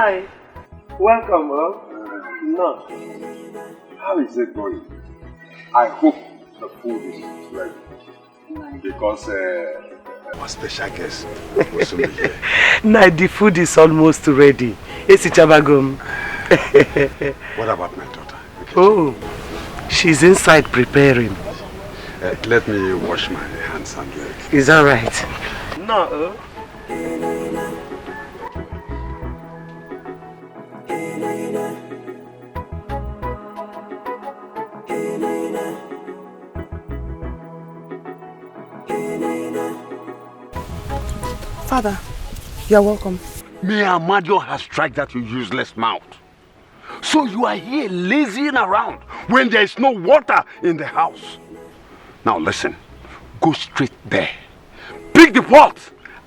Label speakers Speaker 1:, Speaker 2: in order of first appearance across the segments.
Speaker 1: Hi. Welcome, No.
Speaker 2: How is it going? I hope the food is ready. Because our special guest will soon be here.
Speaker 1: Now the food is almost ready. It's Chabagum.
Speaker 2: What about my daughter?
Speaker 1: Oh, she's inside preparing.
Speaker 2: Let me wash my hands and legs.
Speaker 1: Is that right? No.
Speaker 3: Father, you are welcome.
Speaker 2: May Amadio has struck that your useless mouth. So you are here lazying around when there is no water in the house. Now listen, go straight there. Pick the pot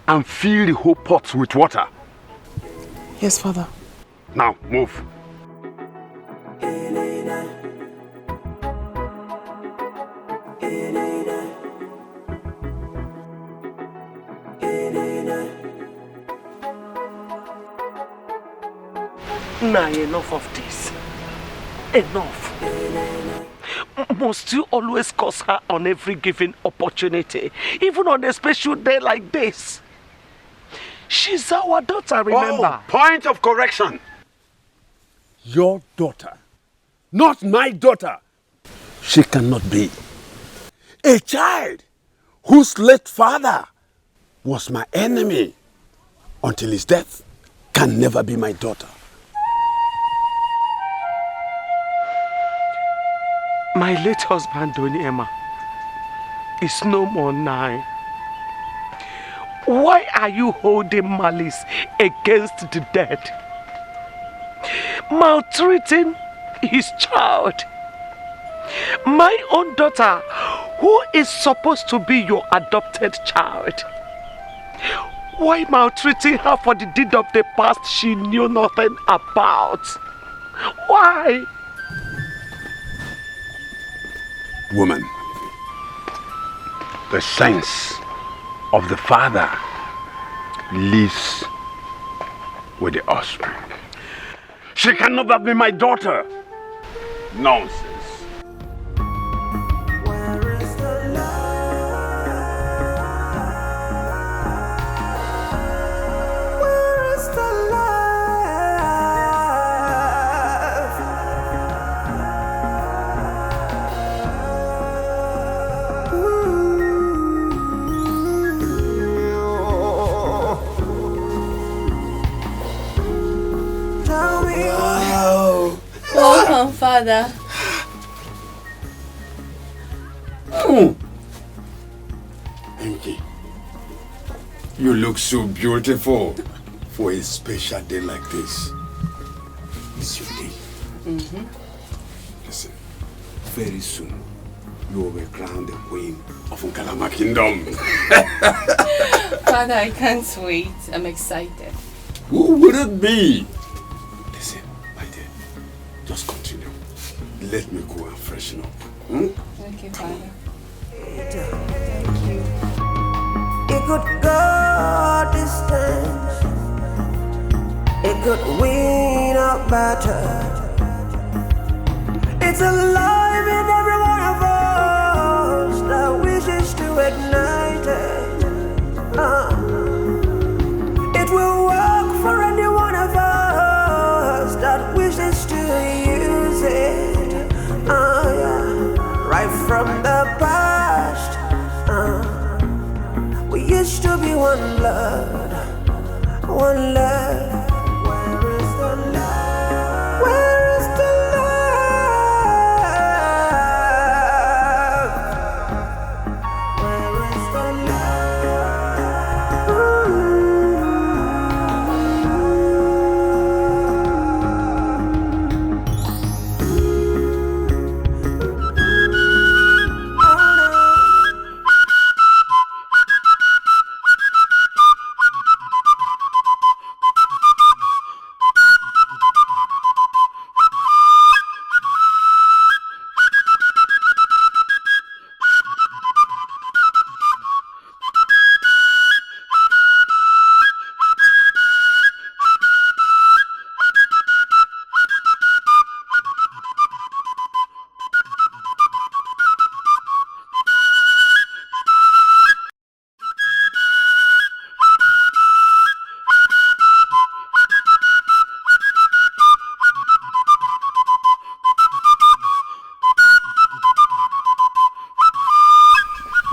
Speaker 2: and fill the whole pot with water.
Speaker 3: Yes, Father.
Speaker 2: Now move.
Speaker 1: Nah, enough of this. Enough. Must you always curse her on every given opportunity, even on a special day like this? She's our daughter, remember?
Speaker 2: Oh, point of correction. Your daughter, not my daughter. She cannot be. A child whose late father was my enemy until his death can never be my daughter.
Speaker 1: My late husband, Doniema, is no more now. Why are you holding malice against the dead? Maltreating his child. My own daughter, who is supposed to be your adopted child. Why maltreating her for the deed of the past she knew nothing about? Why?
Speaker 2: Woman, the sense of the father lives with the offspring. She can never be my daughter. Nonsense.
Speaker 4: Welcome, Father.
Speaker 2: Enki, you look so beautiful for a special day like this. It's your day. Listen, very soon you will be crowned the queen of Nkalama Kingdom.
Speaker 4: Father, I can't wait. I'm excited.
Speaker 2: Who would it be? Listen, my dear, just continue. Let me go and freshen up.
Speaker 4: Okay, Father.
Speaker 5: Thank you. It could go distance. It could win a battle. It's alive in every one of us that wishes to ignite it. It will work for any one of us that wishes to use it. Yeah. Right from the past, we used to be one blood, one love. Where is the love? Where is the love? Where is the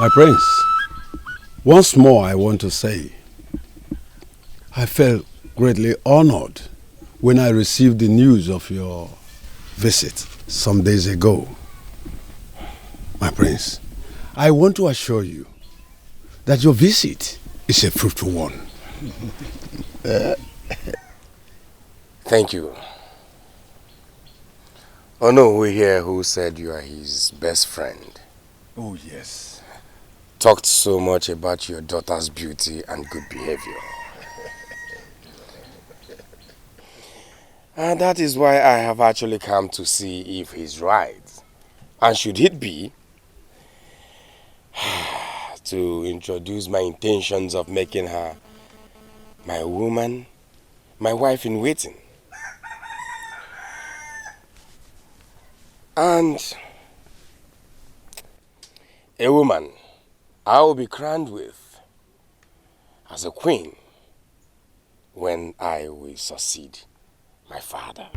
Speaker 2: My prince, once more I want to say, I felt greatly honored when I received the news of your visit some days ago. My prince, I want to assure you that your visit is a fruitful one.
Speaker 6: Thank you. Oh no, we hear who said you are his best friend.
Speaker 2: Oh yes.
Speaker 6: Talked so much about your daughter's beauty and good behavior. And that is why I have actually come to see if he's right. And should it be, to introduce my intentions of making her my woman, my wife in waiting. And a woman I will be crowned with as a queen when I will succeed my father.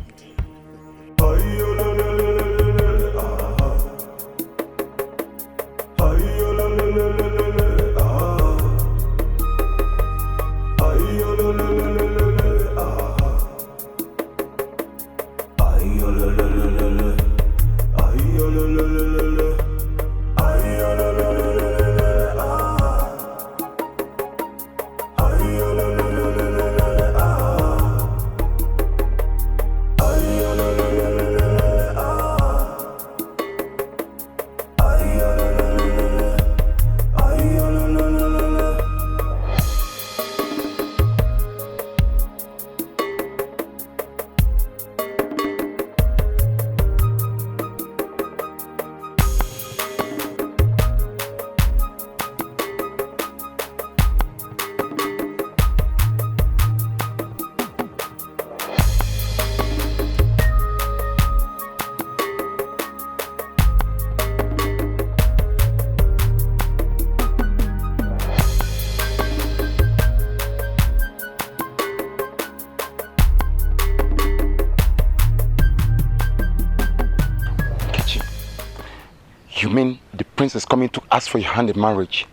Speaker 1: You mean the prince is coming to ask for your hand in marriage?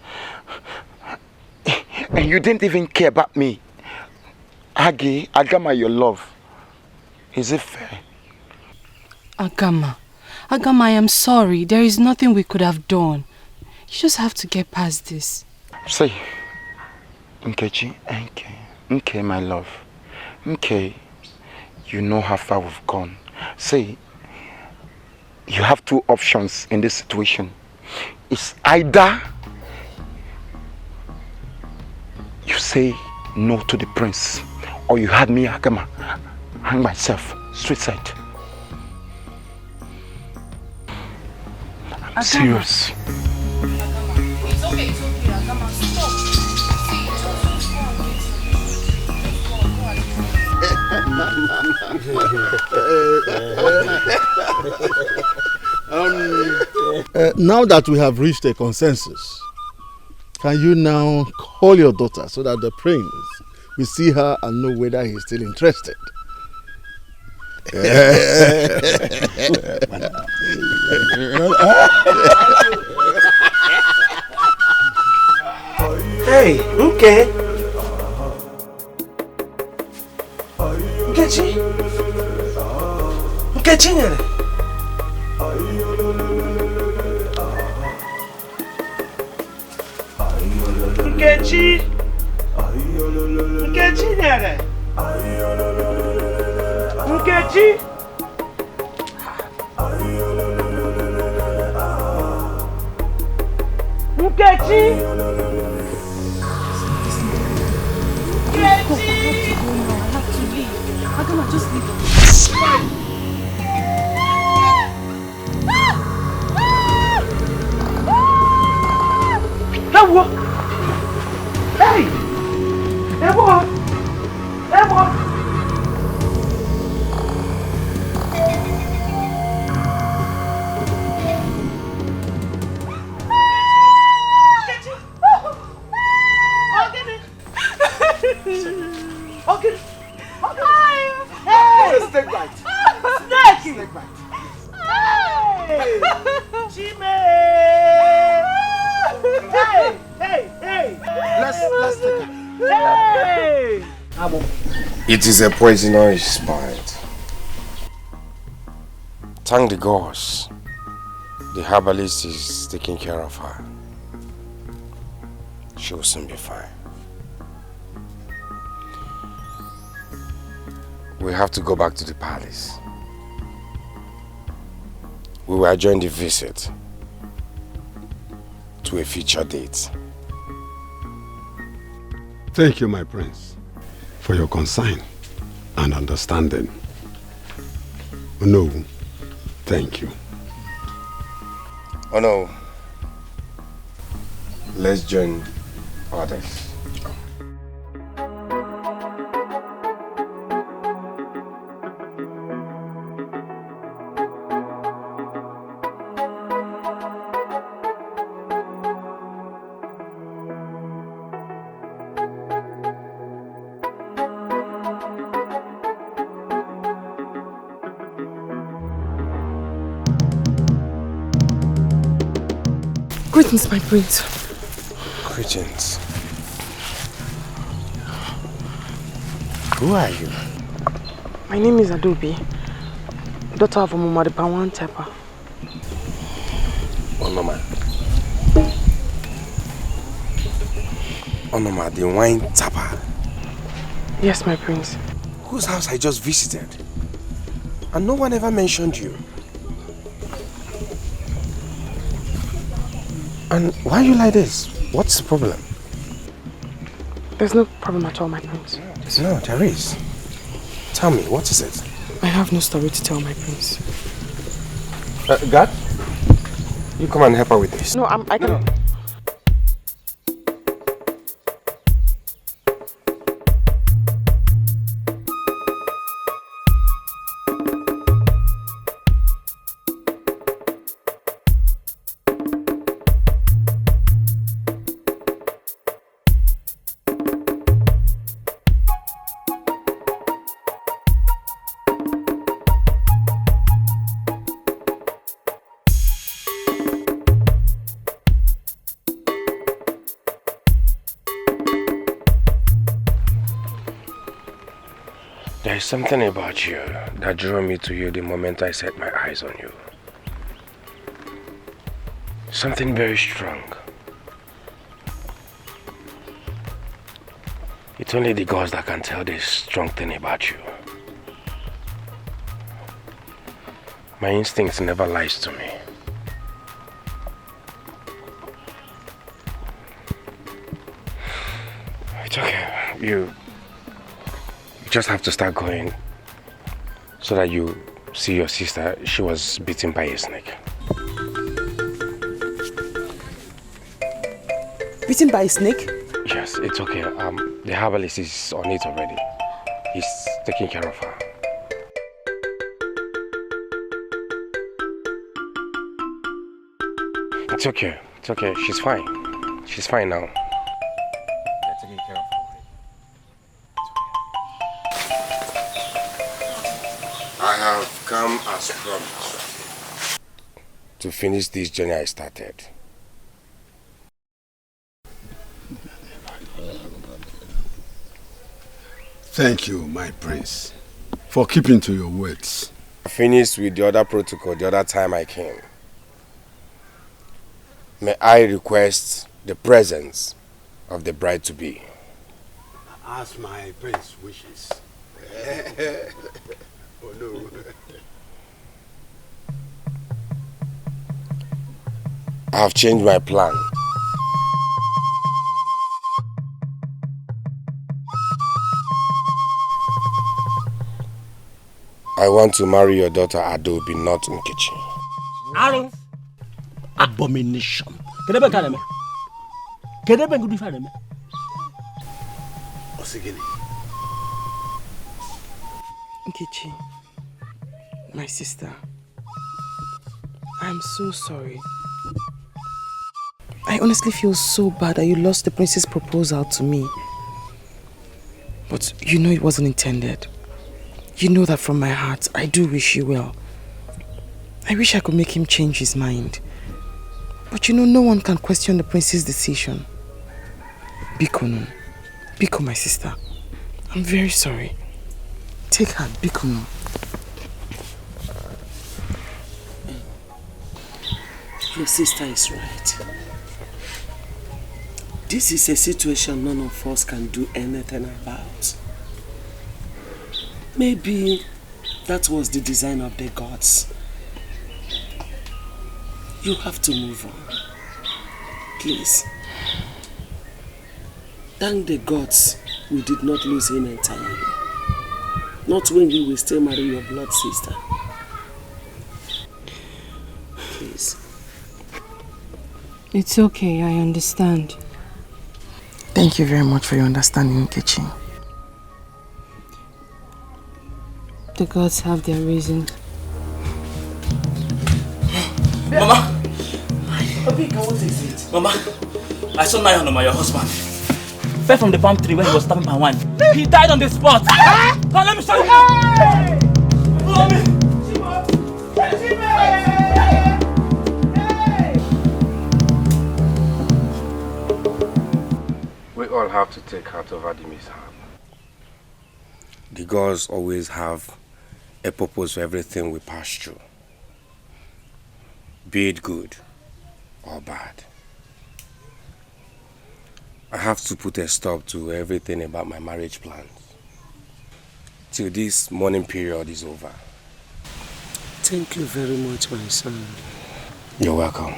Speaker 1: And you didn't even care about me. Agama, your love. Is it fair?
Speaker 3: Agama, I am sorry. There is nothing we could have done. You just have to get past this.
Speaker 1: Say, Nkechi, Nke, my love. Nke, you know how far we've gone. Say, you have two options in this situation. It's either you say no to the prince, or you had me, Agama, hang myself, suicide. I'm serious.
Speaker 4: It's okay, Agama, stop.
Speaker 7: Now that we have reached a consensus, can you now call your daughter so that the prince will see her and know whether he's still interested?
Speaker 1: Hey, okay. Nkechi. Nkechi nyere. Nkechi. Nkechi nyere. Nkechi. Nkechi.
Speaker 3: Agama, just leave.
Speaker 1: Hey! Ewo! Okay. Hey! Let's take right.
Speaker 6: It is a poisonous bite. Thank the gods. The herbalist is taking care of her. She will soon be fine. We have to go back to the palace. We will adjourn the visit to a future date.
Speaker 2: Thank you, my prince, for your concern and understanding. No, thank you.
Speaker 6: Oh no. Let's join others.
Speaker 3: Greetings, my prince.
Speaker 6: Greetings. Who are you?
Speaker 3: My name is Adobe, daughter of Omoma the Pawan Tepa.
Speaker 6: Onoma. Onoma, the wine tapper.
Speaker 3: Yes, my prince.
Speaker 6: Whose house I just visited. And no one ever mentioned you. And why are you like this? What's the problem?
Speaker 3: There's no problem at all, my prince.
Speaker 6: No, there is. Tell me, what is it?
Speaker 3: I have no story to tell, my prince.
Speaker 6: God? You come and help her with this.
Speaker 3: No, I can...
Speaker 6: There is something about you that drew me to you the moment I set my eyes on you. Something very strong. It's only the gods that can tell this strong thing about you. My instinct never lies to me. It's okay. You just have to start going so that you see your sister. She was bitten by a snake.
Speaker 3: Bitten by a snake?
Speaker 6: Yes, it's okay. The herbalist is on it already. He's taking care of her. It's okay. It's okay. She's fine. She's fine now. They're taking care of her. I have come as promised to finish this journey I started.
Speaker 2: Thank you, my prince, for keeping to your words.
Speaker 6: I finished with the other protocol the other time I came. May I request the presence of the bride-to-be?
Speaker 2: As my prince wishes. Oh no.
Speaker 6: I have changed my plan. I want to marry your daughter Adobe, not Nkechi.
Speaker 8: Aaron, abomination. Kedebe kaneme. Kedebe ngudu faneme.
Speaker 2: Osigini.
Speaker 3: Nkechi, my sister, I'm so sorry. I honestly feel so bad that you lost the prince's proposal to me. But you know it wasn't intended. You know that from my heart, I do wish you well. I wish I could make him change his mind. But you know, no one can question the prince's decision. Biko, no. Biko, my sister. I'm very sorry. Take her, Bikono.
Speaker 1: Your sister is right. This is a situation none of us can do anything about. Maybe that was the design of the gods. You have to move on. Please. Thank the gods we did not lose him entirely. Not when he will still marry your blood sister. Please.
Speaker 4: It's okay, I understand.
Speaker 3: Thank you very much for your understanding, Nkechi.
Speaker 4: The gods have their reasons.
Speaker 8: Mama!
Speaker 1: Obika, what is it?
Speaker 8: Mama, I saw Nayanoma, your husband. Fell from the palm tree where he was stabbing one. He died on the spot. Come, let me show you. Follow me.
Speaker 6: We all have to take heart over the mishap. The gods always have a purpose for everything we pass through. Be it good or bad. I have to put a stop to everything about my marriage plans till this mourning period is over.
Speaker 1: Thank you very much, my son.
Speaker 6: You're welcome.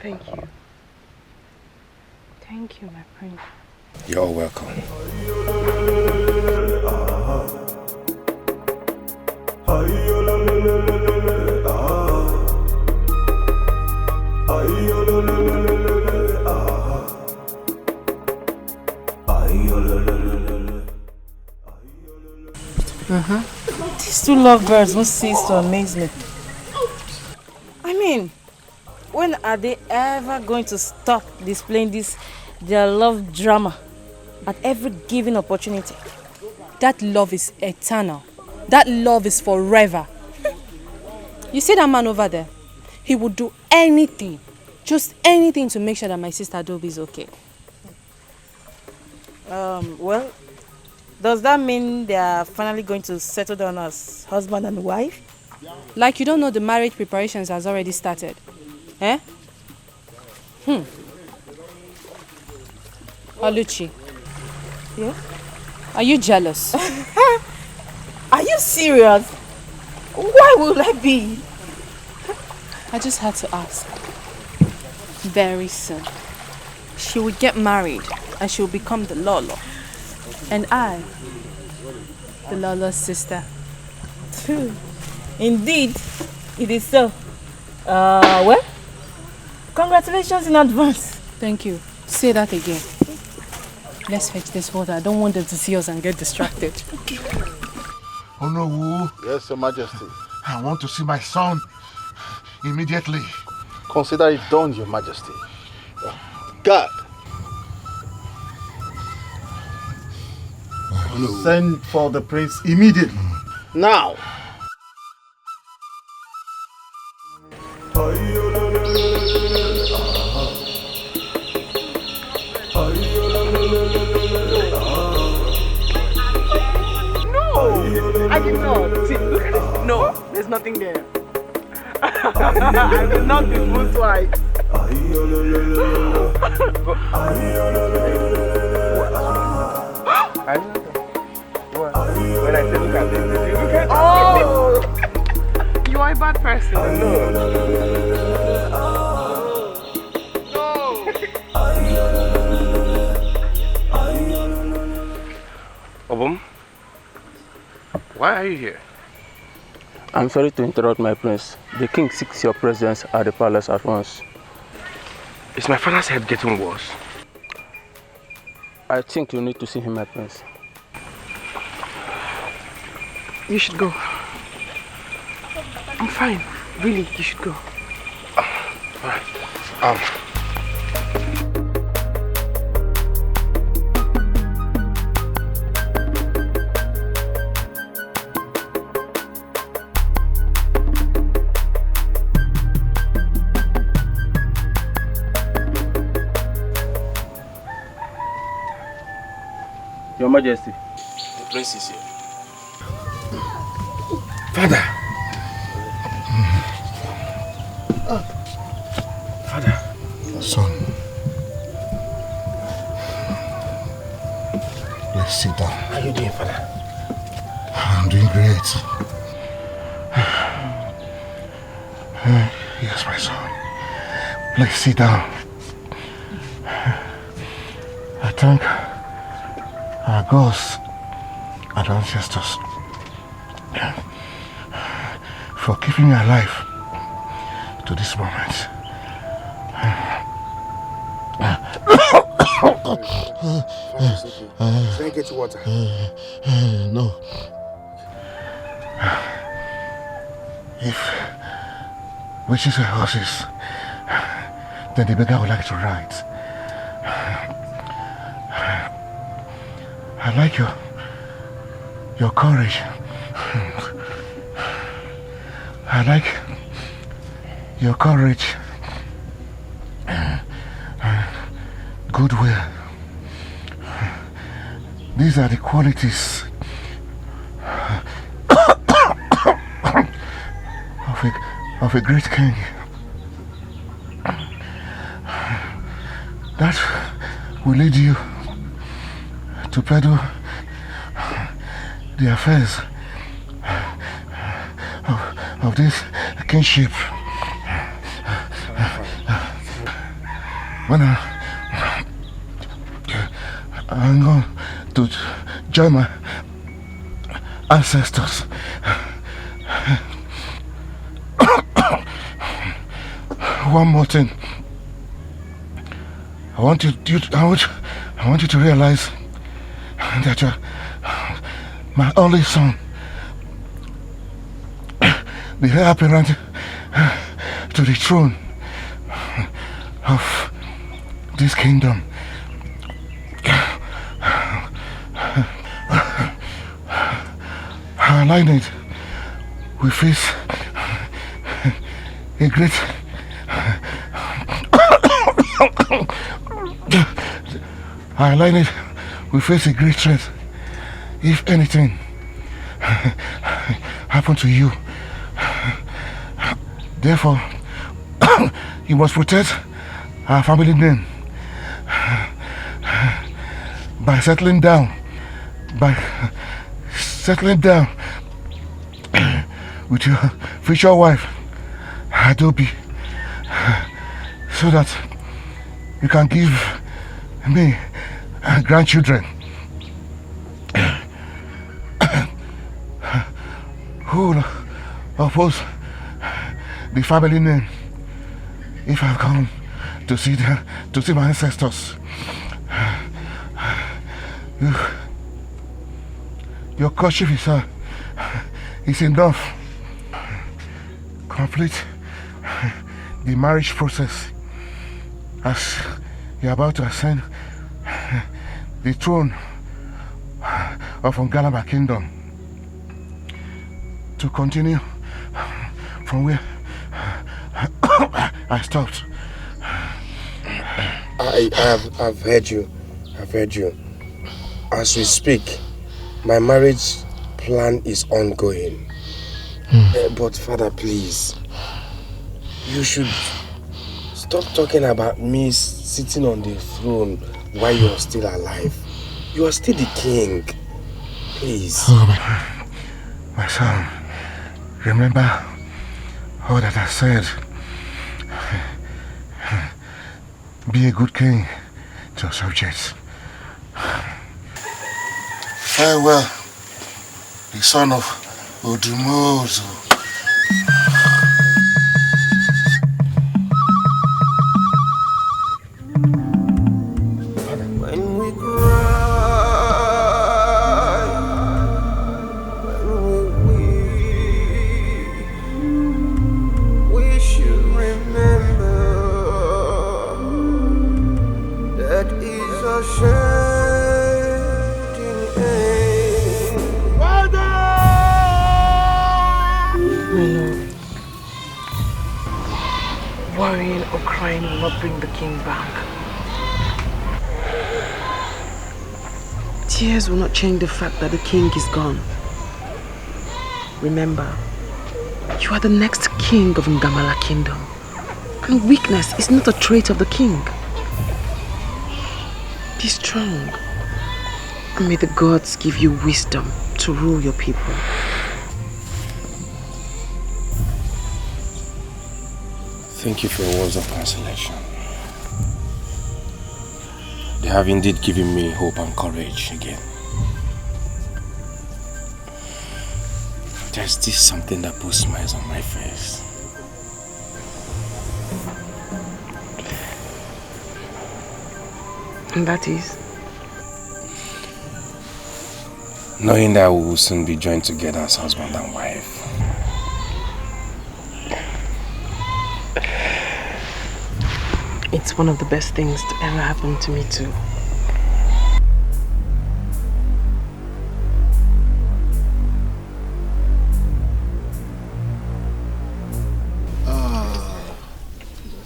Speaker 4: Thank you. Thank you, my prince.
Speaker 6: You're all welcome.
Speaker 9: These two lovebirds don't cease to amaze me. I mean, when are they ever going to stop displaying their love drama at every given opportunity?
Speaker 4: That love is eternal. That love is forever. You see that man over there? He would do anything, just anything to make sure that my sister Adobe is okay.
Speaker 9: Well, does that mean they are finally going to settle down as husband and wife?
Speaker 4: Like you don't know the marriage preparations has already started. Eh? Oluchi.
Speaker 9: Yeah?
Speaker 4: Are you jealous?
Speaker 9: Are you serious? Why would I be?
Speaker 4: I just had to ask. Very soon, she will get married and she will become the Lolo. And I, the Lolo's sister.
Speaker 9: Indeed, it is so. Well, congratulations in advance.
Speaker 4: Thank you. Say that again. Let's fetch this water. I don't want them to see us and get distracted.
Speaker 10: Oh no.
Speaker 7: Yes, Your Majesty.
Speaker 10: I want to see my son immediately.
Speaker 7: Consider it done, Your Majesty. God. Send for the prince immediately. Now.
Speaker 1: I did not. See, look at it. No, there's nothing there. I will not be fooled twice. When I say look at this, you look at oh! You are a bad person.
Speaker 6: Obum, why are you here?
Speaker 8: I'm sorry to interrupt, my prince. The king seeks your presence at the palace at once.
Speaker 6: Is my father's head getting worse?
Speaker 8: I think you need to see him, my prince.
Speaker 1: You should go. I'm fine. Really, you should go.
Speaker 6: Alright.
Speaker 8: Your Majesty. prince is here.
Speaker 6: Father. Father.
Speaker 10: Son. Let's sit down.
Speaker 6: How are you doing, Father?
Speaker 10: I'm doing great. Yes, my son. Please sit down. I thank our gods and ancestors for keeping me alive to this moment.
Speaker 6: Can I get you water?
Speaker 10: No. If witches were horses, then the beggar would like to ride. I like your courage. I like your courage, goodwill. These are the qualities of a great king. That will lead you to peddle the affairs of this kingship. When I'm going to join my ancestors. One more thing. I want you to realize that you're my only son, the heir apparent to the throne of this kingdom. Our lineage will face a great threat if anything happen to you. Therefore, you must protect our family name by settling down with your future wife, Adobe, so that you can give me grandchildren who will oppose the family name if I've come to see my ancestors. Your courtship is enough. Complete the marriage process as you're about to ascend the throne of Ongalaba Kingdom, to continue from where I stopped.
Speaker 6: I've heard you. As we speak, my marriage plan is ongoing. But Father, please, you should stop talking about me sitting on the throne while you're still alive. You are still the king. Please.
Speaker 10: Oh, my son, remember all that I said. Be a good king to your subjects. Farewell, the son of Odumozo.
Speaker 5: When we cry, when we should remember that is a shame.
Speaker 3: My lord, worrying or crying will not bring the king back. Tears will not change the fact that the king is gone. Remember, you are the next king of Ngamala Kingdom. And weakness is not a trait of the king. Be strong. And may the gods give you wisdom to rule your people.
Speaker 6: Thank you for your words of consolation. They have indeed given me hope and courage again. There's this something that puts smiles on my face.
Speaker 3: And that is?
Speaker 6: Knowing that we will soon be joined together as husband and wife.
Speaker 3: It's one of the best things to ever happen to me too.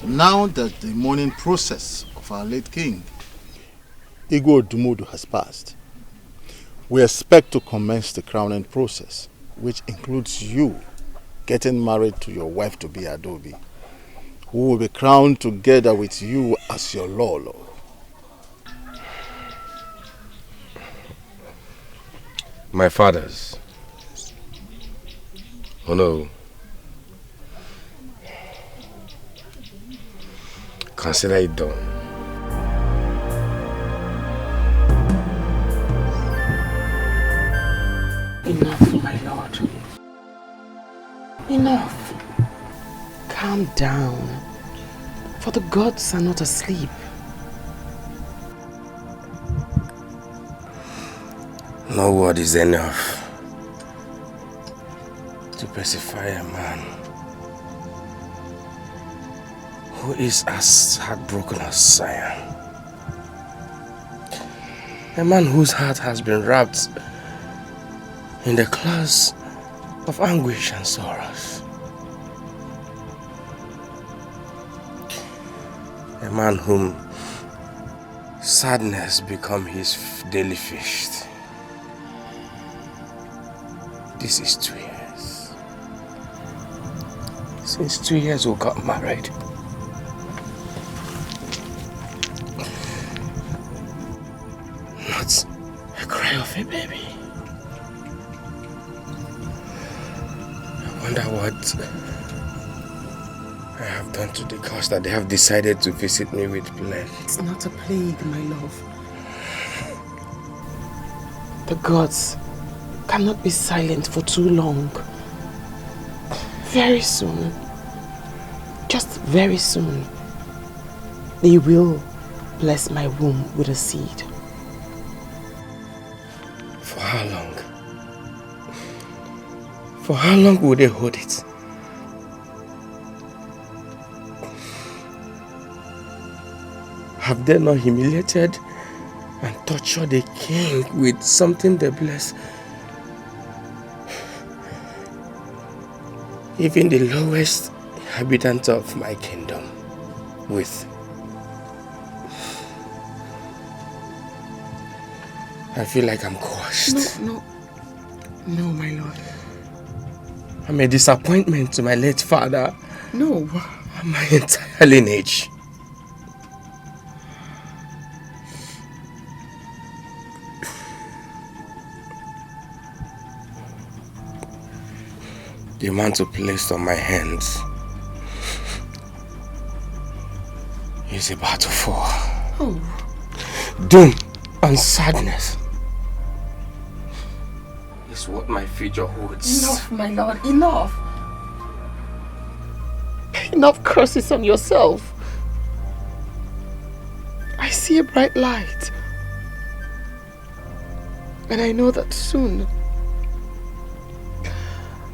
Speaker 7: Now that the mourning process of our late king, Igwe Dumudu, has passed, we expect to commence the crowning process, which includes you getting married to your wife-to-be Adobe, who will be crowned together with you as your Lolo.
Speaker 6: My fathers. Oh no. Consider it done.
Speaker 3: Enough, my lord. Enough. Calm down, for the gods are not asleep.
Speaker 6: No word is enough to pacify a man who is as heartbroken as Zion. A man whose heart has been wrapped in the claws of anguish and sorrows. A man whom sadness become his daily feast. This is 2 years. Since 2 years we got married. Not a cry of a baby. I wonder what I have done to the cause that they have decided to visit me with plague.
Speaker 3: It's not a plague, my love. The gods cannot be silent for too long. Very soon, just very soon, they will bless my womb with a seed.
Speaker 6: For how long? For how long will they hold it? Have they not humiliated and tortured the king with something they bless? Even the lowest inhabitant of my kingdom with. I feel like I'm crushed.
Speaker 3: No, my lord.
Speaker 6: I'm a disappointment to my late father.
Speaker 3: No.
Speaker 6: And my entire lineage. The mantle placed on my hands is about to fall.
Speaker 3: Oh.
Speaker 6: Doom and sadness is what my future holds.
Speaker 3: Enough, my lord, enough. Enough curses on yourself. I see a bright light. And I know that soon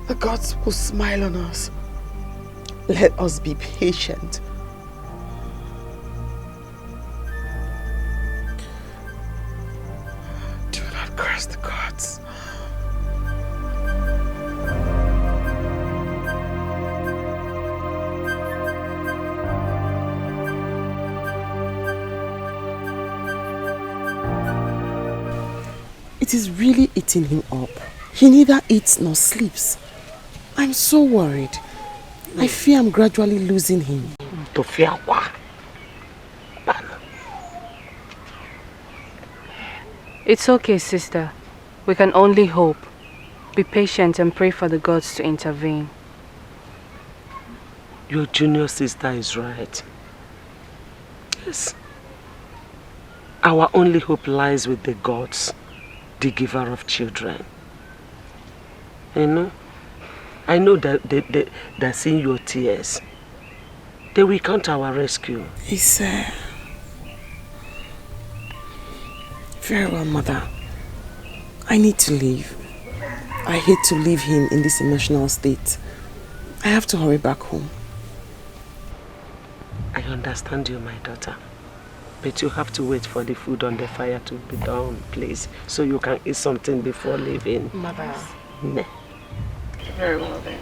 Speaker 3: the gods will smile on us. Let us be patient. Do not curse the gods. It is really eating him up. He neither eats nor sleeps. I'm so worried. I fear I'm gradually losing him.
Speaker 4: It's okay, sister. We can only hope. Be patient and pray for the gods to intervene.
Speaker 1: Your junior sister is right. Yes. Our only hope lies with the gods, the giver of children. You know? I know that they're seeing your tears. They will come to our rescue.
Speaker 3: It's very well, Mother. I need to leave. I hate to leave him in this emotional state. I have to hurry back home.
Speaker 1: I understand you, my daughter. But you have to wait for the food on the fire to be done, please. So you can eat something before leaving.
Speaker 3: Mother.
Speaker 1: Nah.
Speaker 3: Very well then.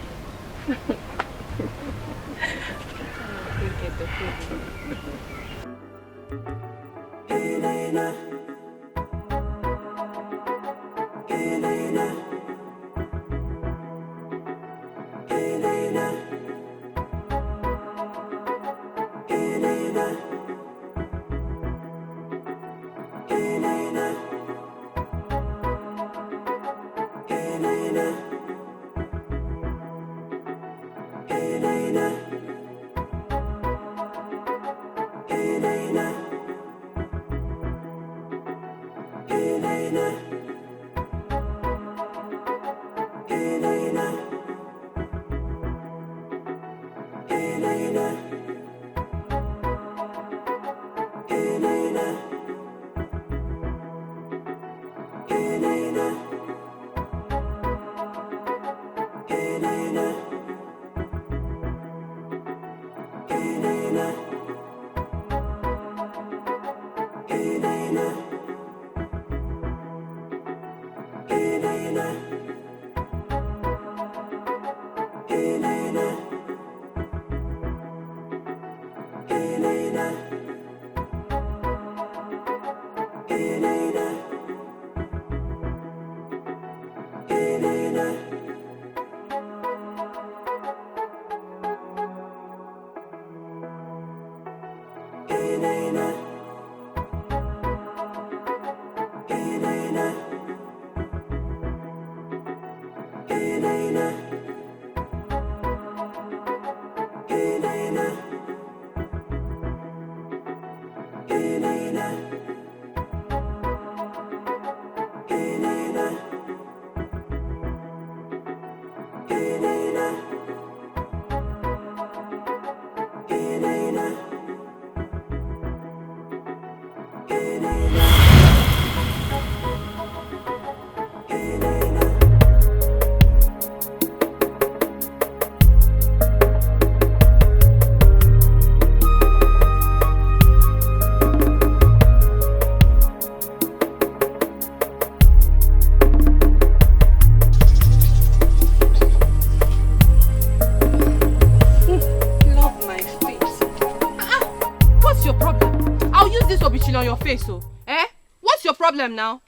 Speaker 4: What's your problem now?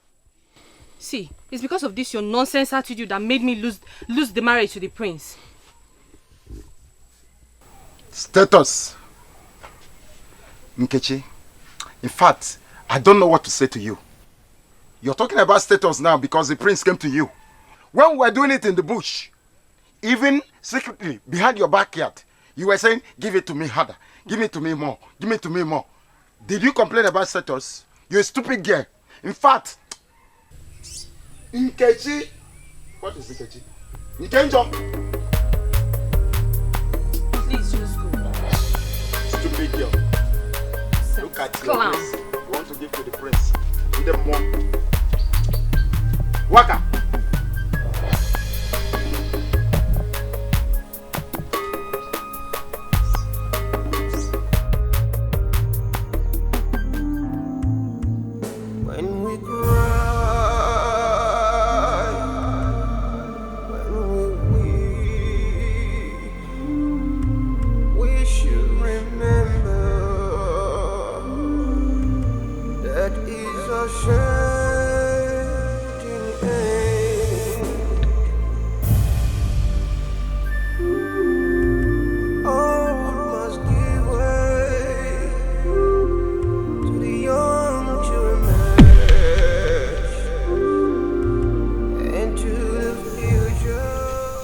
Speaker 4: See, it's because of this your nonsense attitude that made me lose the marriage to the prince.
Speaker 10: Status. Nkechi, in fact, I don't know what to say to you. You're talking about status now because the prince came to you. When we were doing it in the bush, even secretly behind your backyard, you were saying, give it to me harder, give it to me more, give it to me more. Did you complain about status? You're a stupid girl. In fact, Nkechi, what is Nkechi? Nkenjo.
Speaker 4: Please just go.
Speaker 10: Stupid girl. Look at you. You want to give to the prince. Give them more. Waka.
Speaker 5: That is a shade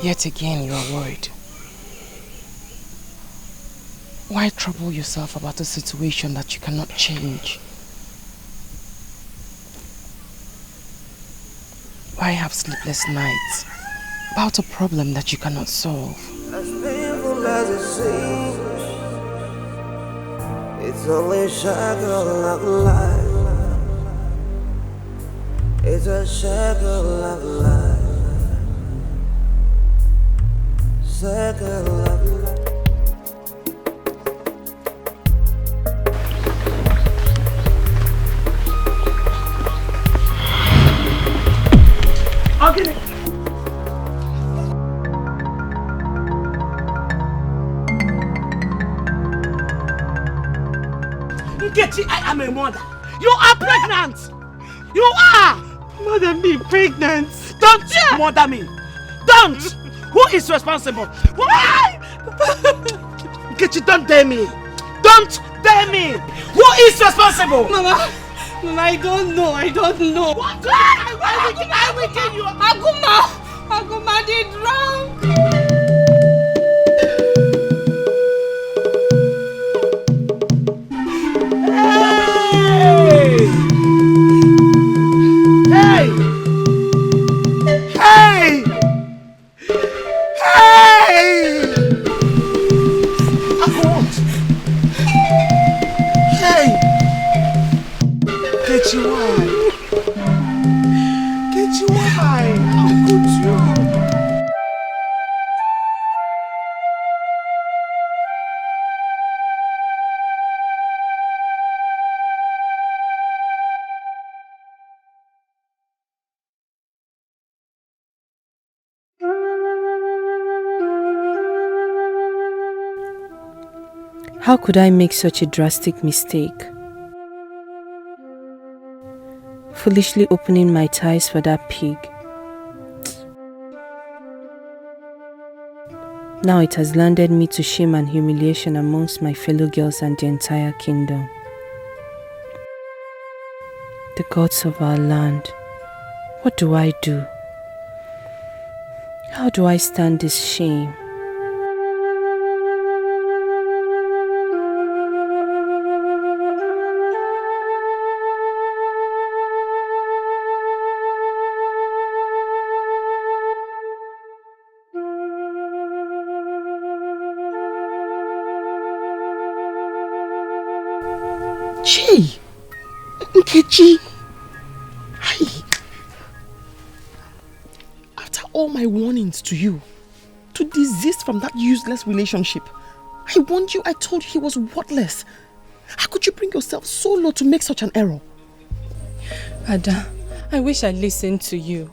Speaker 3: Yet again you are worried. Why trouble yourself about a situation that you cannot change? Why have sleepless nights about a problem that you cannot solve?
Speaker 5: As painful as it seems, it's only a shackle of life. It's a shackle of life. Shackle of life.
Speaker 1: I'll get it. Nkechi, I am a mother. You are pregnant. You are.
Speaker 3: Mother me pregnant.
Speaker 1: Don't mother me. Don't. Who is responsible? Why? Nkechi, don't dare me. Don't dare me. Who is responsible?
Speaker 9: Mama, I don't know.
Speaker 1: What? I will kill you.
Speaker 9: Aguma did wrong.
Speaker 11: How could I make such a drastic mistake? Foolishly opening my ties for that pig. Now it has landed me to shame and humiliation amongst my fellow girls and the entire kingdom. The gods of our land, what do I do? How do I stand this shame?
Speaker 3: Nkechi! Hi! After all my warnings to you, to desist from that useless relationship, I warned you, I told you he was worthless. How could you bring yourself so low to make such an error?
Speaker 4: Ada, I wish I listened to you.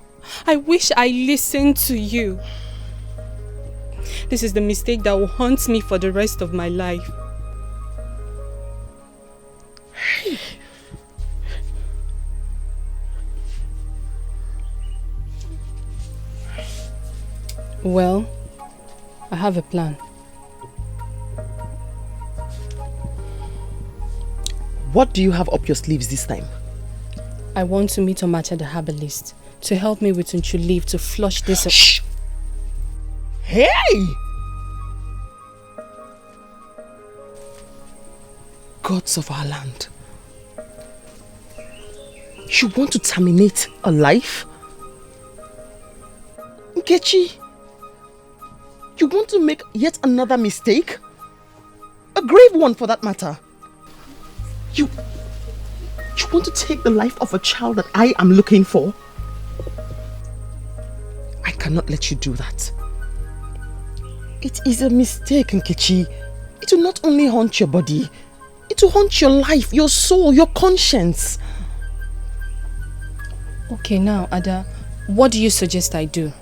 Speaker 4: This is the mistake that will haunt me for the rest of my life.
Speaker 3: Hey!
Speaker 4: Well, I have a plan.
Speaker 3: What do you have up your sleeves this time?
Speaker 4: I want to meet Omacha the herbalist to help me with intrigue to flush this.
Speaker 3: Shh! Hey! Gods of our land. You want to terminate a life? Nkechi, you want to make yet another mistake? A grave one for that matter. You want to take the life of a child that I am looking for? I cannot let you do that. It is a mistake, Nkechi. It will not only haunt your body, it will haunt your life, your soul, your conscience.
Speaker 4: Okay, now, Ada, what do you suggest I do?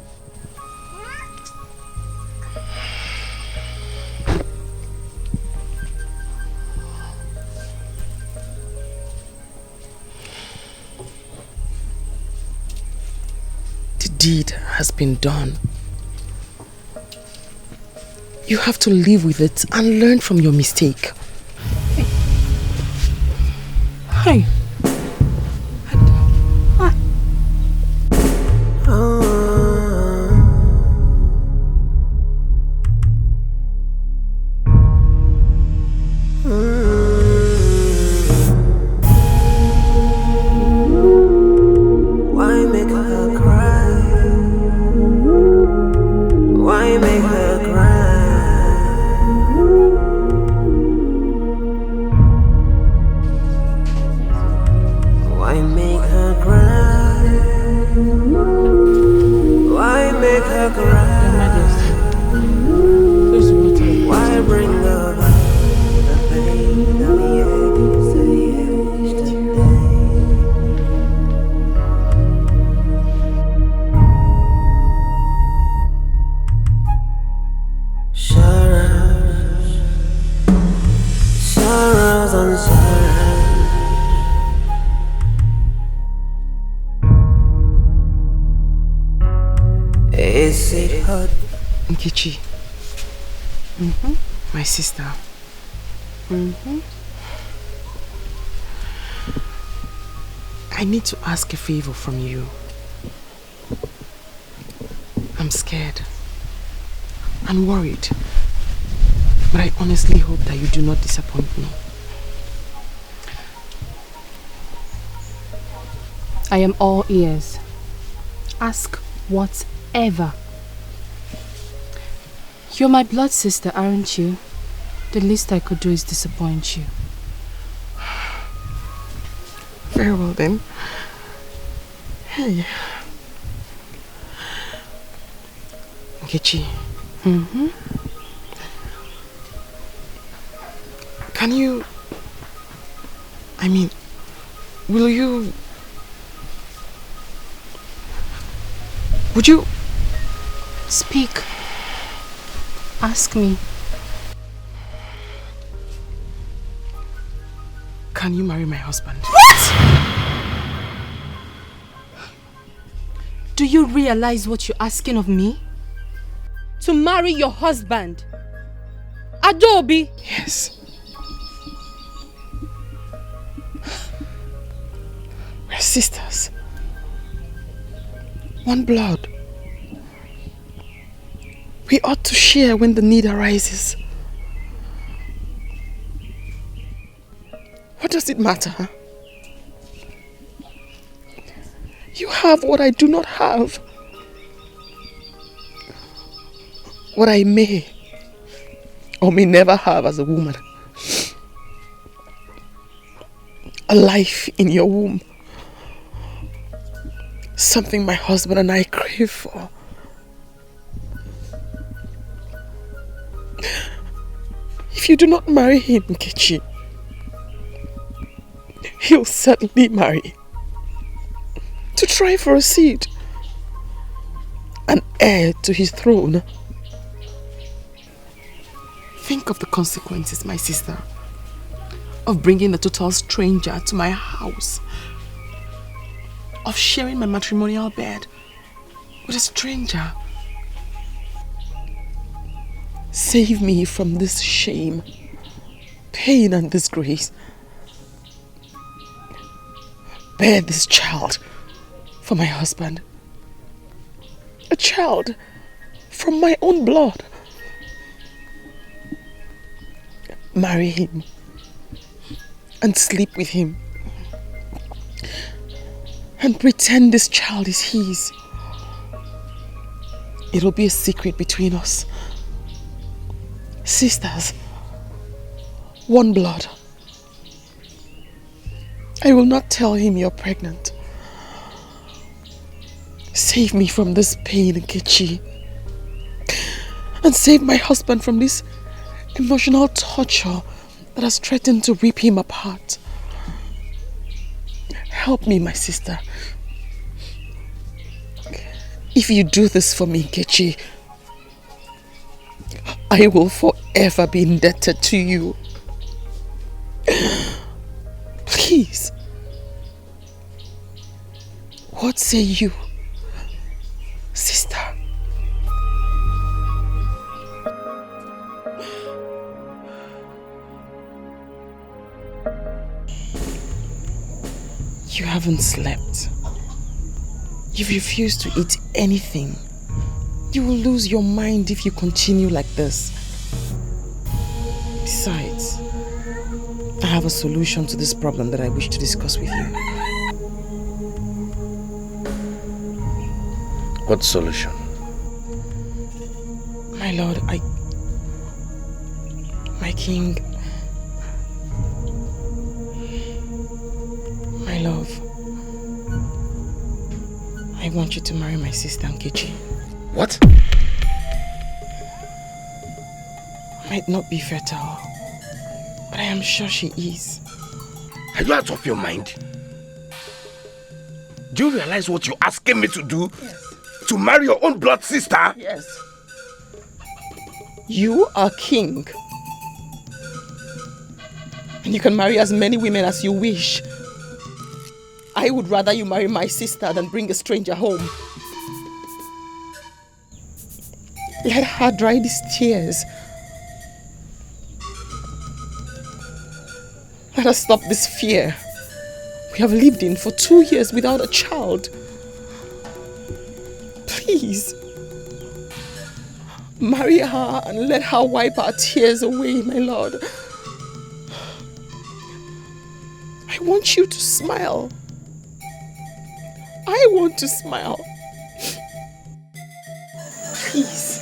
Speaker 3: The deed has been done. You have to live with it and learn from your mistake. Hi.
Speaker 5: was uncertain. Is it hurt?
Speaker 3: Nkechi. My sister. I need to ask a favor from you. I'm scared and worried, but I honestly hope that you do not disappoint me.
Speaker 11: I am all ears. Ask whatever. You're my blood sister, aren't you? The least I could do is disappoint you.
Speaker 3: Very well then. Hey. Nkechi. Can you... I mean, will you... Would you...
Speaker 11: Speak. Ask me.
Speaker 3: Can you marry my husband?
Speaker 11: Do you realize what you're asking of me? To marry your husband? Adobe?
Speaker 3: Yes. We're sisters. One blood. We ought to share when the need arises. What does it matter? You have what I do not have. What I may or may never have as a woman. A life in your womb. Something my husband and I crave for. If you do not marry him, Nkechi, he'll certainly marry. To try for a seat. An heir to his throne. Think of the consequences, my sister, of bringing a total stranger to my house. Of sharing my matrimonial bed with a stranger. Save me from this shame, pain and disgrace. Bear this child for my husband. A child from my own blood. Marry him and sleep with him. And pretend this child is his. It'll be a secret between us. Sisters, one blood. I will not tell him you're pregnant. Save me from this pain, Nkechi. And save my husband from this emotional torture that has threatened to rip him apart. Help me, my sister. If you do this for me, Nkechi, I will forever be indebted to you. Please. What say you, sister? You haven't slept. You've refused to eat anything. You will lose your mind if you continue like this. Besides, I have a solution to this problem that I wish to discuss with you.
Speaker 6: What solution?
Speaker 3: My lord, my king, my love, I want you to marry my sister Nkechi.
Speaker 6: What?
Speaker 3: Might not be fertile, but I am sure she is.
Speaker 6: Are you out of your mind? Do you realize what you're asking me to do?
Speaker 3: Yes.
Speaker 6: To marry your own blood sister?
Speaker 3: Yes. You are king. And You can marry as many women as you wish. I would rather you marry my sister than bring a stranger home. Let her dry these tears. Let us stop this fear we have lived in for 2 years without a child. Please. Marry her and let her wipe our tears away, my lord. I want you to smile. I want to smile. Please.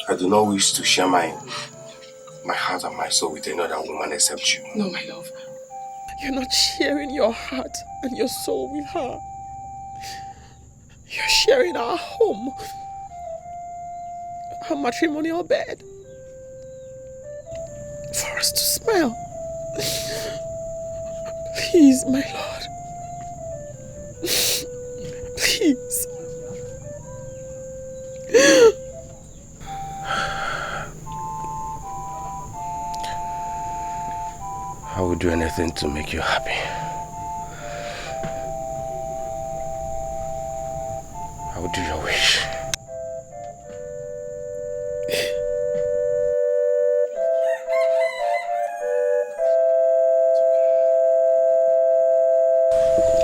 Speaker 6: I do not wish to share my heart and my soul with another woman except you.
Speaker 3: No, my love. You're not sharing your heart and your soul with her. You're sharing our home. Our matrimonial bed. For us to smile. Please, my lord. Please.
Speaker 6: I will do anything to make you happy. I will do your wish.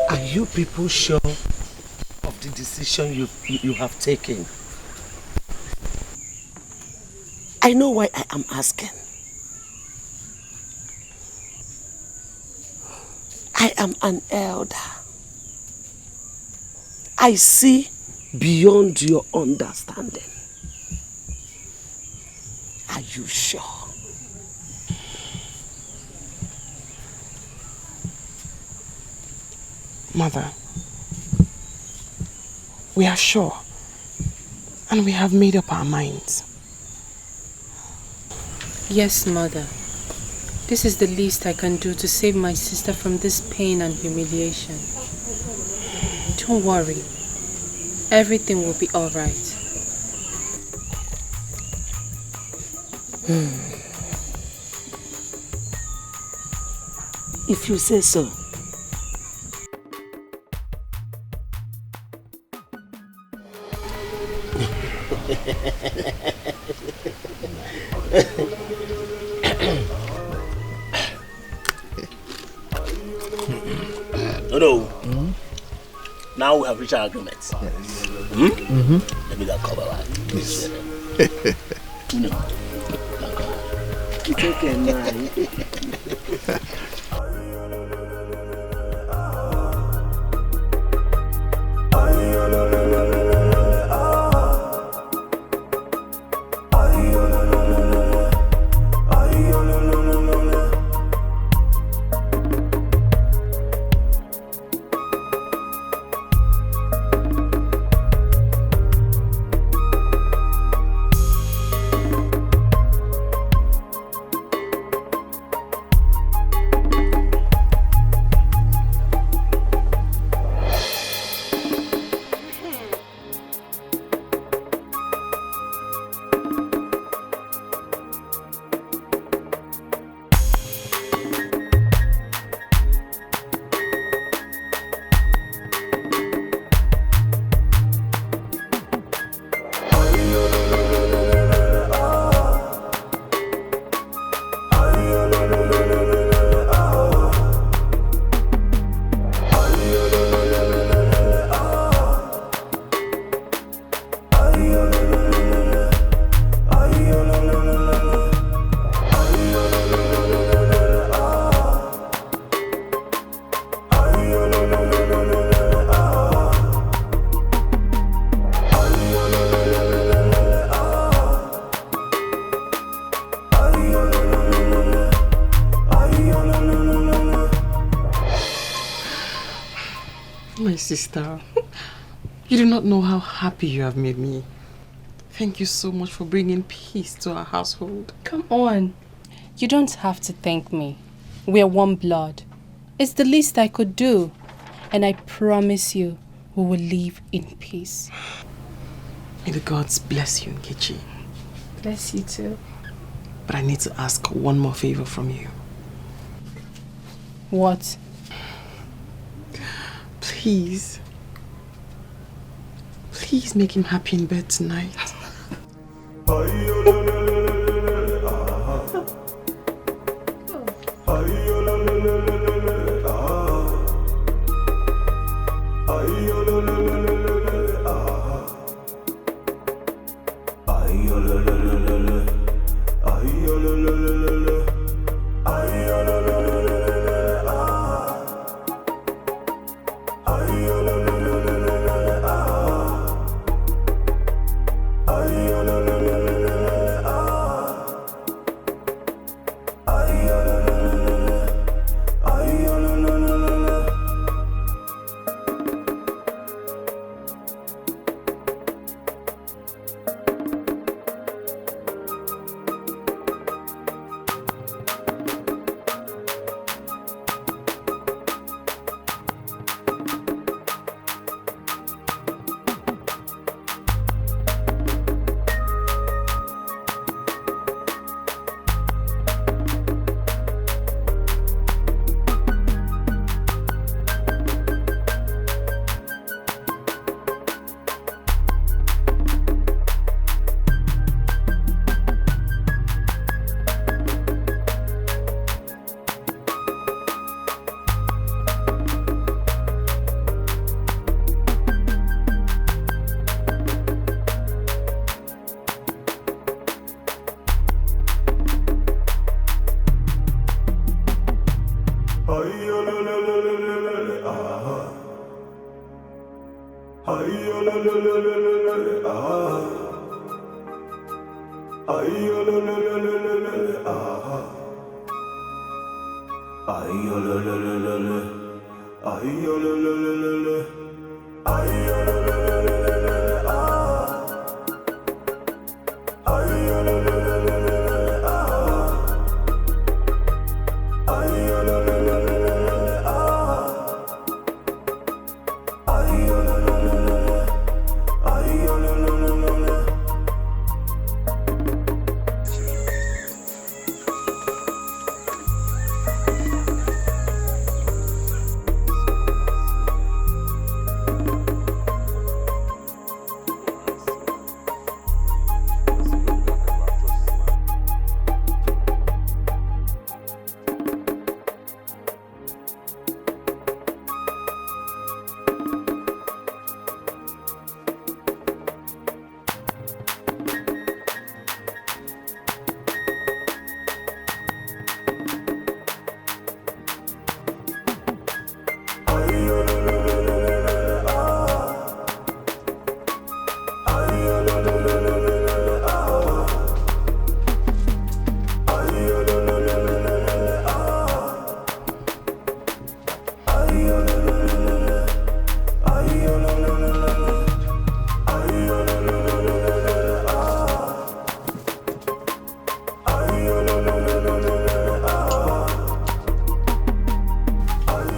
Speaker 1: Are you people sure of the decision you have taken? I know why I am asking. I am an elder. I see beyond your understanding. Are you sure?
Speaker 3: Mother, we are sure, and we have made up our minds.
Speaker 11: Yes, Mother. This is the least I can do to save my sister from this pain and humiliation. Don't worry. Everything will be all right.
Speaker 1: If you say so.
Speaker 8: No. Now we have reached our agreement. Yes. Let me that cover right.
Speaker 7: Yes.
Speaker 1: It's okay, man.
Speaker 3: My sister, you do not know how happy you have made me. Thank you so much for bringing peace to our household.
Speaker 11: Come on. You don't have to thank me. We're one blood. It's the least I could do. And I promise you, we will live in peace.
Speaker 3: May the gods bless you, Nkechi.
Speaker 11: Bless you too.
Speaker 3: But I need to ask one more favor from you.
Speaker 11: What?
Speaker 3: Please. Please make him happy in bed tonight.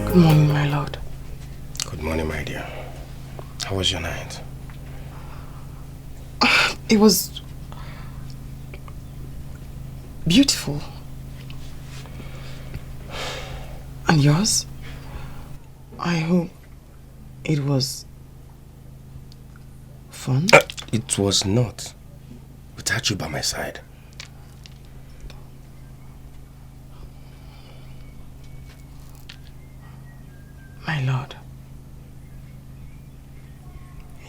Speaker 3: Good morning, my lord.
Speaker 6: Good morning, my dear. How was your night?
Speaker 3: It was beautiful. And yours? I hope it was fun?
Speaker 6: It was not. Without you by my side.
Speaker 3: My lord,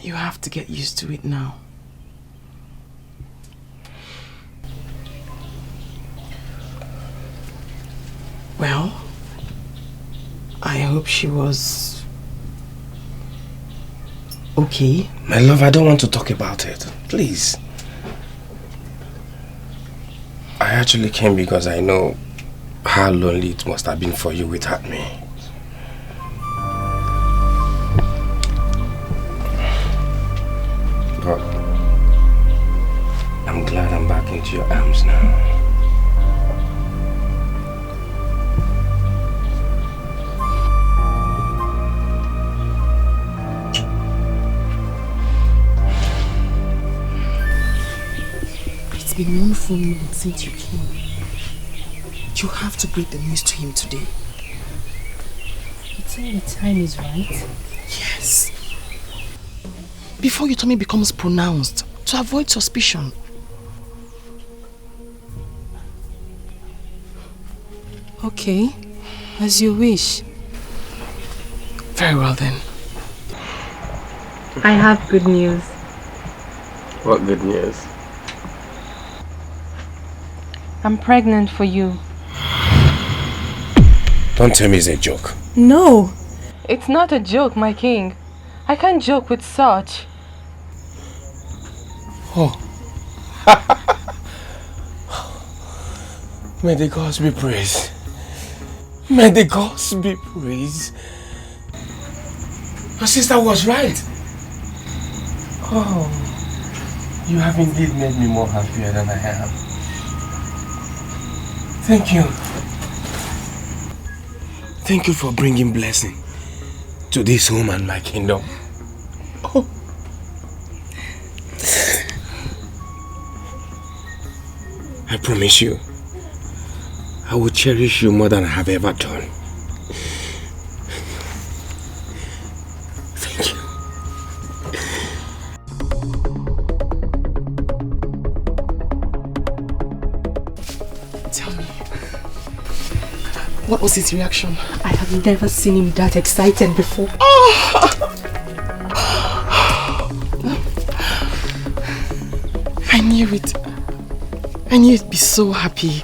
Speaker 3: you have to get used to it now. Well, I hope she was okay.
Speaker 6: My love, I don't want to talk about it. Please. I actually came because I know how lonely it must have been for you without me. But I'm glad I'm back into your arms now.
Speaker 3: been 1 full month since you came. You have to break the news to him today.
Speaker 11: You think the time is right?
Speaker 3: Yes. Before your tummy becomes pronounced, to avoid suspicion.
Speaker 11: Okay, as you wish.
Speaker 3: Very well then.
Speaker 11: I have good news.
Speaker 6: What good news?
Speaker 11: I'm pregnant for you.
Speaker 6: Don't tell me it's a joke.
Speaker 11: No! It's not a joke, my king. I can't joke with such.
Speaker 6: Oh. May the gods be praised. May the gods be praised. Your sister was right. Oh, you have indeed made me more happier than I am. Thank you. Thank you for bringing blessing to this home and my kingdom. Oh. I promise you, I will cherish you more than I have ever done. Thank you.
Speaker 3: Tell me, what was his reaction?
Speaker 11: I have never seen him that excited before.
Speaker 3: I knew it. I knew he'd be so happy.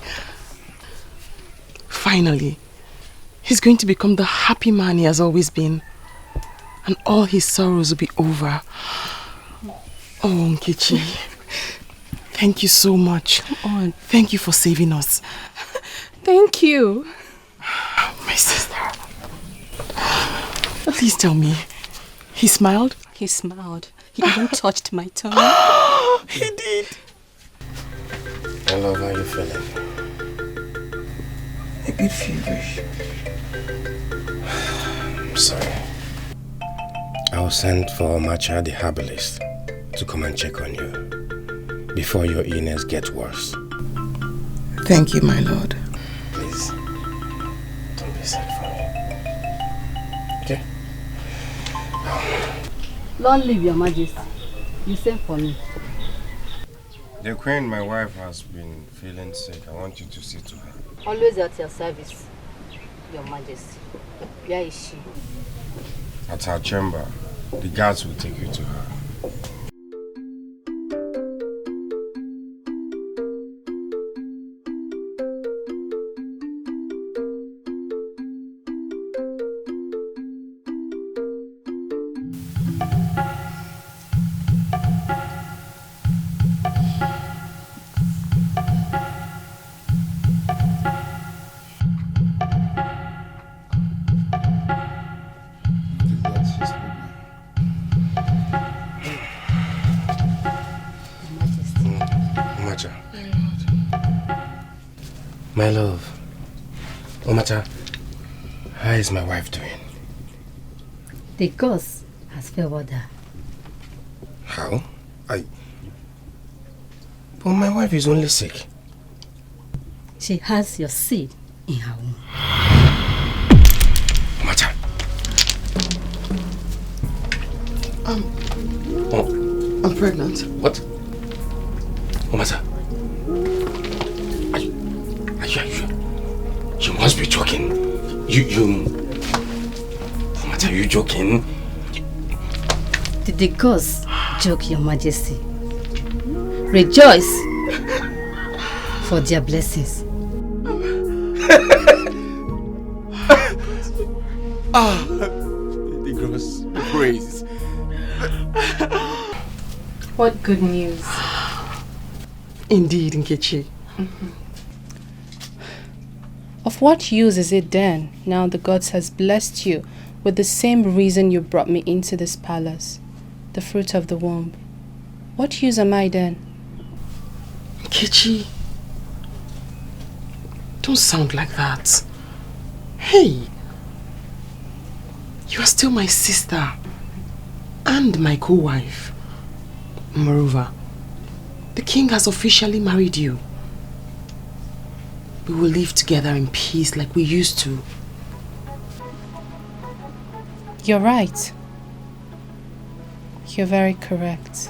Speaker 3: Finally, he's going to become the happy man he has always been. And all his sorrows will be over. Oh, Nkechi. Thank you so much.
Speaker 11: Come on.
Speaker 3: Thank you for saving us.
Speaker 11: Thank you.
Speaker 3: My sister. Please tell me, he smiled?
Speaker 11: He smiled. He even touched my tongue.
Speaker 3: He did.
Speaker 6: I love how you're feeling.
Speaker 3: A bit feverish.
Speaker 6: I'm sorry. I'll send for Macha the herbalist to come and check on you before your illness gets worse.
Speaker 3: Thank you, my lord.
Speaker 6: Please, don't be sad for me. Okay?
Speaker 12: Long live your majesty. You sent for me.
Speaker 6: The queen, my wife, has been feeling sick. I want you to see to her.
Speaker 12: Always at your service, your majesty. Where is she?
Speaker 6: At her chamber. The guards will take you to her. My love, Omata, how is my wife doing?
Speaker 12: The gods has favored her.
Speaker 6: How? But my wife is only sick.
Speaker 12: She has your seed in her womb.
Speaker 6: Omata.
Speaker 3: I'm pregnant.
Speaker 6: What? Omata. You must be joking. Omata, are you joking?
Speaker 12: Did the gods joke, your majesty? Rejoice for their blessings.
Speaker 6: The gross praise.
Speaker 11: What good news.
Speaker 3: Indeed, Nkechi.
Speaker 11: Of what use is it then, now the gods has blessed you with the same reason you brought me into this palace, the fruit of the womb? What use am I then?
Speaker 3: Nkechi, don't sound like that. Hey, you are still my sister and my co-wife. Moreover, The king has officially married you. We will live together in peace like we used to.
Speaker 11: You're right. You're very correct.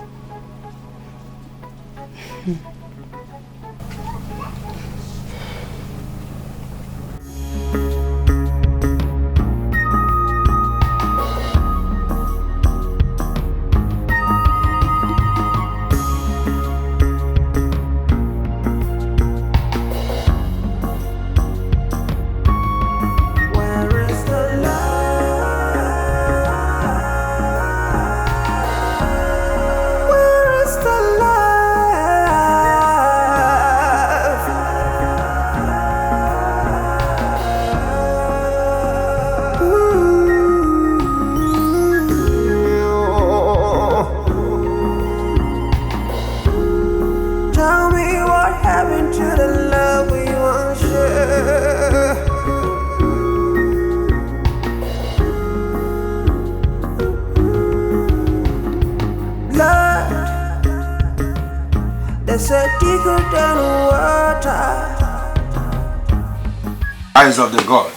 Speaker 6: Eyes of the God.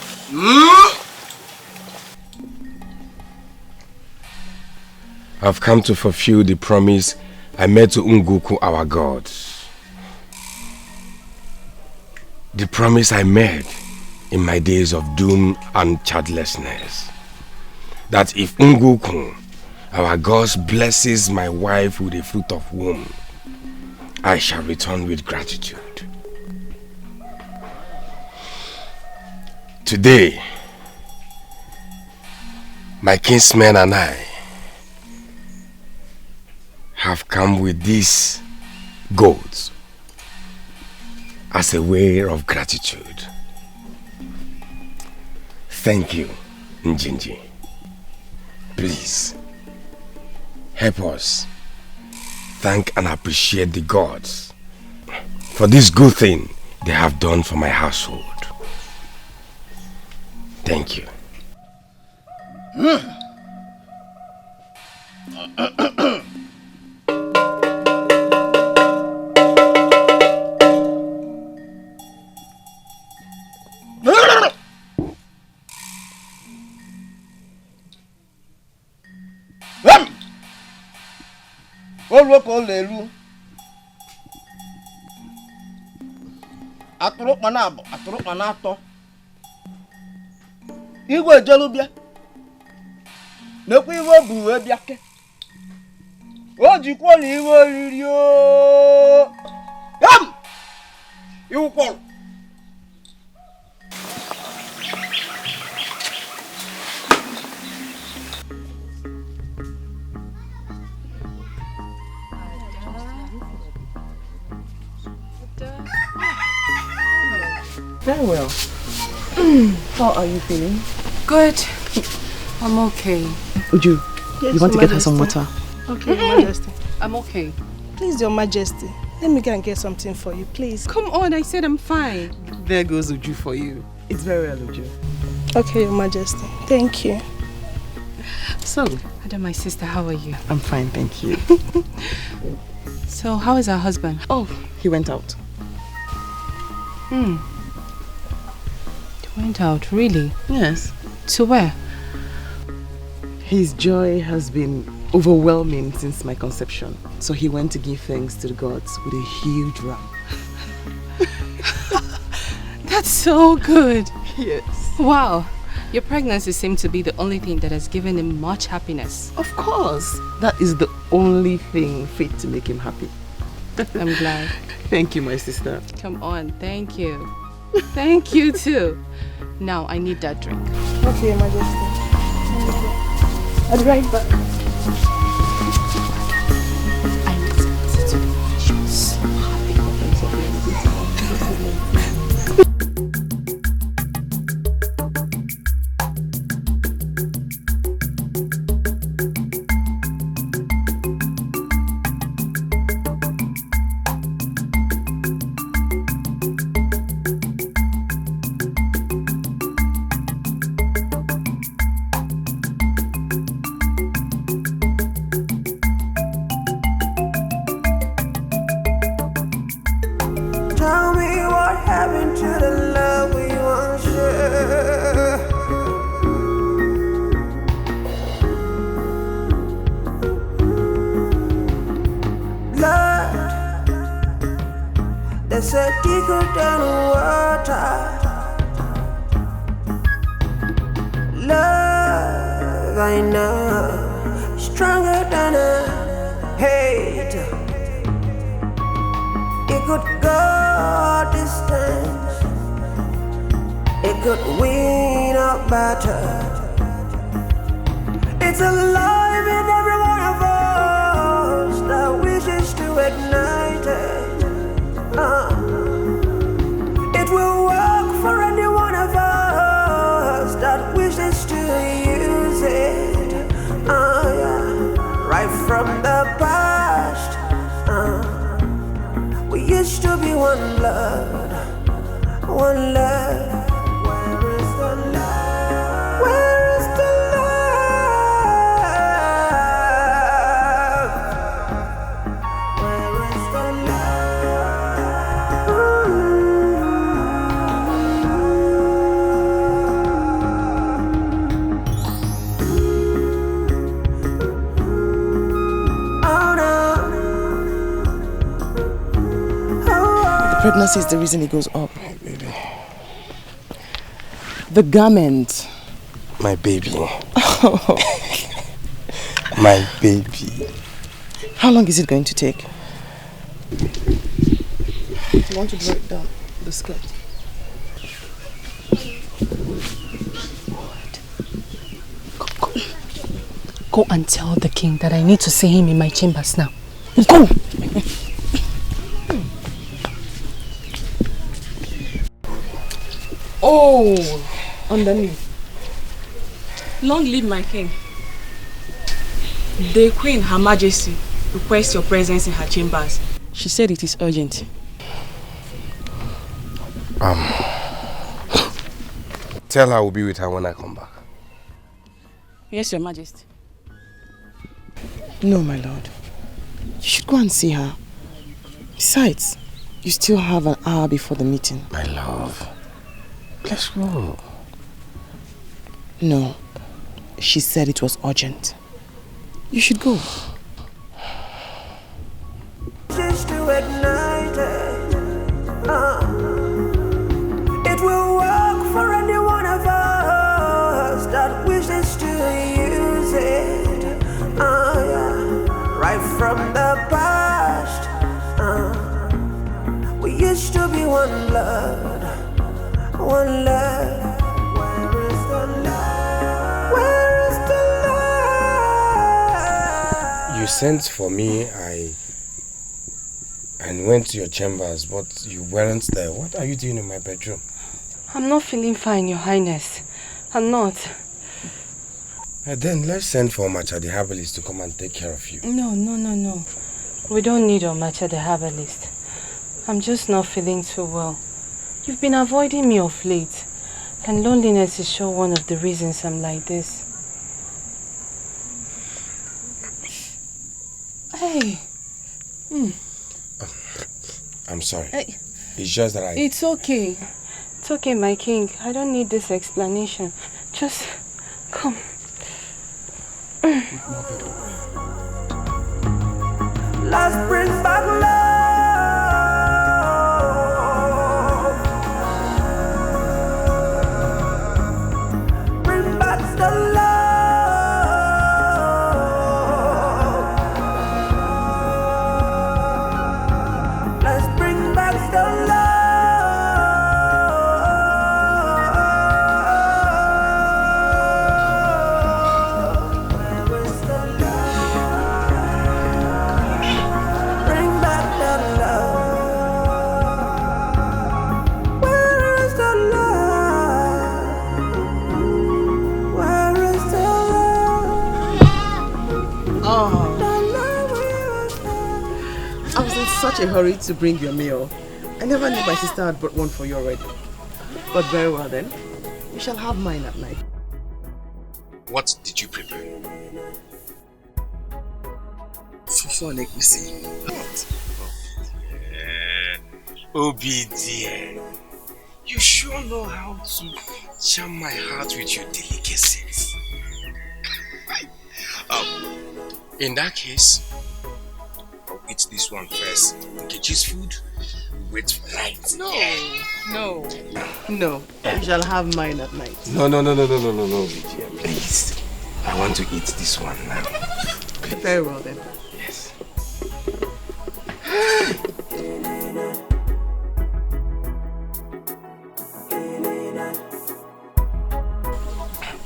Speaker 6: I've come to fulfill the promise I made to Nguku, our God. The promise I made in my days of doom and childlessness. That if Nguku, our God, blesses my wife with the fruit of womb, I shall return with gratitude. Today, my kinsmen and I have come with these goats as a way of gratitude. Thank you, Njinji. Please, help us thank and appreciate the gods for this good thing they have done for my household. Thank you.
Speaker 13: Igwe jelubia nekwa iwe bu e biake o jikwo na iwe oriri o yam iwukwo
Speaker 3: Very well. How are you feeling?
Speaker 11: Good. I'm okay.
Speaker 3: Uju,
Speaker 9: Yes,
Speaker 3: you want to
Speaker 9: Your
Speaker 3: get her some
Speaker 9: Majesty.
Speaker 3: water?
Speaker 9: Okay, Your Majesty.
Speaker 11: I'm okay.
Speaker 9: Please, Your Majesty, let me go and get something for you, please.
Speaker 11: Come on, I said I'm fine.
Speaker 3: There goes Uju for you. It's very well, Uju.
Speaker 9: Okay, Your Majesty. Thank you.
Speaker 3: So,
Speaker 11: Ada, my sister, how are you?
Speaker 3: I'm fine, thank you.
Speaker 11: So, how is our husband?
Speaker 3: Oh, he went out.
Speaker 11: He went out, really?
Speaker 3: Yes.
Speaker 11: To where?
Speaker 3: His joy has been overwhelming since my conception. So he went to give thanks to the gods with a huge ram.
Speaker 11: That's so good.
Speaker 3: Yes.
Speaker 11: Wow. Your pregnancy seems to be the only thing that has given him much happiness.
Speaker 3: Of course. That is the only thing fit to make him happy.
Speaker 11: I'm glad.
Speaker 3: Thank you, my sister.
Speaker 11: Come on, thank you. Thank you too. Now I need that drink.
Speaker 9: Okay, Your Majesty. I'll be right back.
Speaker 5: step into the love we once shared. Blood, they say thicker than water. Love, I know, stronger than a hate. It could go distance. It could win a battle. It's alive in every one of us that wishes to ignite it. It will work for any one of us that wishes to use it. Yeah. Right from the past. We used to be one blood, one love. Where is the love? Where is the love? Where is the love? Oh no.
Speaker 3: Pregnancy is the reason it goes up. My baby. The garment.
Speaker 6: My baby. My baby.
Speaker 3: How long is it going to take? You want to draw it down, the skirt?
Speaker 11: Go and tell the king that I need to see him in my chambers now. Go!
Speaker 3: Oh, underneath.
Speaker 9: Long live my king. The Queen, Her Majesty, requests your presence in her chambers. She said it is urgent.
Speaker 6: Tell her I will be with her when I come back.
Speaker 9: Yes, Your Majesty.
Speaker 3: No, my lord. You should go and see her. Besides, you still have an hour before the meeting.
Speaker 6: My love. Let's go.
Speaker 3: No. She said it was urgent. You should go.
Speaker 5: Just to ignite it. It will work for any one of us that wishes to use it. Yeah. Right from the past. We used to be one blood, one love. Where is the love? Where is the love?
Speaker 6: You sent for me, I went to your chambers, but you weren't there. What are you doing in my bedroom?
Speaker 11: I'm not feeling fine, Your Highness. I'm not.
Speaker 6: Then let's send for Macha the herbalist to come and take care of you.
Speaker 11: No. We don't need Macha the herbalist. I'm just not feeling too well. You've been avoiding me of late, and loneliness is sure one of the reasons I'm like this. Hey.
Speaker 6: I'm sorry.
Speaker 11: Hey.
Speaker 6: It's just that
Speaker 11: It's okay. It's okay, my king. I don't need this explanation. Just come.
Speaker 5: Let's bring back love. Bring back the love. Let's bring back the love. Where is the love? Bring back the love. Where is the love? Where is the love?
Speaker 3: Oh.
Speaker 5: The love we was
Speaker 3: I was in such a hurry to bring your meal. I never knew my sister had brought one for you already. But very well then. You shall have mine at night.
Speaker 6: What did you prepare?
Speaker 3: Fufu and egusi.
Speaker 6: Obi dear. You sure know how to charm my heart with your delicacies. In that case, I'll eat this one first. Nkechi's food, wait for night.
Speaker 3: No. You shall have mine at night.
Speaker 6: No, Vigia, please. I want to eat this one now. Please.
Speaker 3: Very well then.
Speaker 6: Yes.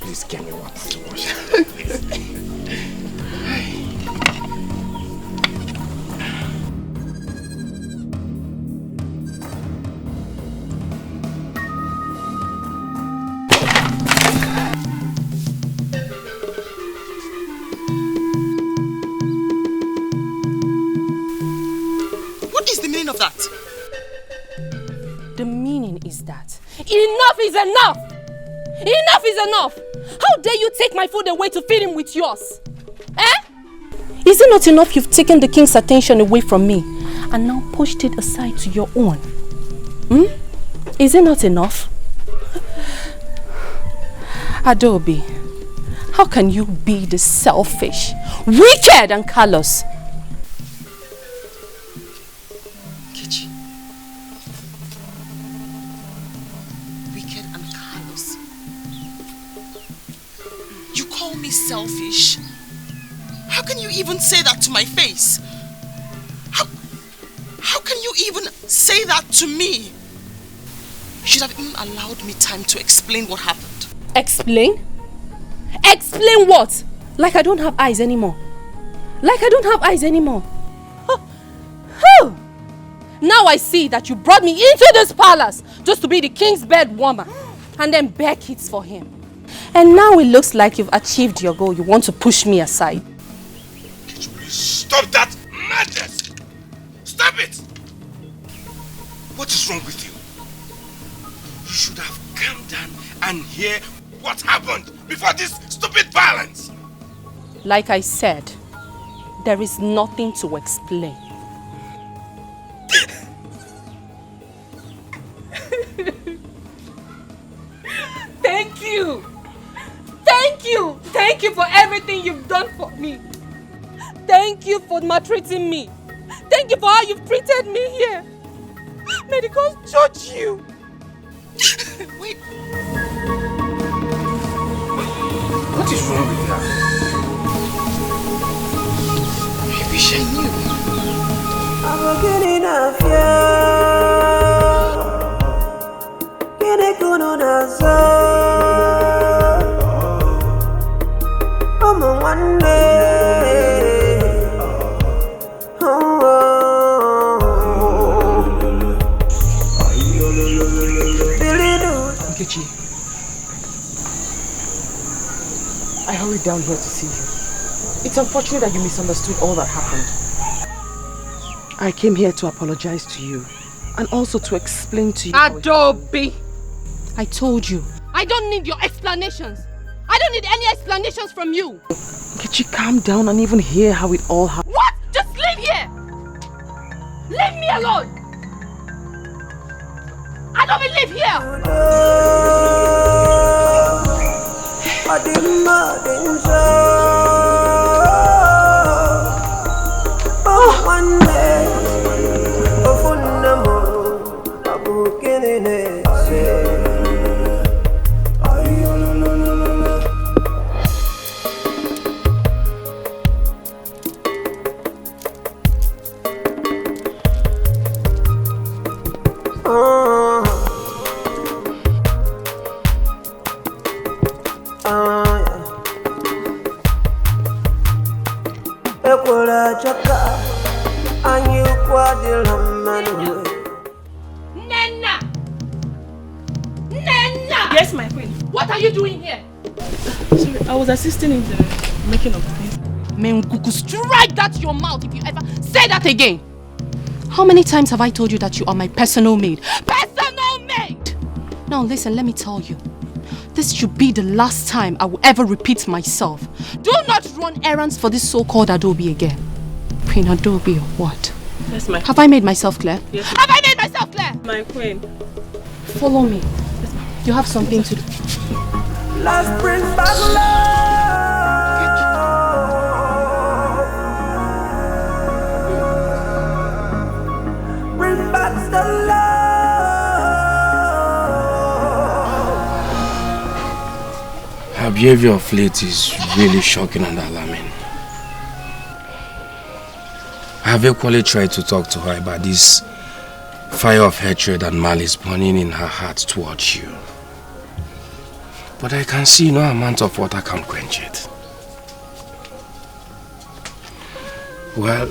Speaker 6: Please get me water to wash.
Speaker 3: What is the meaning of that?
Speaker 9: The meaning is that enough is enough! Enough is enough! How dare you take my food away to feed him with yours? Eh? Is it not enough you've taken the king's attention away from me and now pushed it aside to your own? Is it not enough? Adobe, how can you be this selfish, wicked and callous?
Speaker 3: Nkechi. Wicked and callous. You call me selfish? How can you even say that to my face? How can you even say that to me? You should have even allowed me time to explain what happened.
Speaker 9: Explain? Explain what? Like I don't have eyes anymore. Like I don't have eyes anymore. Now I see that you brought me into this palace just to be the king's bed warmer and then bear kids for him. And now it looks like you've achieved your goal. You want to push me aside.
Speaker 6: Could you please stop that madness? Stop it! What is wrong with you? You should have calmed down and hear what happened before this stupid violence.
Speaker 9: Like I said, there is nothing to explain. Thank you! Thank you! Thank you for everything you've done for me. Thank you for maltreating me. Thank you for how you've treated me here. May the gods judge you.
Speaker 3: Wait.
Speaker 6: What is wrong with her?
Speaker 3: I wish I knew.
Speaker 5: I'm getting a fear. Getting good on us. I'm a one day.
Speaker 3: Nkechi, I hurried down here to see you. It's unfortunate that you misunderstood all that happened. I came here to apologize to you and also to explain to you.
Speaker 9: Adobe! I told you, I don't need your explanations. I don't need any explanations from you.
Speaker 3: Nkechi, calm down and even hear how it all happened.
Speaker 9: What? Just leave here! Leave me alone! I don't live here!
Speaker 5: One day,
Speaker 9: Yes, my queen. What are you doing here?
Speaker 4: Sorry, I was assisting in the making of the paint.
Speaker 9: Menguku, strike that your mouth if you ever say that again. How many times have I told you that you are my personal maid? Personal maid! Now listen, let me tell you. This should be the last time I will ever repeat myself. Do not run errands for this so-called Adobe again. Queen Adobe or what?
Speaker 4: Yes, my
Speaker 9: Have I made myself clear?
Speaker 4: Yes,
Speaker 9: have I made myself clear?
Speaker 4: My queen.
Speaker 11: Follow me. You have something to do.
Speaker 5: Love brings back love. Bring back the love.
Speaker 6: Her behavior of late is really shocking and alarming. I have equally tried to talk to her about this fire of hatred and malice burning in her heart towards you. But I can see no amount of water can quench it. Well,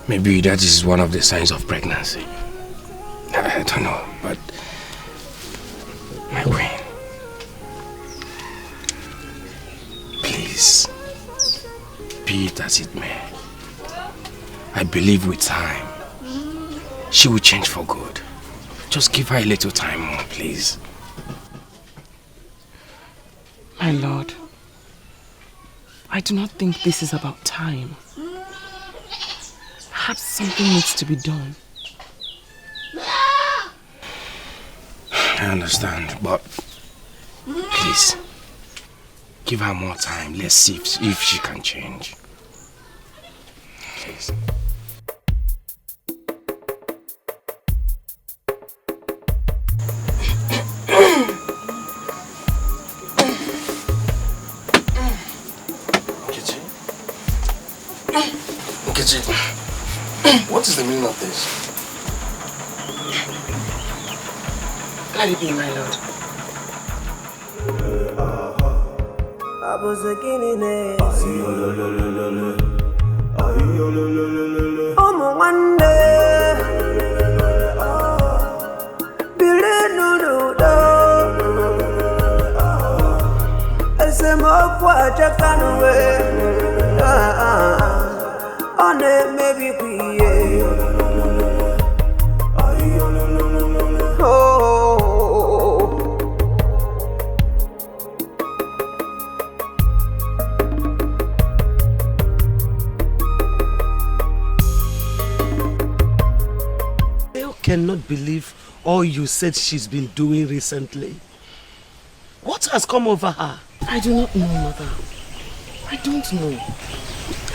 Speaker 6: maybe that is one of the signs of pregnancy. I don't know, but my queen, please, be it as it may, I believe with time, she will change for good. Just give her a little time more, please.
Speaker 3: My lord, I do not think this is about time. Perhaps something needs to be done.
Speaker 6: I understand, but please, give her more time. Let's see if she can change. Please.
Speaker 14: What is the meaning of this?
Speaker 3: Let it be, my lord.
Speaker 5: I was a guinea. Oh, my one day. Billy no. I say, more what you can on it, maybe we.
Speaker 1: Cannot believe all you said she's been doing recently. What has come over her?
Speaker 3: I do not know, mother. I don't know.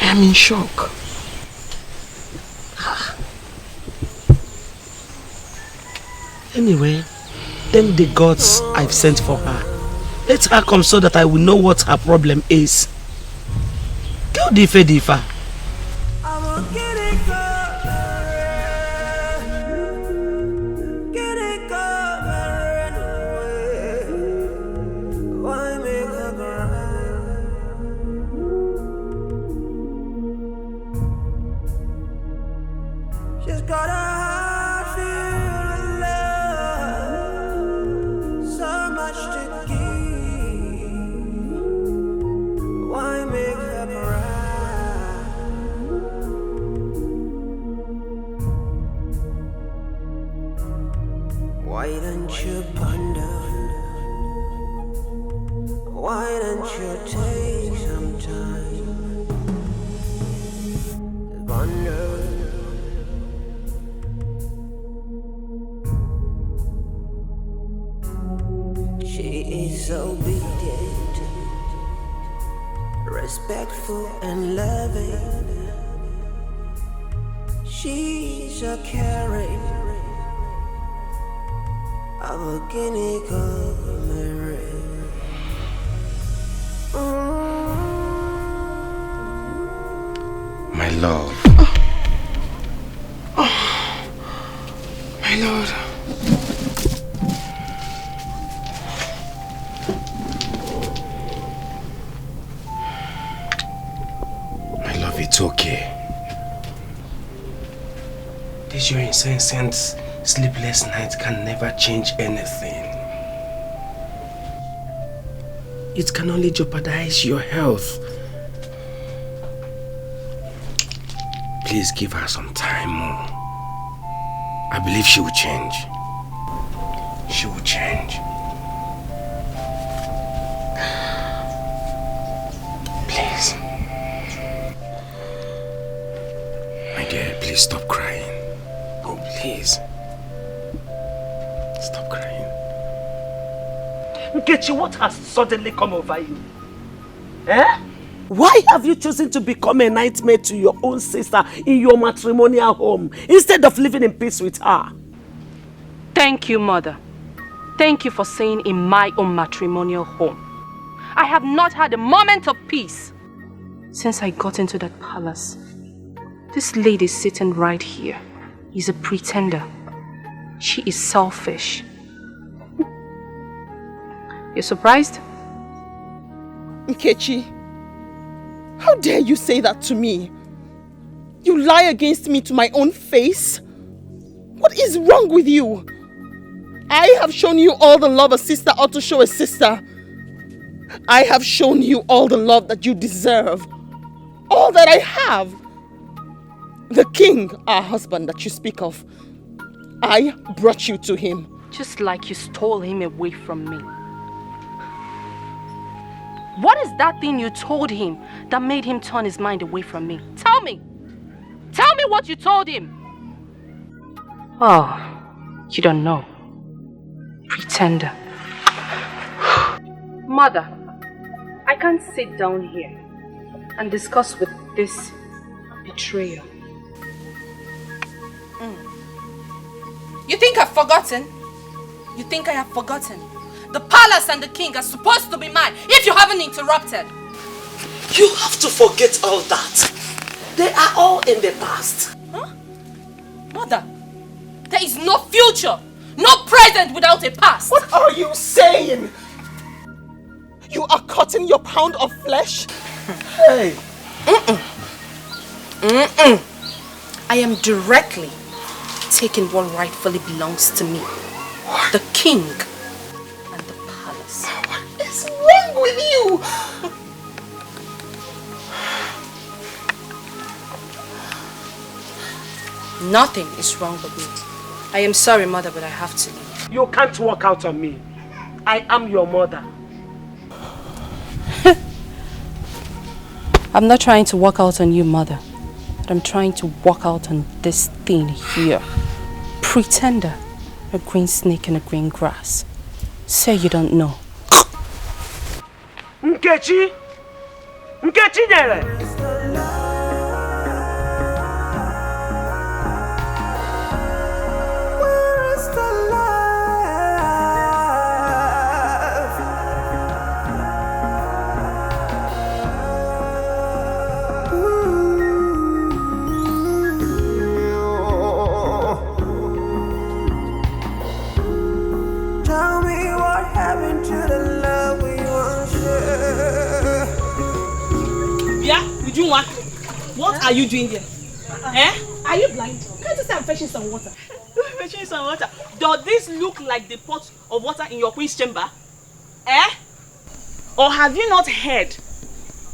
Speaker 3: I am in shock.
Speaker 1: Anyway, thank the gods I've sent for her. Let her come so that I will know what her problem is. Go Difa.
Speaker 5: Respectful and loving, she's a caring of a guinea cock Mary.
Speaker 6: My love. My lord. It's okay. This your incessant sleepless night can never change anything. It can only jeopardize your health. Please give her some time more. I believe she will change. She will change. Please. My dear, please stop crying. Oh, please.
Speaker 1: Stop crying. Nkechi, what has suddenly come over you? Eh? Why have you chosen to become a nightmare to your own sister in your matrimonial home instead of living in peace with her?
Speaker 4: Thank you, Mother. Thank you for saying in my own matrimonial home. I have not had a moment of peace since I got into that palace. This lady sitting right here is a pretender. She is selfish. You're surprised?
Speaker 3: Nkechi, how dare you say that to me? You lie against me to my own face? What is wrong with you? I have shown you all the love a sister ought to show a sister. I have shown you all the love that you deserve. All that I have. The king, our husband that you speak of, I brought you to him.
Speaker 4: Just like you stole him away from me. What is that thing you told him that made him turn his mind away from me? Tell me! Tell me what you told him! Oh, you don't know. Pretender. Mother, I can't sit down here and discuss with this betrayer.
Speaker 11: You think I've forgotten? You think I have forgotten? The palace and the king are supposed to be mine if you haven't interrupted.
Speaker 1: You have to forget all that. They are all in the past.
Speaker 11: Huh? Mother, there is no future, no present without a past.
Speaker 3: What are you saying? You are cutting your pound of flesh?
Speaker 1: Hey.
Speaker 11: I am directly taking what rightfully belongs to me. What? The king and the palace.
Speaker 3: What is wrong with you?
Speaker 11: Nothing is wrong with me. I am sorry, Mother, but I have to leave.
Speaker 1: You can't walk out on me. I am your mother.
Speaker 4: I'm not trying to walk out on you, Mother. But I'm trying to walk out on this thing here. Pretender. A green snake in a green grass. Say you don't know.
Speaker 1: Nkechi! Nkechi nyere!
Speaker 9: What are you doing here? Are you blind? Can't you say I'm fetching some water? Fetching some water? Does this look like the pot of water in your queen's chamber? Or have you not heard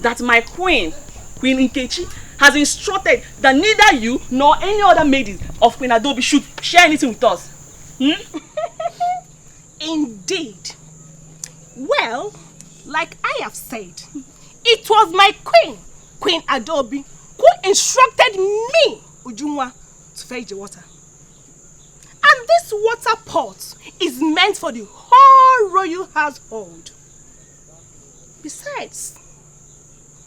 Speaker 9: that my queen, Queen Nkechi, has instructed that neither you nor any other maiden of Queen Adobe should share anything with us?
Speaker 14: Indeed. Well, like I have said, it was my queen, Queen Adobe, who instructed me, Ujunwa, to fetch the water. And this water pot is meant for the whole royal household. Besides,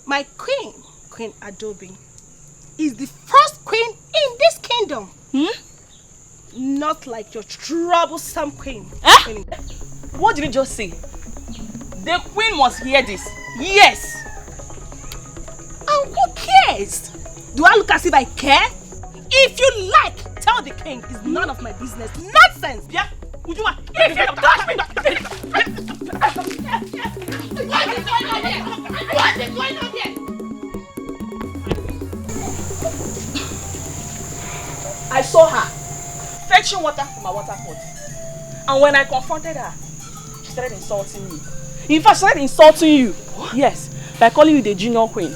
Speaker 14: my queen, Queen Adobe, is the first queen in this kingdom. Not like your troublesome queen.
Speaker 9: What did you just say? The queen must hear this. Yes.
Speaker 14: And who cares? Do I look as if I care? If you like, tell the king it's none of my business. Nonsense!
Speaker 9: Yeah? Ujuma, if you touch me!
Speaker 14: What is going on here? What is going on here?
Speaker 9: I saw her fetching water from my water pot. And when I confronted her, she started insulting me. In fact, she started insulting you. What? Yes, by calling you the junior queen.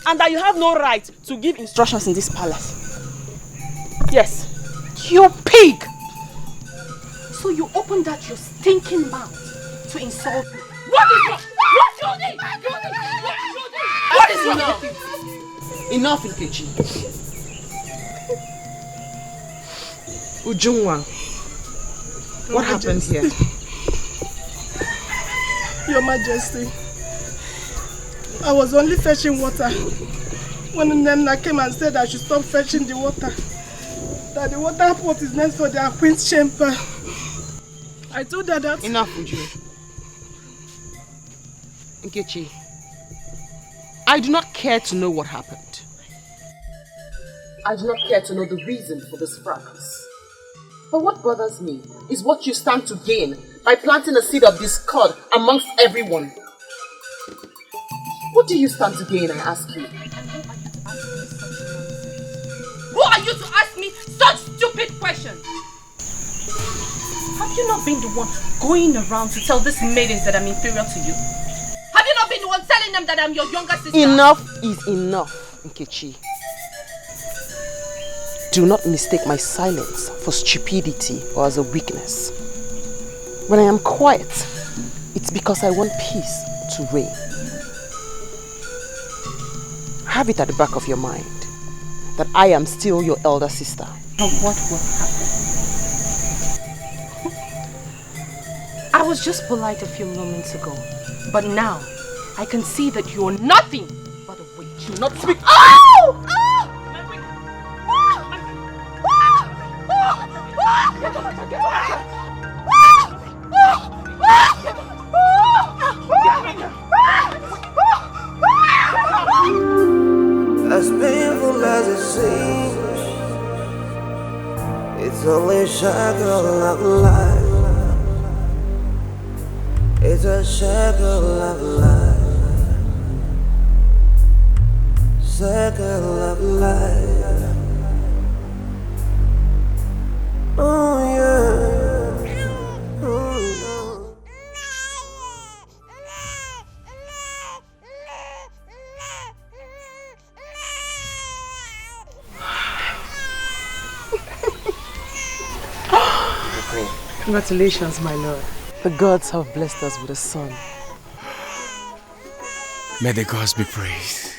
Speaker 9: And that you have no right to give instructions in this palace. Yes.
Speaker 14: You pig! So you opened that your stinking mouth to insult me.
Speaker 9: What is wrong?
Speaker 14: What is wrong?
Speaker 3: Enough, Nkechi. Ujunwa, What happened here?
Speaker 14: Your Majesty, I was only fetching water when Nenna came and said I should stop fetching the water. That the water pot is next for their queen's chamber. I told her that...
Speaker 3: Enough, Uju. Nkechi, I do not care to know what happened. I do not care to know the reason for this fracas. But what bothers me is what you stand to gain by planting a seed of discord amongst everyone. What do you stand to gain, I ask you?
Speaker 4: Who are you to ask me such stupid questions? Have you not been the one going around to tell these maidens that I'm inferior to you? Have you not been the one telling them that I'm your younger sister?
Speaker 3: Enough is enough, Nkechi. Do not mistake my silence for stupidity or as a weakness. When I am quiet, it's because I want peace to reign. Have it at the back of your mind that I am still your elder sister.
Speaker 4: And what will happen? I was just polite a few moments ago, but now I can see that you're nothing but a witch.
Speaker 3: Do not speak.
Speaker 4: Oh!
Speaker 5: As painful as it seems, it's only a shackle of life. It's a shackle of life. Shackle of life. Oh yeah. Oh
Speaker 3: Congratulations, my lord. The gods have blessed us with a son.
Speaker 6: May the gods be praised.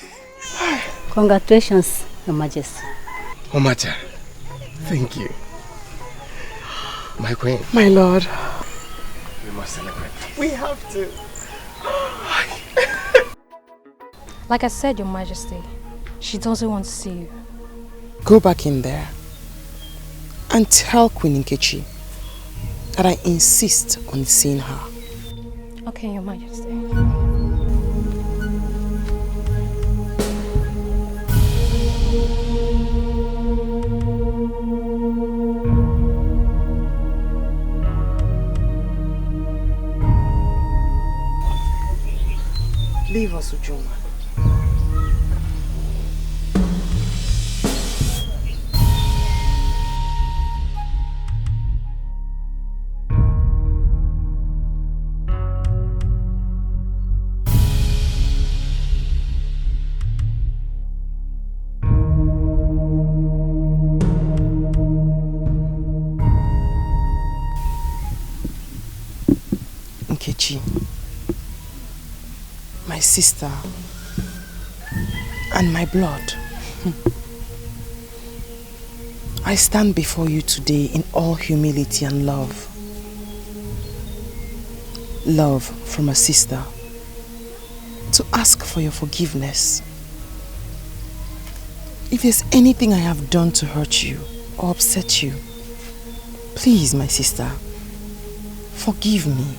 Speaker 12: Congratulations, Your Majesty.
Speaker 6: Omata, thank you. My queen.
Speaker 3: My lord.
Speaker 6: We must celebrate.
Speaker 3: We have to.
Speaker 15: Like I said, Your Majesty, she doesn't want to see you.
Speaker 3: Go back in there and tell Queen Nkechi that I insist on seeing her.
Speaker 15: Okay, Your Majesty.
Speaker 3: Leave us, Ujoma. Nkechi, my sister and my blood, I stand before you today in all humility and love. Love from a sister to ask for your forgiveness. If there's anything I have done to hurt you or upset you, please, my sister, forgive me.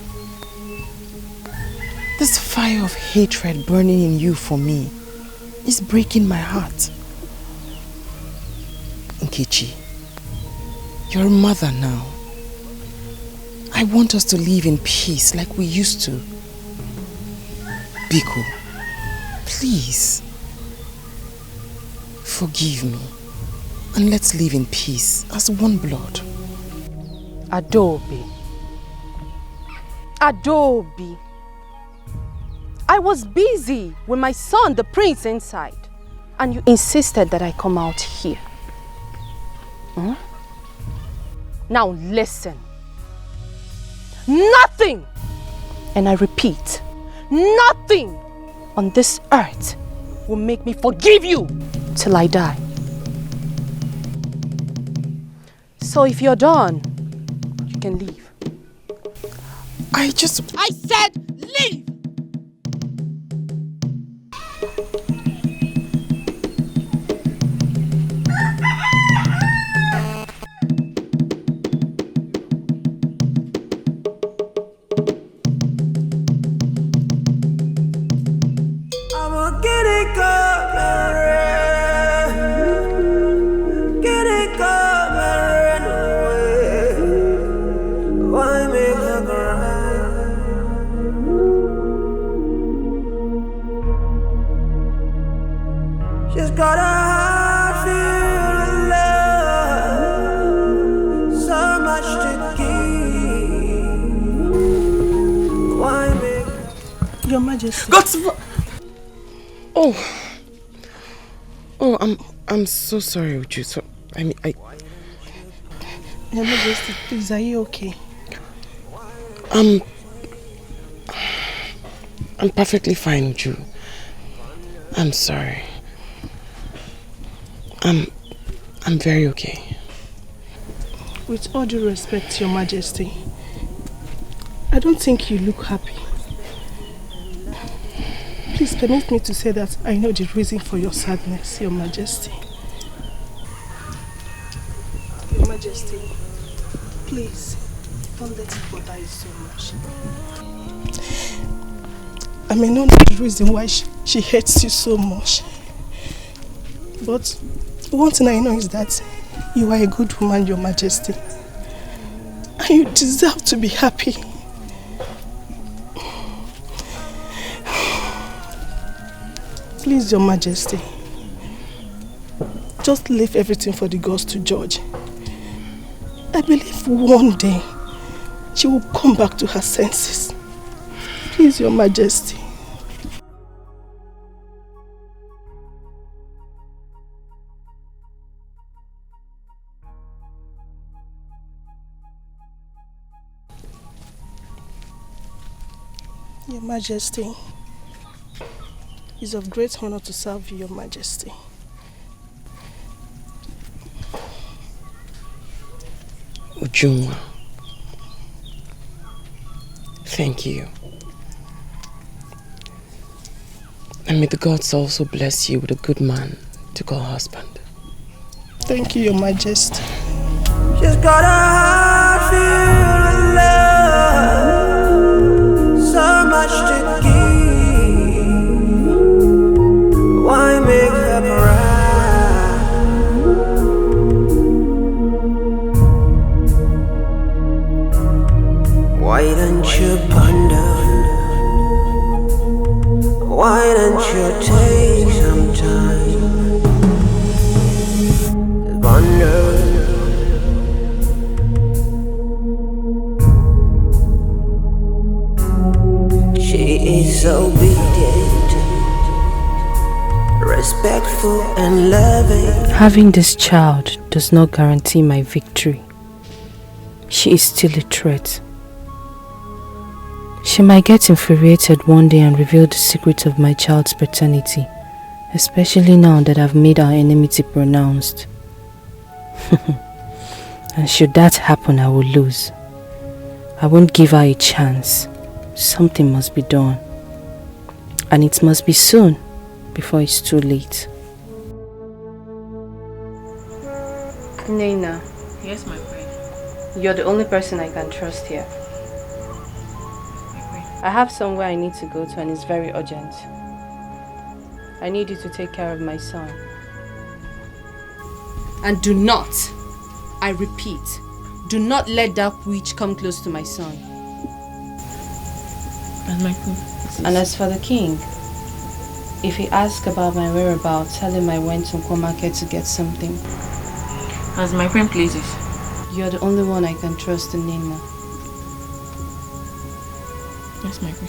Speaker 3: This fire of hatred burning in you for me is breaking my heart. Nkechi, you're a mother now. I want us to live in peace like we used to. Biko, please, forgive me and let's live in peace as one blood.
Speaker 4: Adobe. Adobe. I was busy with my son, the prince, inside. And you insisted that I come out here. Hmm? Now listen. Nothing, and I repeat, nothing on this earth will make me forgive you till I die. So if you're done, you can leave.
Speaker 3: I
Speaker 14: said leave!
Speaker 5: I'm a guinea come and rain. Guinea come and rain away. Why make her cry? She's got a heart filled with love, so much to give. Why make
Speaker 14: Your Majesty.
Speaker 3: Oh, I'm so sorry, Uju. So,
Speaker 14: Your Majesty, please, are you okay?
Speaker 3: I'm perfectly fine, Uju. I'm sorry. I'm very okay.
Speaker 14: With all due respect, Your Majesty, I don't think you look happy. Please permit me to say that I know the reason for your sadness, Your Majesty. Your Majesty, please, don't let it bother you so much. I may not know the reason why she hates you so much. But one thing I know is that you are a good woman, Your Majesty. And you deserve to be happy. Please, Your Majesty, just leave everything for the gods to judge. I believe one day she will come back to her senses. Please, Your Majesty. Your Majesty, it's of great honor to serve you, Your Majesty.
Speaker 3: Ujunwa, thank you. And may the gods also bless you with a good man to call husband.
Speaker 14: Thank you, Your Majesty.
Speaker 5: She's got a heart filled with love, so much to give. Why make her cry? Why don't you ponder? Why don't you take some time to wonder? She is obedient, respectful and loving.
Speaker 11: Having this child does not guarantee my victory. She is still a threat. She might get infuriated one day and reveal the secret of my child's paternity, especially now that I've made our enmity pronounced. And should that happen, I will lose. I won't give her a chance. Something must be done. And it must be soon, before it's too late. Nena.
Speaker 4: Yes, my queen.
Speaker 11: You're the only person I can trust here. I have somewhere I need to go to and it's very urgent. I need you to take care of my son. And do not, I repeat, do not let that witch come close to my son.
Speaker 4: And my queen.
Speaker 11: And as for the king, if he asks about my whereabouts, tell him I went to Nkwo market to get something.
Speaker 4: As my queen pleases.
Speaker 11: You're the only one I can trust in Nina.
Speaker 4: Yes, my queen.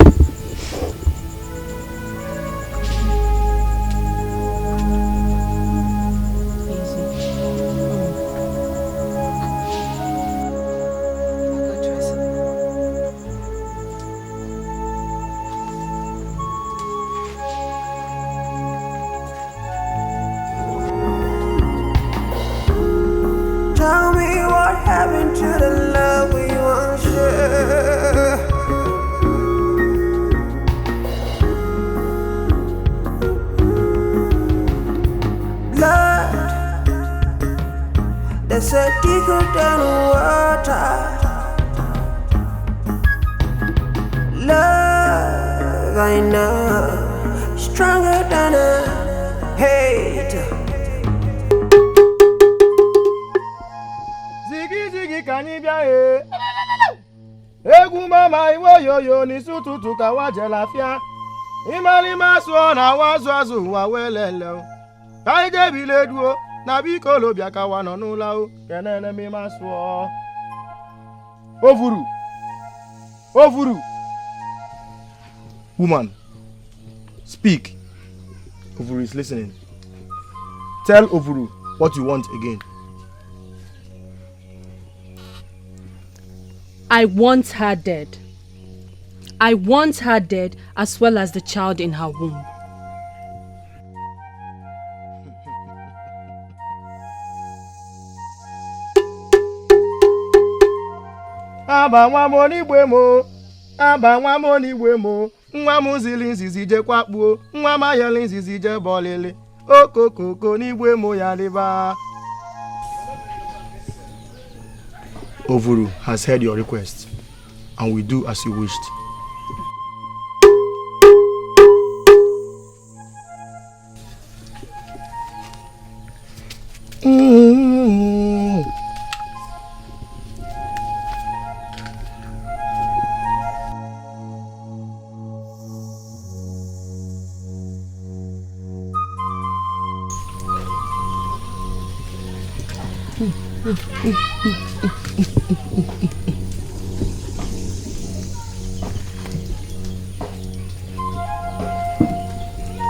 Speaker 5: Tell me what happened to the love we once shared. than water. Love, I know, stronger than a hate.
Speaker 16: Ziggy ziggy can you be Egu mama iwo yoyo ni sututu kawaje lafia. Imali maso na wazu wa welele. Kaije bileduo na biko lo bia ka wa no nula o. Kenene mi maso. Ovuru. Ovuru. Woman, speak. Ovuru is listening. Tell Ovuru what you want again.
Speaker 11: I want her dead. I want her dead as well as the child in her womb.
Speaker 16: Aba nwa mo ni gbe mo. Aba nwa mo ni gbe mo. Nwa mu zili nzizi je kwakpuo. Nwa ma yeli nzizi je bolele. Okokoko ni gbe mo ya liba. Ovuru has heard your request and will do as you wished.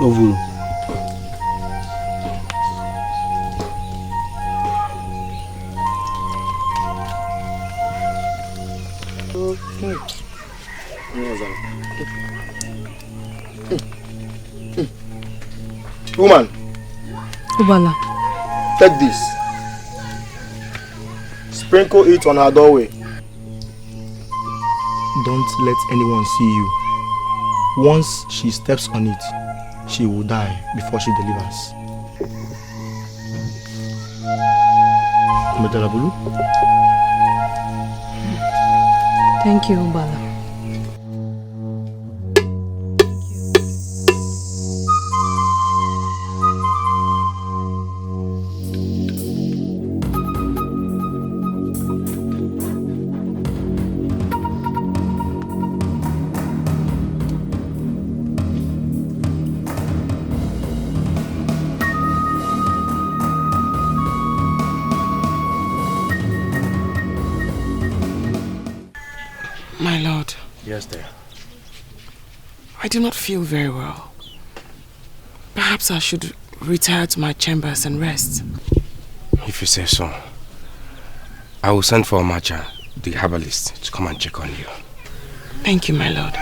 Speaker 16: Ovuru. Woman.
Speaker 11: Ubala.
Speaker 16: Take this. Sprinkle it on her doorway. Don't let anyone see you. Once she steps on it, she will die before she delivers. Metalabulu?
Speaker 11: Thank you, Ubala.
Speaker 3: My lord.
Speaker 16: Yes, dear.
Speaker 3: I do not feel very well. Perhaps I should retire to my chambers and rest.
Speaker 6: If you say so. I will send for Omacha, the herbalist, to come and check on you.
Speaker 3: Thank you, my lord.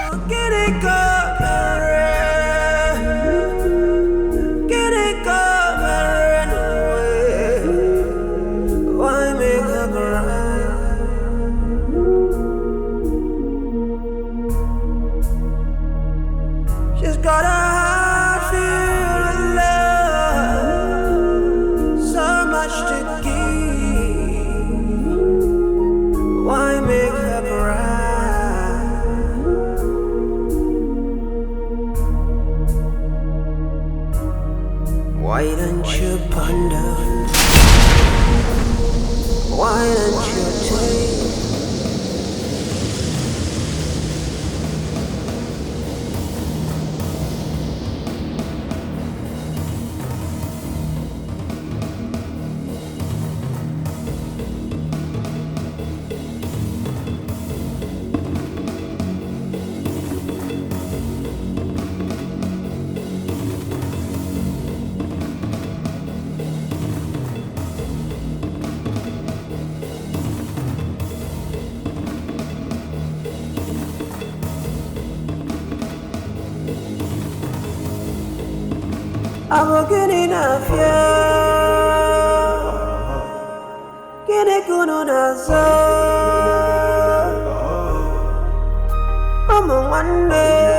Speaker 5: She's got a heart filled with love, so much to give. Why make her cry? Why don't you ponder? Why don't you take? I'm getting a fear. Getting good on us. I'm a one day.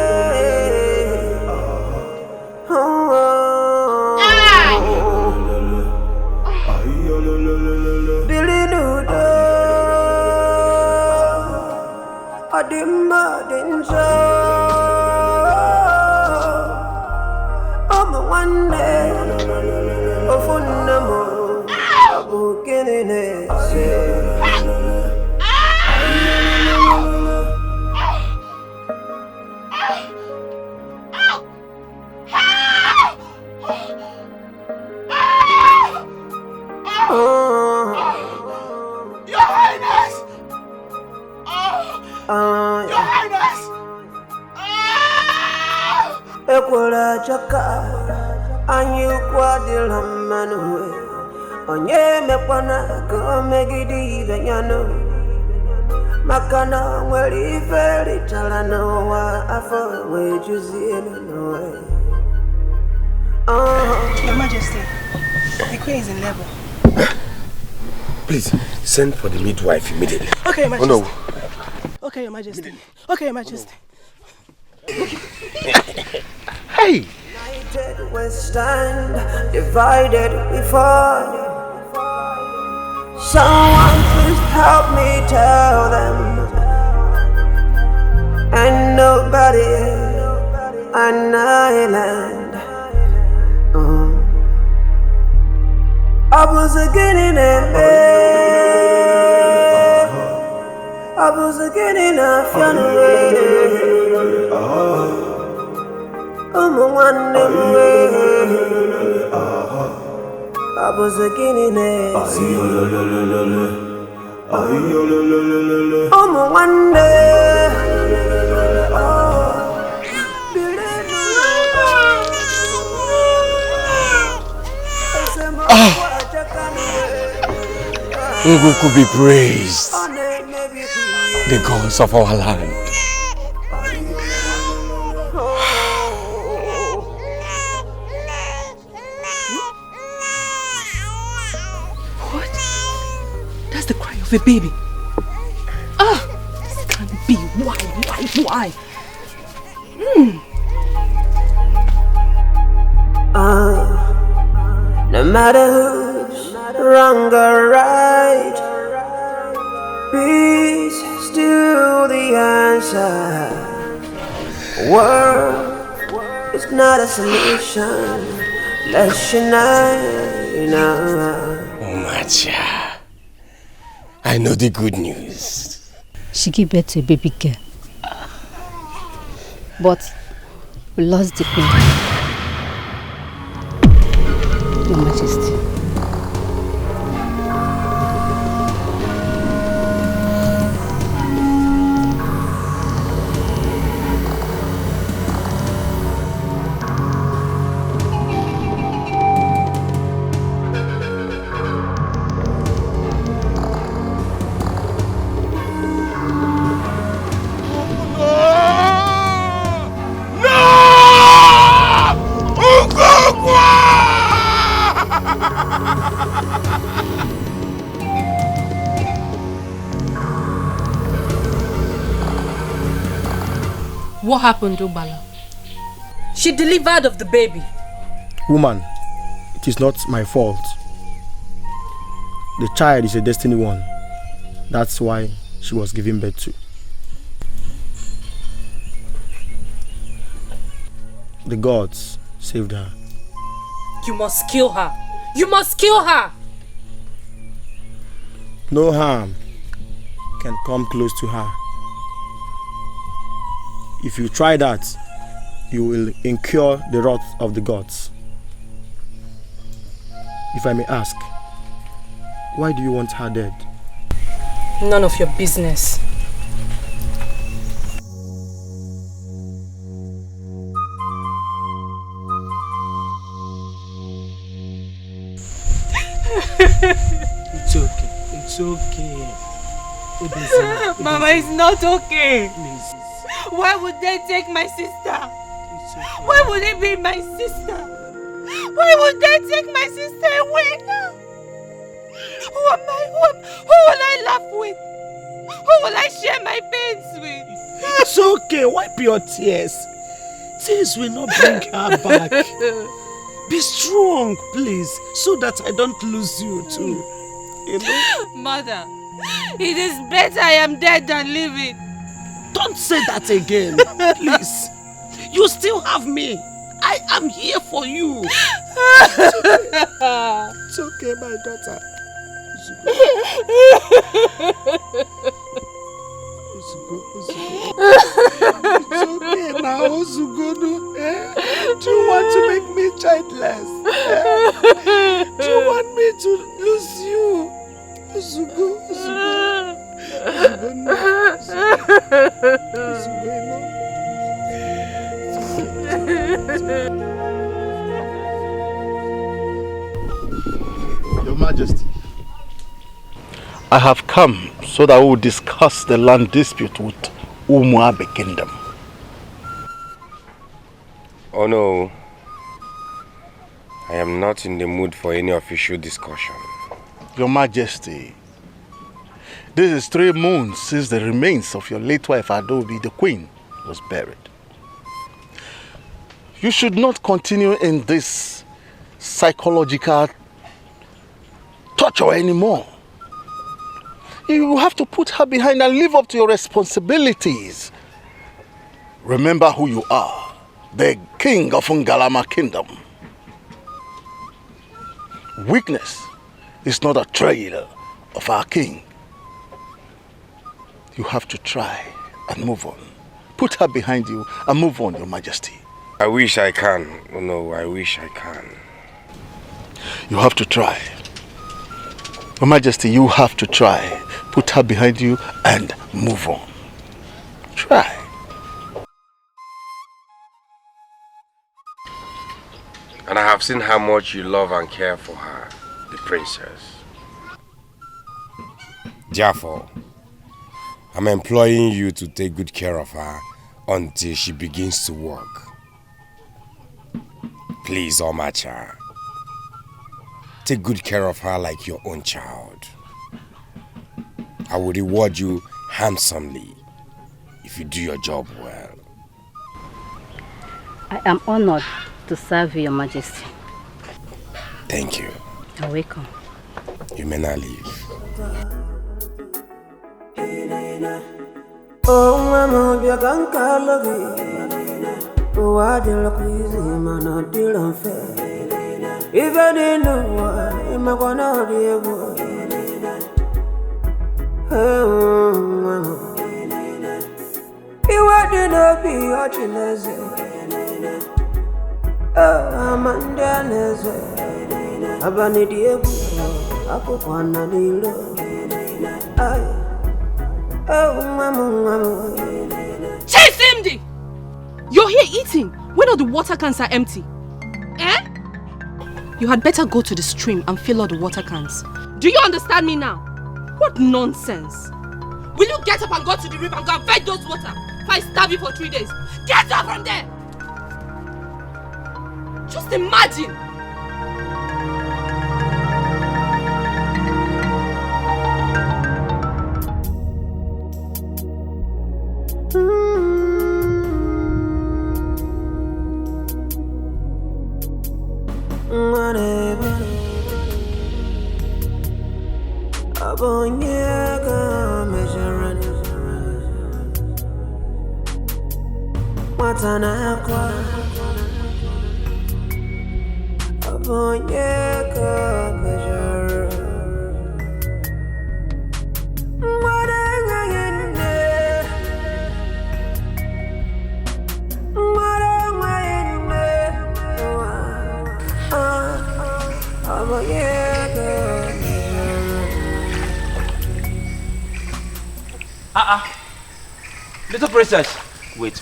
Speaker 5: Billy Noodle. Onjo, I'm one day, Ofunamo, Abu Kenene.
Speaker 1: Your Highness! Your Highness!
Speaker 5: Ekwela chaka anyi kwadila manwe onye mekwana ka megidi benyano makana nwere ife ritala n'ụwa afọ wee juzie n'ụwa.
Speaker 14: Your Majesty, the queen is in labor.
Speaker 6: Please, send for the midwife immediately.
Speaker 14: Okay, Your Majesty.
Speaker 6: Oh no.
Speaker 14: Okay, Your Majesty. Okay, Your Majesty.
Speaker 6: Hey!
Speaker 5: United we stand, divided we fall. Someone please help me tell them. And nobody an island. I was again in I was again in a funeral. I'm a one way. I was again in I'm a one day.
Speaker 6: Who could be praised? The gods of our land.
Speaker 4: What? That's the cry of a baby. This can't be. Why?
Speaker 5: No matter who's wrong or right, peace is still the answer. War is not a solution. Let's unite.
Speaker 6: Oh my child, I know the good news.
Speaker 12: She gave birth to a baby girl. But we lost the queen. Your Majesty.
Speaker 11: What happened, Ubala?
Speaker 9: She delivered of the baby.
Speaker 16: Woman, it is not my fault. The child is a destiny one. That's why she was given birth to. The gods saved her.
Speaker 9: You must kill her. You must kill her.
Speaker 16: No harm can come close to her. If you try that, you will incur the wrath of the gods. If I may ask, why do you want her dead?
Speaker 9: None of your business.
Speaker 1: It's okay. It's okay.
Speaker 9: Mama, it's not okay.
Speaker 1: Please.
Speaker 9: Why would they take my sister? Why would they be my sister? Why would they take my sister away now? Who am I? Who will I laugh with? Who will I share my pains with?
Speaker 1: It's okay. Wipe your tears. Tears will not bring her back. Be strong, please, so that I don't lose you too. You know?
Speaker 9: Mother, it is better I am dead than living.
Speaker 1: Don't say that again, please. You still have me. I am here for you. It's okay, my daughter. It's okay now, Ozugono. Do you want to make me childless? Do you want me to lose you? Ozugo,
Speaker 7: Your Majesty, I have come so that we will discuss the land dispute with Umuabe Kingdom.
Speaker 6: Oh no, I am not in the mood for any official discussion.
Speaker 7: Your Majesty, this is 3 moons since the remains of your late wife Adobe, the Queen, was buried. You should not continue in this psychological torture anymore. You have to put her behind and live up to your responsibilities. Remember who you are, the king of Ngalama Kingdom. Weakness is not a trail of our king. You have to try and move on. Put her behind you and move on, Your Majesty.
Speaker 6: I wish I can. Oh no, I wish I can.
Speaker 7: You have to try. Your Majesty, you have to try. Put her behind you and move on. Try.
Speaker 6: And I have seen how much you love and care for her, the princess. Therefore, I'm employing you to take good care of her until she begins to work. Please, Omacha, take good care of her like your own child. I will reward you handsomely if you do your job well.
Speaker 12: I am honored to serve you, Your Majesty.
Speaker 6: Thank you.
Speaker 12: You're welcome.
Speaker 6: You may now leave.
Speaker 5: Oh, mama, be a gankalogi. Oh, I did look easy, man, I did unfair. If I didn't know why, I'm gonna be a boy. Oh, mama. You didn't be watching us. Oh, I'm under us. I'm a dear boy. I could want a little. Oh, mama.
Speaker 4: Chase MD! You're here eating when all the water cans are empty. Eh? You had better go to the stream and fill all the water cans. Do you understand me now? What nonsense! Will you get up and go to the river and go and fetch those water? If I starve you for 3 days, get up from there! Just imagine!
Speaker 8: Little princess. Wait.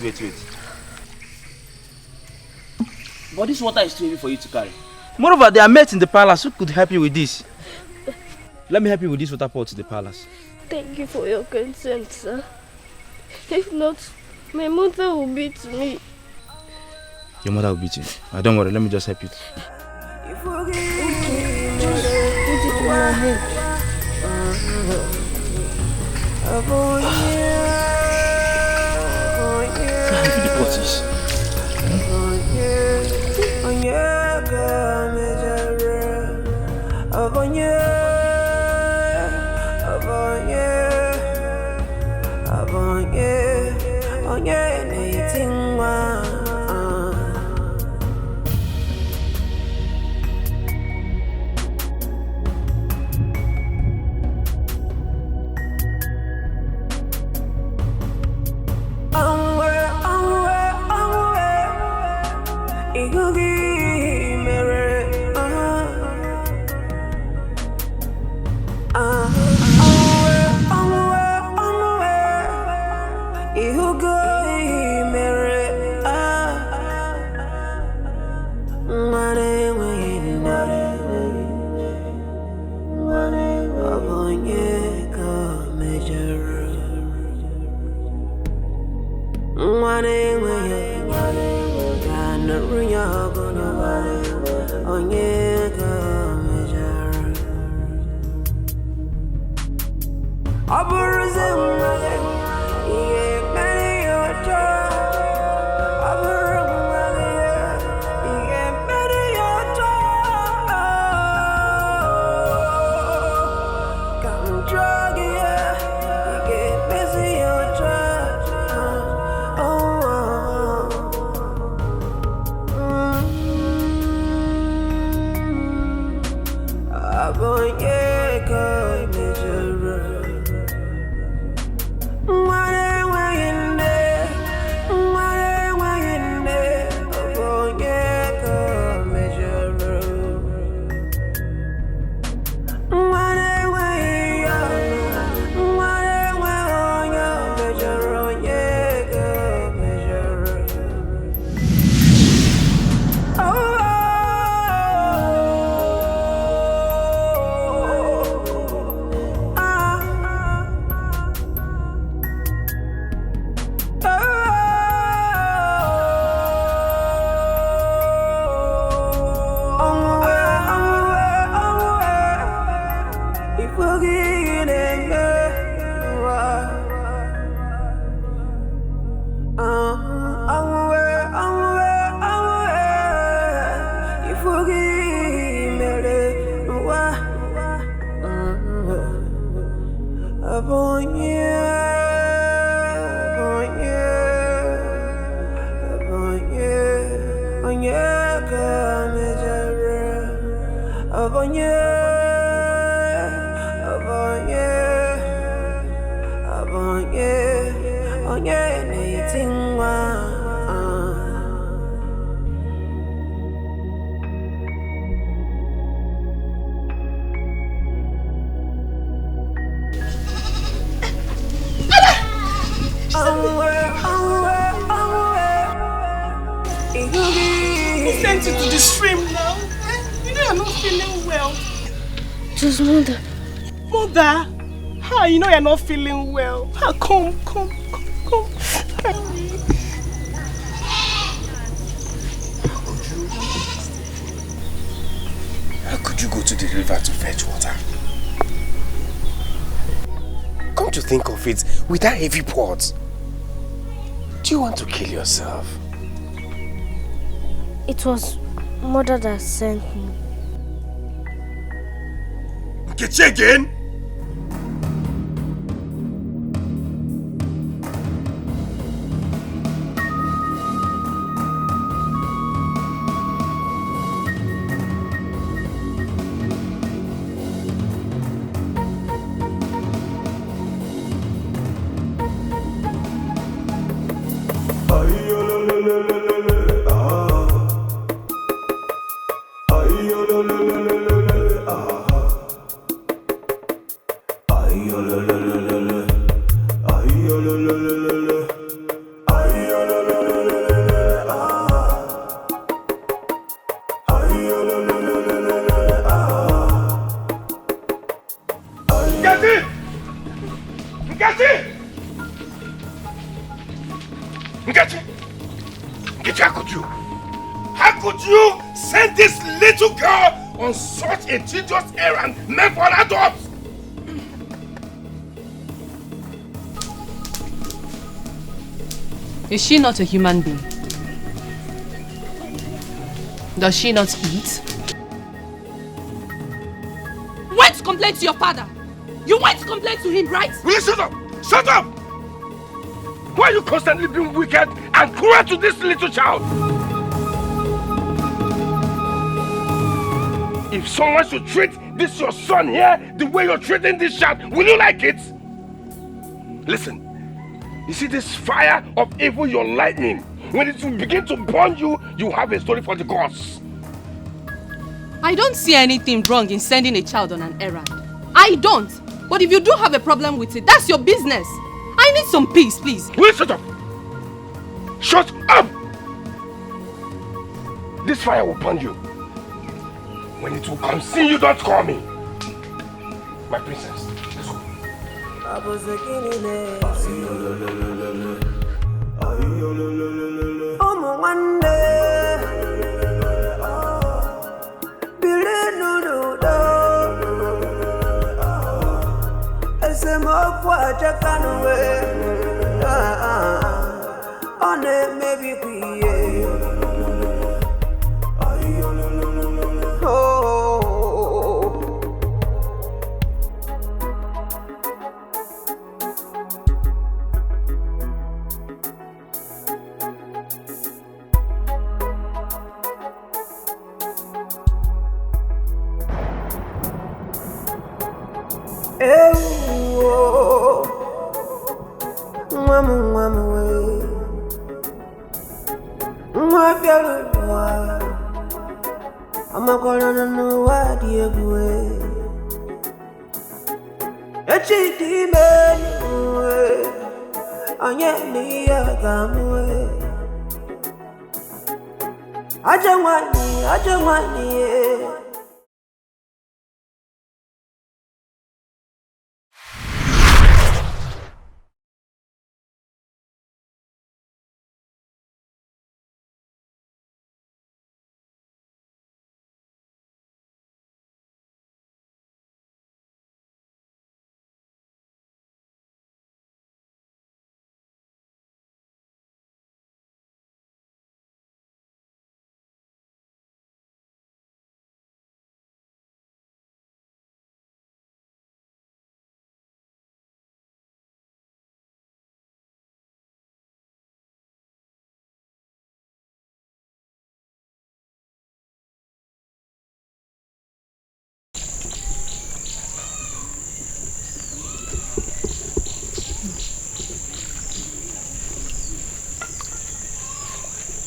Speaker 8: But this water is too heavy for you to carry. Moreover, there are mates in the palace who could help you with this. Let me help you with this water pot to the palace.
Speaker 17: Thank you for your consent, sir. If not, my mother will beat me.
Speaker 8: Your mother will beat you. Don't worry, let me just help you.
Speaker 17: Okay, just put it in my head.
Speaker 8: The pot is.
Speaker 14: You know you're not feeling well. Come.
Speaker 6: How could you go to the river to fetch water? Come to think of it, with that heavy pot, do you want to kill yourself?
Speaker 17: It was Mother that sent me.
Speaker 2: Nkechi again? A tedious errand meant for adults.
Speaker 11: Is she not a human being? Does she not eat?
Speaker 14: Went to complain to your father. You went to complain to him, right?
Speaker 2: Will you shut up? Shut up! Why are you constantly being wicked and cruel to this little child? If someone should treat this your son here the way you're treating this child, will you like it? Listen, you see this fire of evil you're lighting
Speaker 16: When it will begin to burn you, you have a story for the gods.
Speaker 4: I don't see anything wrong in sending a child on an errand. I don't. But if you do have a problem with it, that's your business. I need some peace, please.
Speaker 16: Will you shut up? Shut up! This fire will burn you. When it will consume you, don't call me. My princess, let's go.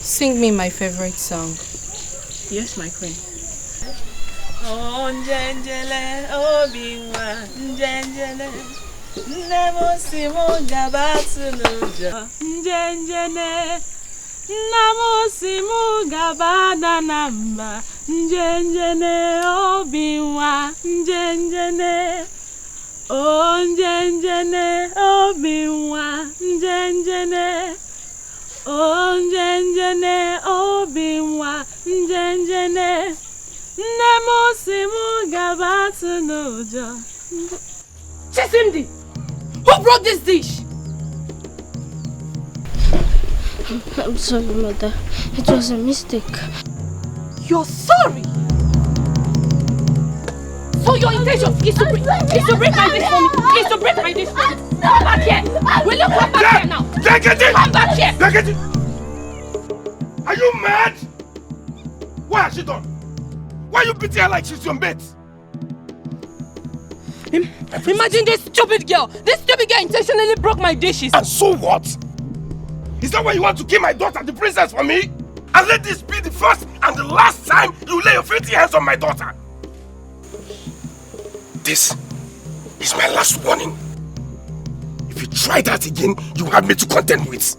Speaker 11: Sing me my favorite song.
Speaker 4: Yes, my queen.
Speaker 18: Oh, Njenjele, Obiwa, Njenjele, Namosimu Gabatu Nuja, Njenjele, Namosimu Gabana Namba, Njenjele, Obiwa, Njenjele, oh, Njenjele, Obiwa, Njenjele. Oh, njenjene, obiwa, njenjene, nemosimu gabatu nojo.
Speaker 4: Chisimdi, who brought this dish?
Speaker 17: I'm sorry, Mother. It was a mistake.
Speaker 4: You're sorry? So your intention is to bring my dish for me? Is to bring my dish for me? Come back here! Will you come back here now?
Speaker 16: Take it!
Speaker 4: Come back here!
Speaker 16: Take it! Are you mad? What has she done? Why you beating her like she's your mate?
Speaker 4: Imagine this stupid girl! This stupid girl intentionally broke my dishes!
Speaker 16: And so what? Is that why you want to kill my daughter, the princess, for me? And let this be the first and the last time you lay your filthy hands on my daughter! This is my last warning. If you try that again, you have me to contend with.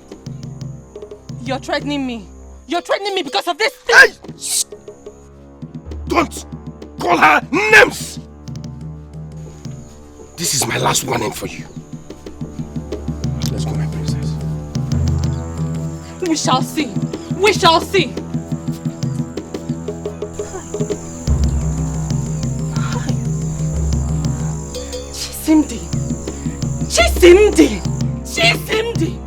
Speaker 4: You're threatening me. You're threatening me because of this thing.
Speaker 16: Hey! Shh. Don't call her names. This is my last warning for you. Let's go, my princess.
Speaker 4: We shall see. We shall see. Chisimdi. Chisimdi. Chisimdi.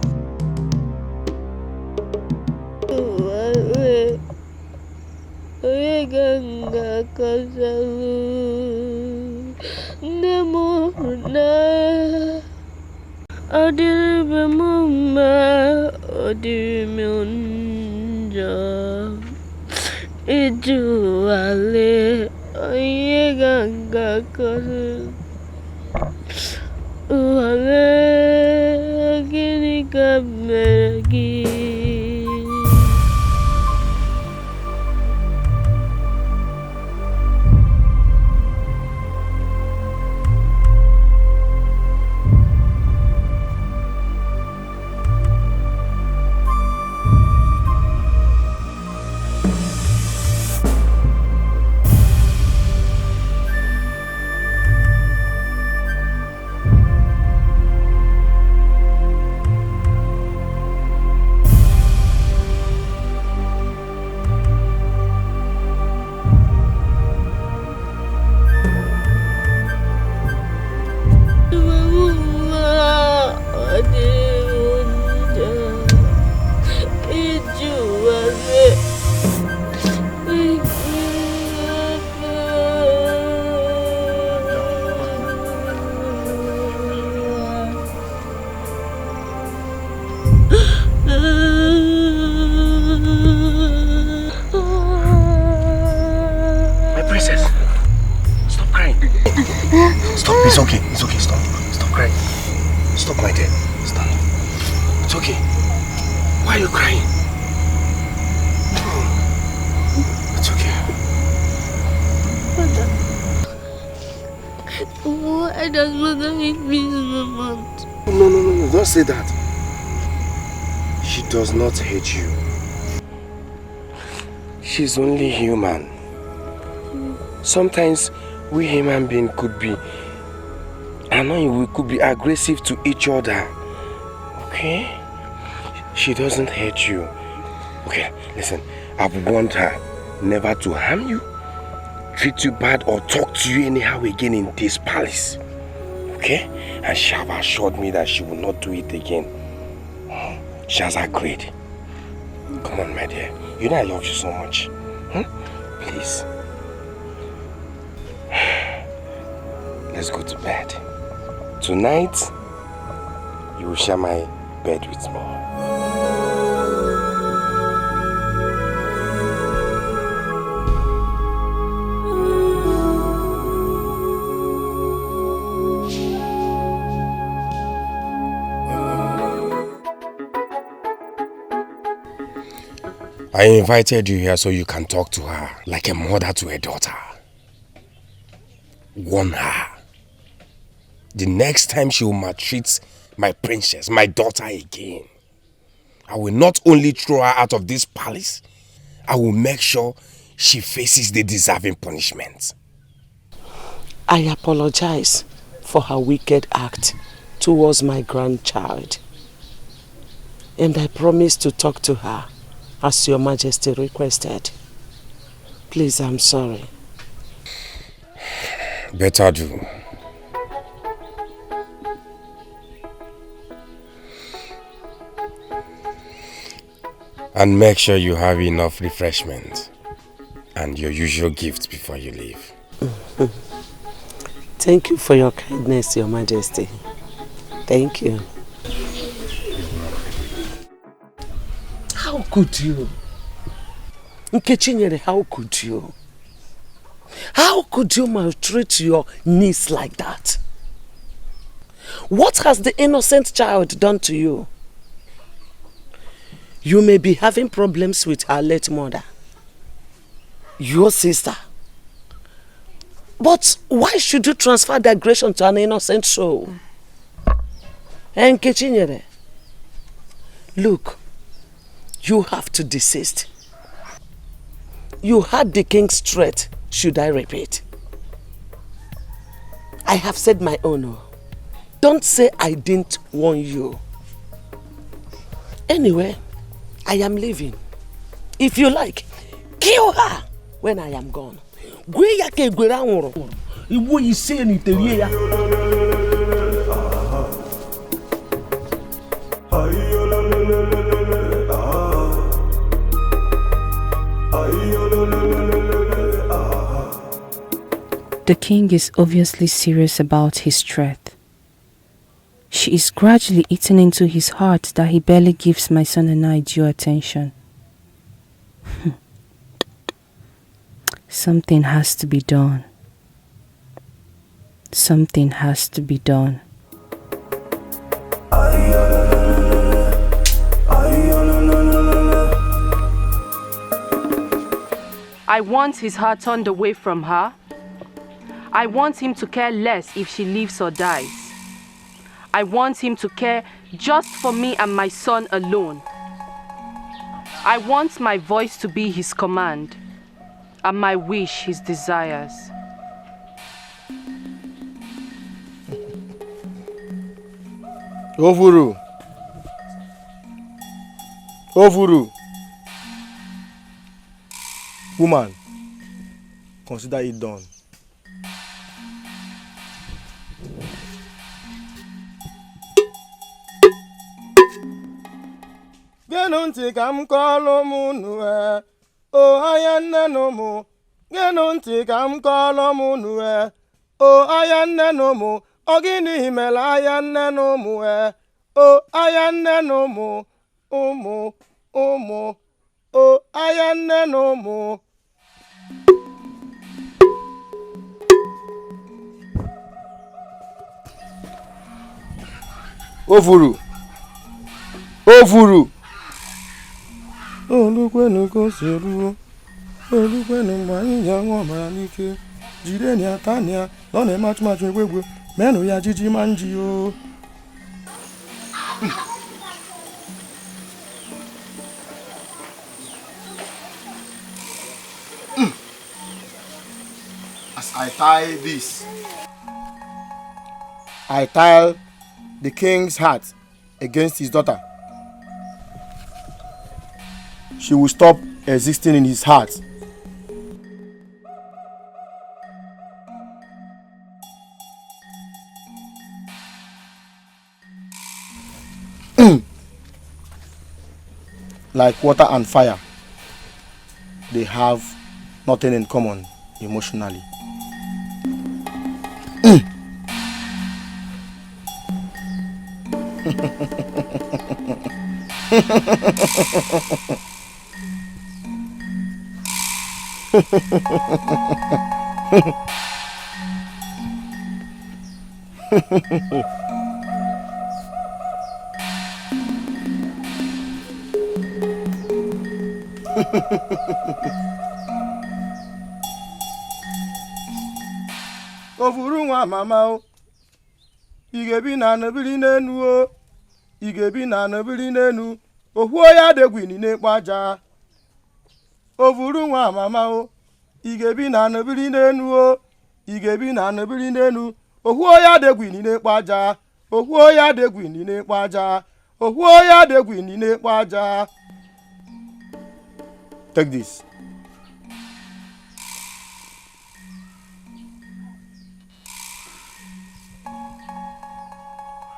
Speaker 17: Ganga kasalu nemuna adirbe mumma adirme unja itu ale aye ganga kasalu ale gini kamergi
Speaker 6: My princess, stop crying. Stop, it's okay, stop. Stop crying. Stop, my dear. Stop. It's okay. Why are you crying? It's okay.
Speaker 17: Why does mother hate me so much?
Speaker 6: No, don't say that. She does not hate you. She's only human. Sometimes we human beings could be annoying, we could be aggressive to each other. Okay? She doesn't hate you. Okay, listen, I've warned her never to harm you, treat you bad, or talk to you anyhow again in this palace. Okay? And she has assured me that she will not do it again. She has agreed. Come on, my dear. You know I love you so much. Please. Let's go to bed. Tonight, you will share my bed with me. I invited you here so you can talk to her like a mother to a daughter. Warn her. The next time she will maltreat my princess, my daughter again, I will not only throw her out of this palace, I will make sure she faces the deserving punishment.
Speaker 3: I apologize for her wicked act towards my grandchild. And I promise to talk to her as Your Majesty requested. Please, I'm sorry.
Speaker 6: Better do. And make sure you have enough refreshment and your usual gifts before you leave.
Speaker 3: Thank you for your kindness, Your Majesty. Thank you. How could you? Nkechinyere, how could you? How could you maltreat your niece like that? What has the innocent child done to you? You may be having problems with her late mother, your sister. But why should you transfer the aggression to an innocent soul? Nkechinyere, look, you have to desist. You had the king's threat, should I repeat? I have said my own. Don't say I didn't warn you. Anyway, I am leaving. If you like, kill her when I am gone.
Speaker 11: The king is obviously serious about his threat. She is gradually eating into his heart that he barely gives my son and I due attention. Something has to be done. Something has to be done.
Speaker 4: I want his heart turned away from her. I want him to care less if she lives or dies. I want him to care just for me and my son alone. I want my voice to be his command and my wish his desires.
Speaker 16: Ovuru. Woman, consider it done. Genu ntị ka m kọọrọ m unu o aya nne na ụmụ. Genu ntị ka m kọọrọ m unu o aya nne na ụmụ. Ọ gịnị mere aya nne na ụmụ o aya nne na ụmụ. Omo, omo, oh, ayane no mo. Ovuru. Ovuru. Olukwenu koseru. Olukwenu mwanyi yango manike. Jideni atania. Lone match wegwe. Menu ya jiji manji o.
Speaker 7: As I tie this,
Speaker 16: I tie the king's heart against his daughter. She will stop existing in his heart. Like water and fire, they have nothing in common emotionally. Ovuru nwa mama o, igebi na nobili n'enu o, igebi na nobili n'enu, ohuo ya degwini n'ekpo aja. Ovuru nwa mama o, igebi na nobili n'enu o, igebi na nobili n'enu, ohuo ya degwini n'ekpo aja, ohuo ya degwini n'ekpo aja, ohuo ya degwini n'ekpo aja. Take this.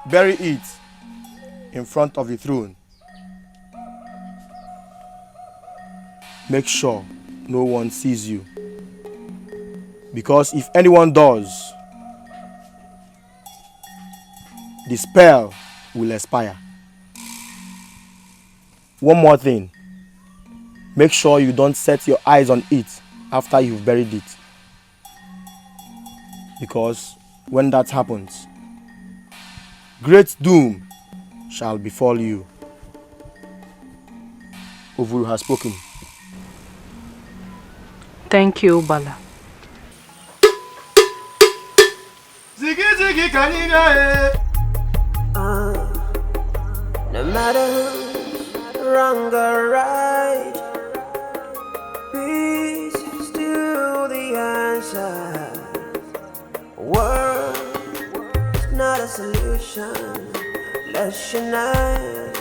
Speaker 16: Bury it in front of the throne. Make sure no one sees you. Because if anyone does, the spell will expire. One more thing. Make sure you don't set your eyes on it after you've buried it. Because when that happens, great doom shall befall you. Ovuru has spoken.
Speaker 4: Thank you, Bala.
Speaker 16: Ziggy ziggy kanina
Speaker 5: No matter who's wrong or right, peace is still the answer. War is not a solution. Let's unite.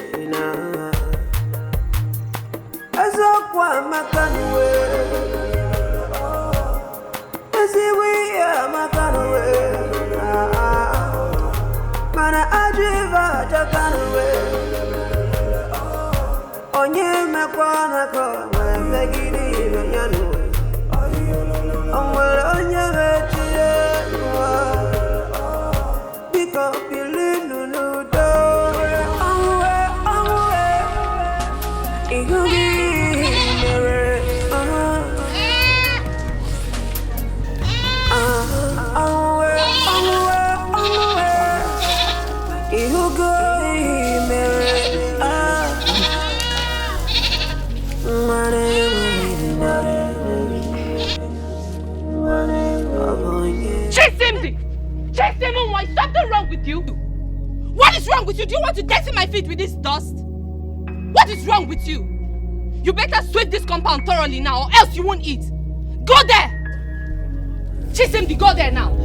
Speaker 5: As a Kwamakanwe, as we are Makanwe, Mana Ajiva Jakanwe, Onye Makwana Ko, Megidi Yanwe, Onye Vetia, Pick up your little door,
Speaker 4: Is something wrong with you? What is wrong with you? Do you want to dirty my feet with this dust? What is wrong with you? You better sweep this compound thoroughly now or else you won't eat. Go there! Chisimdi, go there now.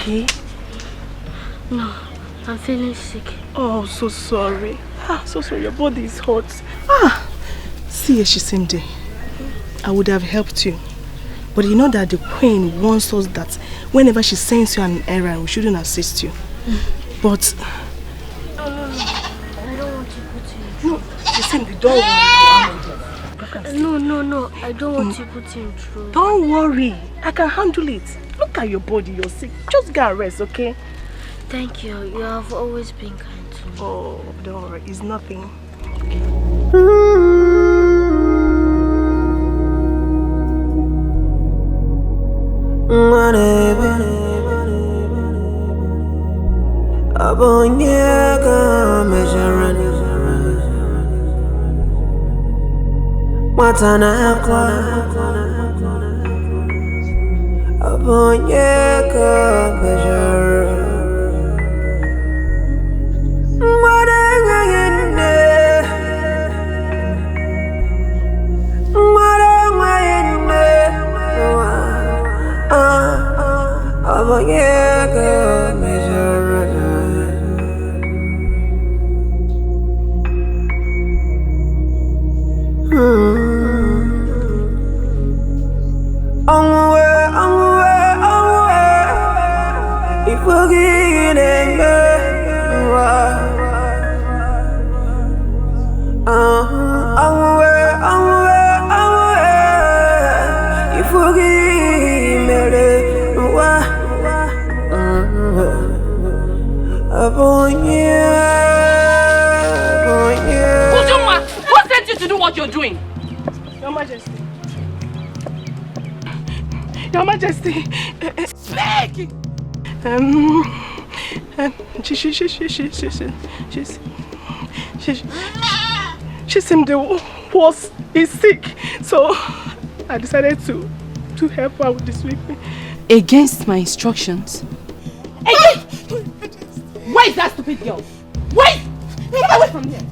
Speaker 14: okay?
Speaker 17: No, I'm feeling sick.
Speaker 14: Oh, so sorry. So sorry, your body is hot. See, Shisimde, I would have helped you. But you know that the queen wants us that whenever she sends you on an errand, we shouldn't assist you. But...
Speaker 17: No. I don't want to put you in
Speaker 14: trouble. No, Shisimde, don't worry.
Speaker 17: No. I don't want to put you in trouble.
Speaker 14: Don't worry. I can handle it. Look at your body, you're sick. Just get a rest, okay?
Speaker 17: Thank you. You have always been kind to me.
Speaker 14: Oh, don't worry. It's nothing. Who sent you to do what you're doing? Your Majesty. Your Majesty. Speak! Shisimde is sick, so I decided to help her with the sweeping.
Speaker 11: Against my instructions?
Speaker 14: Where is that stupid girl? Wait! Get away from here!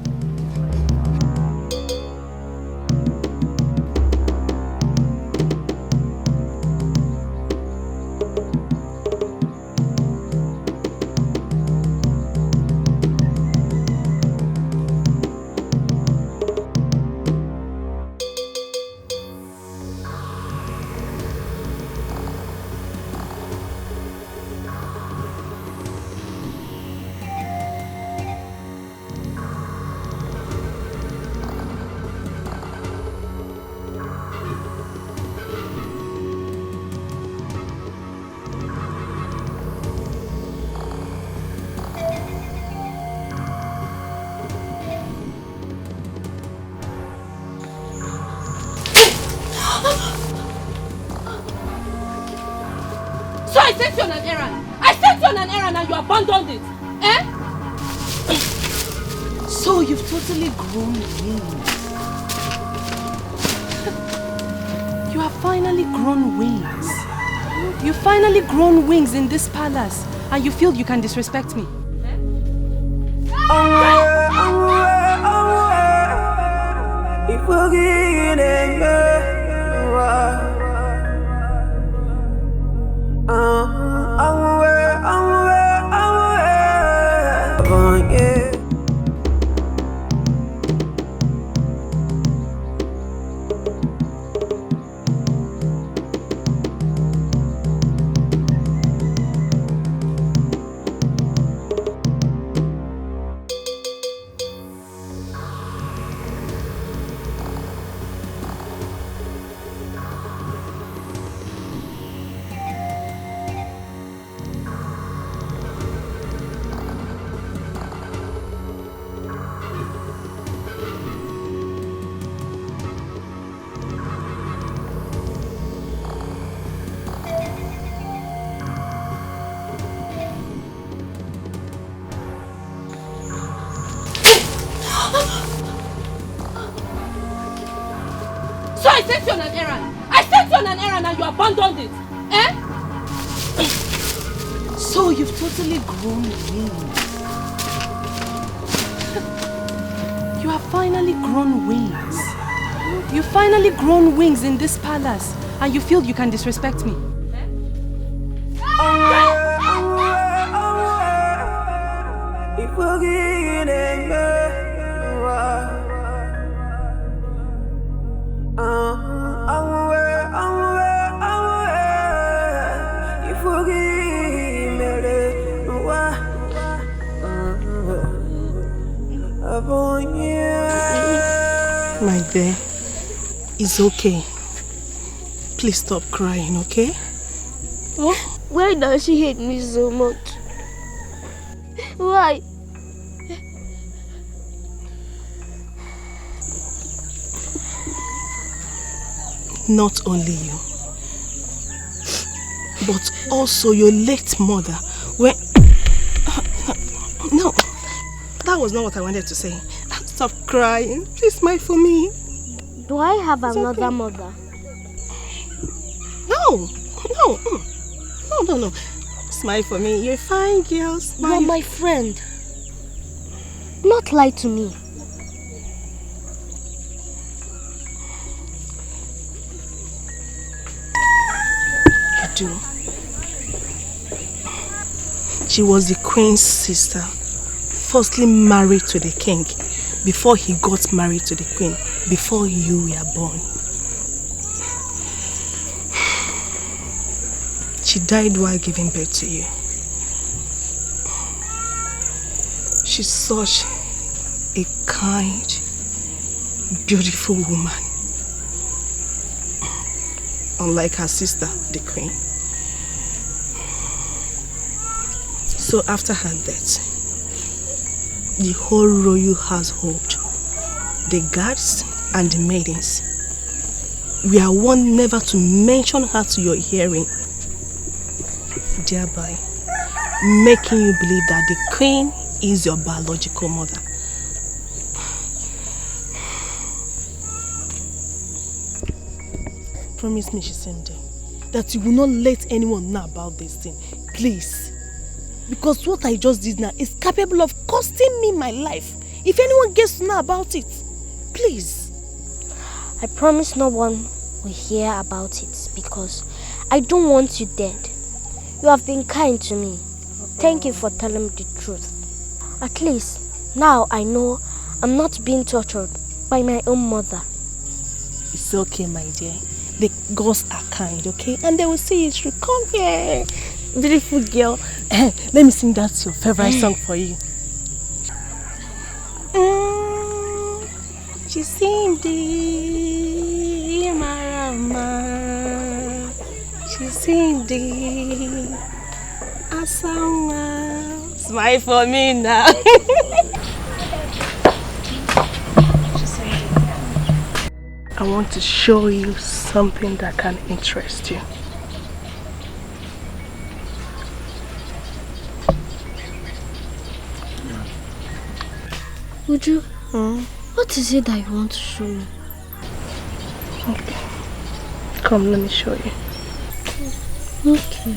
Speaker 9: So I sent you on an errand. I sent you on an errand and you abandoned it. Eh? So you've totally grown wings. You have finally grown wings. You've finally grown wings in this palace and you feel you can disrespect me. So I sent you on an errand. I sent you on an errand and you abandoned it. Eh? So you've totally grown wings. You have finally grown wings. You've finally grown wings in this palace and you feel you can disrespect me.
Speaker 14: My dear, it's okay. Please stop crying, okay?
Speaker 17: Oh, why does she hate me so much? Why?
Speaker 14: Not only you, but also your late mother. When no, that was not what I wanted to say. Stop crying. Please smile for me.
Speaker 17: Do I have another mother?
Speaker 14: No. Smile for me. You're fine, girl. Smile.
Speaker 17: You're my friend. Not lie to me.
Speaker 14: You do. She was the queen's sister, firstly married to the king before he got married to the queen, before you were born. She died while giving birth to you. She's such a kind, beautiful woman. Unlike her sister, the queen. So after her death, the whole royal household, the guards and the maidens, we are warned never to mention her to your hearing, thereby making you believe that the queen is your biological mother. Promise me, Shisende, that you will not let anyone know about this thing, please. Because what I just did now is capable of costing me my life. If anyone gets to know about it, please.
Speaker 17: I promise no one will hear about it because I don't want you dead. You have been kind to me. Thank you for telling me the truth. At least now I know I'm not being tortured by my own mother.
Speaker 14: It's okay, my dear. The gods are kind, okay? And they will see you through. Come here, beautiful girl. Let me sing that your favorite song for you. Chisindi marama, Chisindi asama. Smile for me now. I want to show you something that can interest you.
Speaker 17: Uju, what is it that you want to show me?
Speaker 14: Okay. Come, let me show you.
Speaker 17: Okay.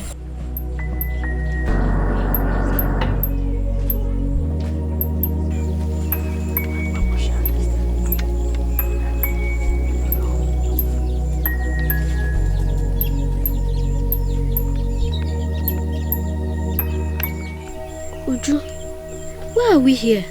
Speaker 17: Uju, why are we here?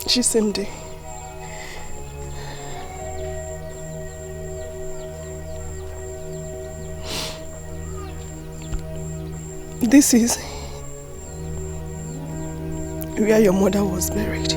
Speaker 14: Chisindi. This is where your mother was buried.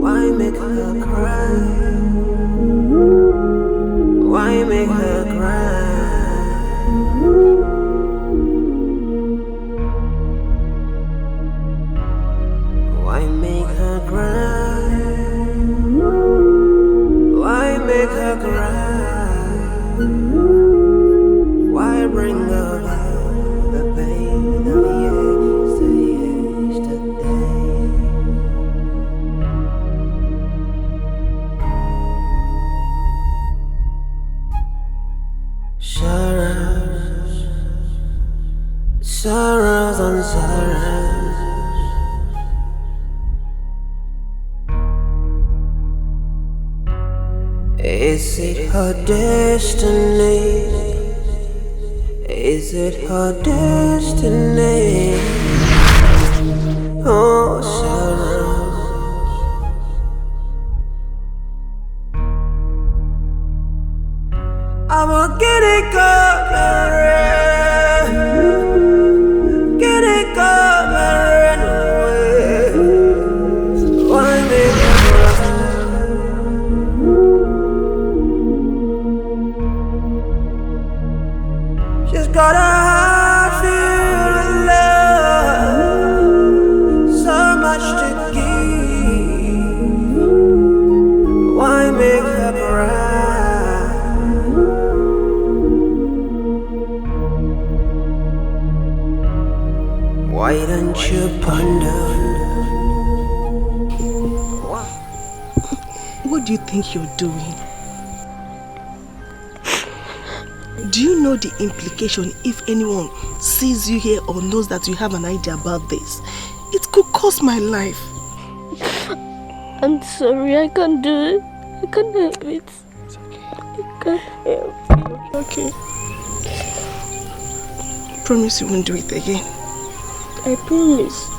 Speaker 5: Why make her cry? Why make her cry? sorrows on sorrows. Is it her destiny? Is it her destiny? Oh, sorrow. I'm a giddy get it come and run away. Why make it she's got a heart filled with love, so much to give. Why make her cry? Why don't you ponder?
Speaker 14: What do you think you're doing? Do you know the implication if anyone sees you here or knows that you have an idea about this? It could cost my life.
Speaker 17: I'm sorry, I can't do it. I can't help it. It's okay. I can't help it.
Speaker 14: Okay. Promise you won't do it again.
Speaker 17: I promise.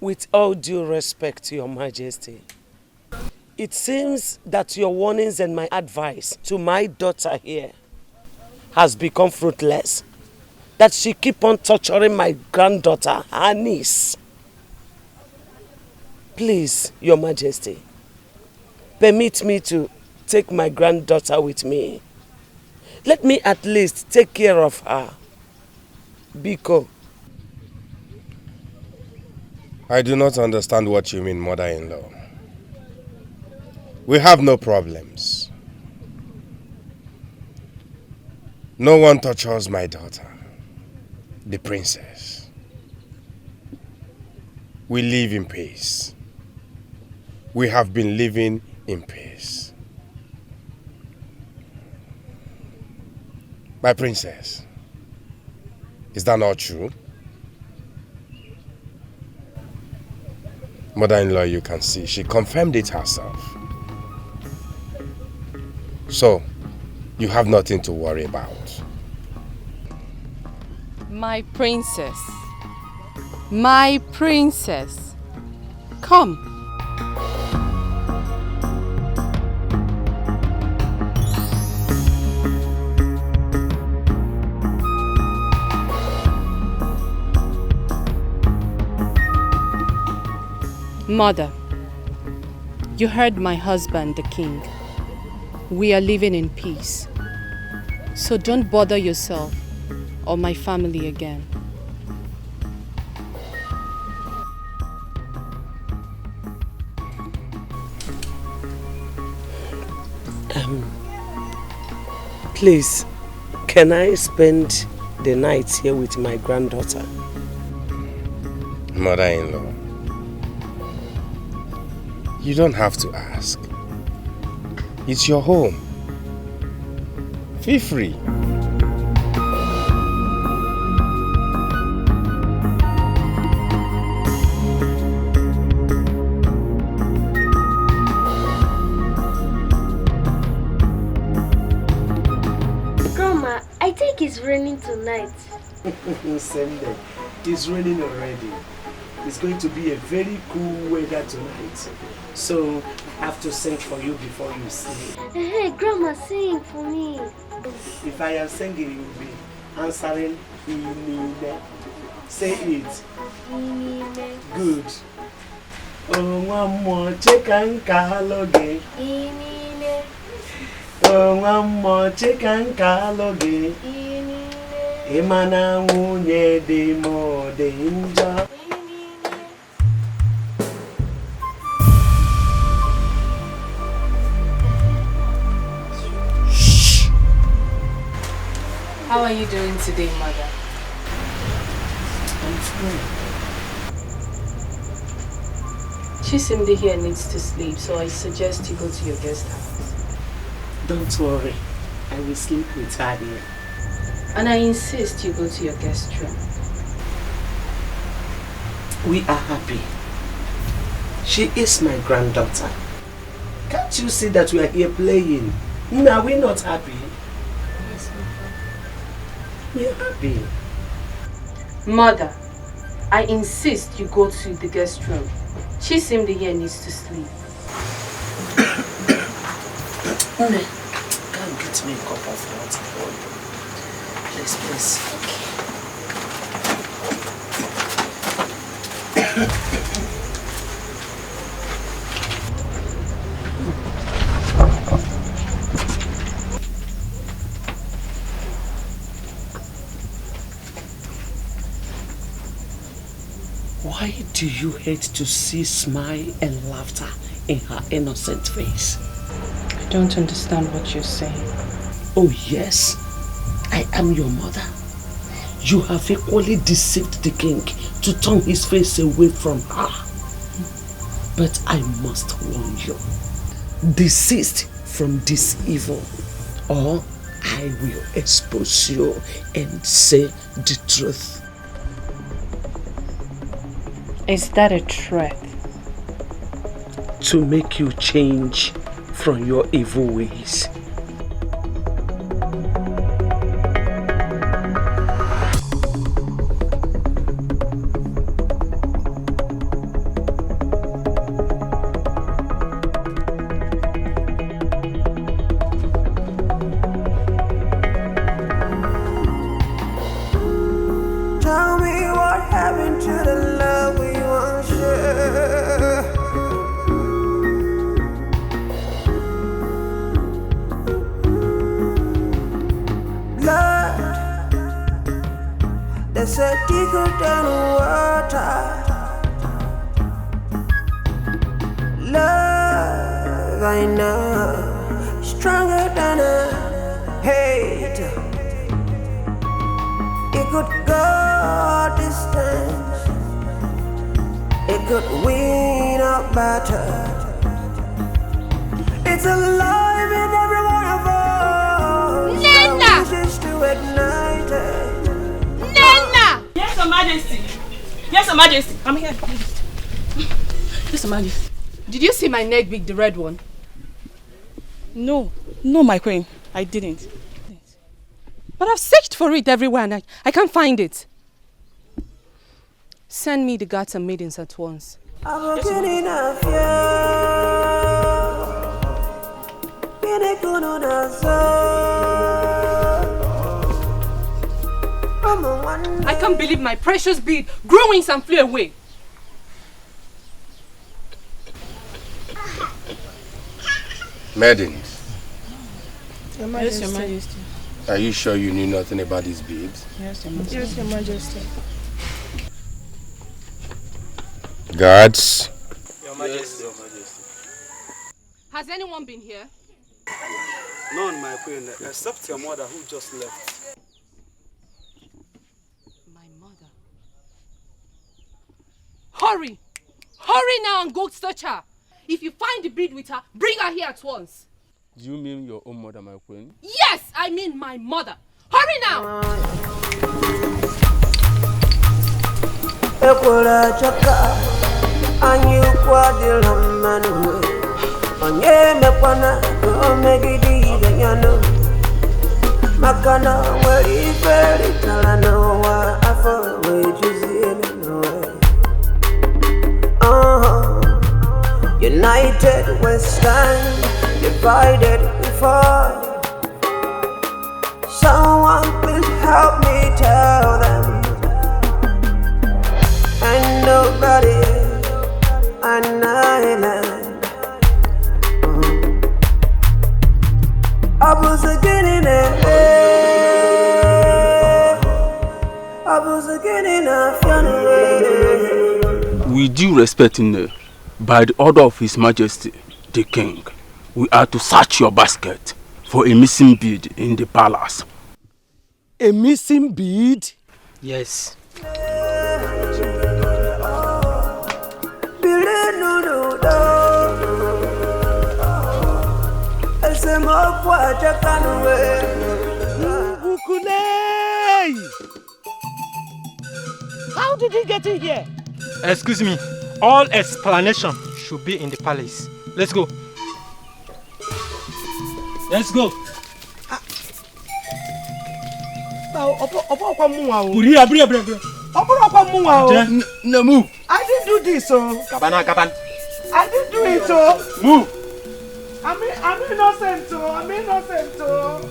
Speaker 1: With all due respect to Your Majesty, it seems that your warnings and my advice to my daughter here has become fruitless. That she keep on torturing my granddaughter, her niece. Please, Your Majesty, permit me to take my granddaughter with me. Let me at least take care of her. Biko.
Speaker 6: I do not understand what you mean, mother-in-law. We have no problems. No one tortures my daughter, the princess. We live in peace. We have been living in peace. My princess, is that not true? Mother-in-law, you can see, she confirmed it herself. So, you have nothing to worry about.
Speaker 11: My princess. My princess. Come. Mother, you heard my husband, the king. We are living in peace. So don't bother yourself or my family again.
Speaker 1: Please, can I spend the night here with my granddaughter?
Speaker 6: Mother-in-law, you don't have to ask. It's your home. Feel free.
Speaker 17: Grandma, I think it's raining tonight.
Speaker 16: Same day. It's raining already. It's going to be a very cool weather tonight. So I have to sing for you before you sleep.
Speaker 17: Hey, Grandma, sing for me.
Speaker 16: If I am singing, you will be answering Inine. Say it.
Speaker 17: Inine.
Speaker 16: Good. Oh, one more chicken kaloge.
Speaker 17: Inine.
Speaker 16: Oh, one more chicken kaloge.
Speaker 17: Inine.
Speaker 16: Imana unye de mo de inja.
Speaker 11: How are you doing today, Mother?
Speaker 16: I'm fine.
Speaker 11: Chisimdi here needs to sleep, so I suggest you go to your guest house.
Speaker 1: Don't worry. I will sleep with her here.
Speaker 11: And I insist you go to your guest room.
Speaker 1: We are happy. She is my granddaughter. Can't you see that we are here playing? Are we not happy?
Speaker 11: Yes,
Speaker 1: we are happy.
Speaker 11: Mother, I insist you go to the guest room. Chisimdi here needs to sleep.
Speaker 1: Come get me a cup of water. Please, please. Why do you hate to see smile and laughter in her innocent face?
Speaker 11: I don't understand what you're saying.
Speaker 1: Oh yes, I am your mother. You have equally deceived the king to turn his face away from her. But I must warn you, desist from this evil, or I will expose you and say the truth.
Speaker 11: Is that a threat?
Speaker 1: To make you change from your evil ways.
Speaker 5: Tell me what happened to the love we once shared. Blood, they said thicker than water. Love, I know, stronger than a hate. It could go distance. It could win a battle. It's alive in every one of us.
Speaker 14: Nena!
Speaker 5: Wishes to ignite it.
Speaker 14: Nena! Yes, Your Majesty. Yes, Your Majesty. I'm here. Yes, Your Majesty. Did you see my neck beak, the red one? No, my queen. I didn't. But I've searched for it everywhere and I can't find it. Send me the guards and maidens at once.
Speaker 5: I'm getting a
Speaker 14: I can't believe my precious bead grew wings and flew away.
Speaker 6: Maiden,
Speaker 9: Yes, Your Majesty.
Speaker 6: are you sure you knew nothing about these beads?
Speaker 9: Yes, Your Majesty. Yes, Your Majesty.
Speaker 6: Guards,
Speaker 8: Your Majesty.
Speaker 14: Has anyone been here?
Speaker 8: None, my queen, except your mother who just left.
Speaker 14: My mother. Hurry! Hurry now and go search her. If you find the bead with her, bring her here at once.
Speaker 19: Do you mean your own mother, my queen?
Speaker 14: Yes, I mean my mother. Hurry now!
Speaker 5: Makana wari very kalano wa afo united we stand, divided we fall. Someone please help me tell them. And nobody an island. I was again in I was again in a funeral.
Speaker 19: With due respect, by the order of His Majesty, the King, we are to search your basket for a missing bead in the palace.
Speaker 1: A missing bead?
Speaker 8: Yes.
Speaker 16: How did he get in here?
Speaker 20: Excuse me. All explanation should be in the palace. Let's go. Let's go.
Speaker 16: No, move. I didn't do this, so.
Speaker 20: Kaban.
Speaker 16: I didn't do it, so.
Speaker 20: Move.
Speaker 16: I'm innocent, so. I'm innocent, so.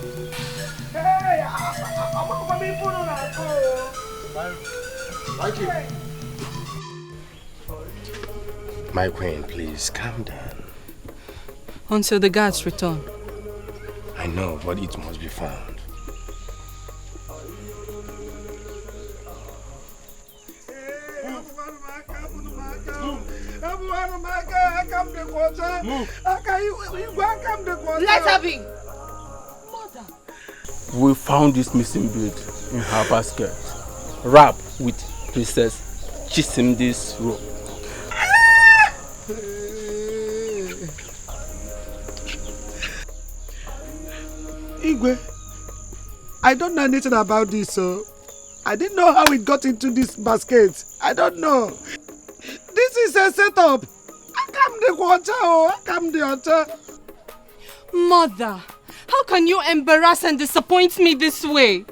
Speaker 16: Hey, I'm coming for that.
Speaker 6: Thank you. My queen, please calm down.
Speaker 11: Until the guards return.
Speaker 6: I know, but it must be found.
Speaker 14: Let her be.
Speaker 19: We found this missing bead in her basket, wrapped with Princess Chisimdi's robe.
Speaker 16: Igwe, I don't know anything about this, so I didn't know how it got into this basket. I don't know. This is a setup. I come the water.
Speaker 11: Mother, how can you embarrass and disappoint me this way?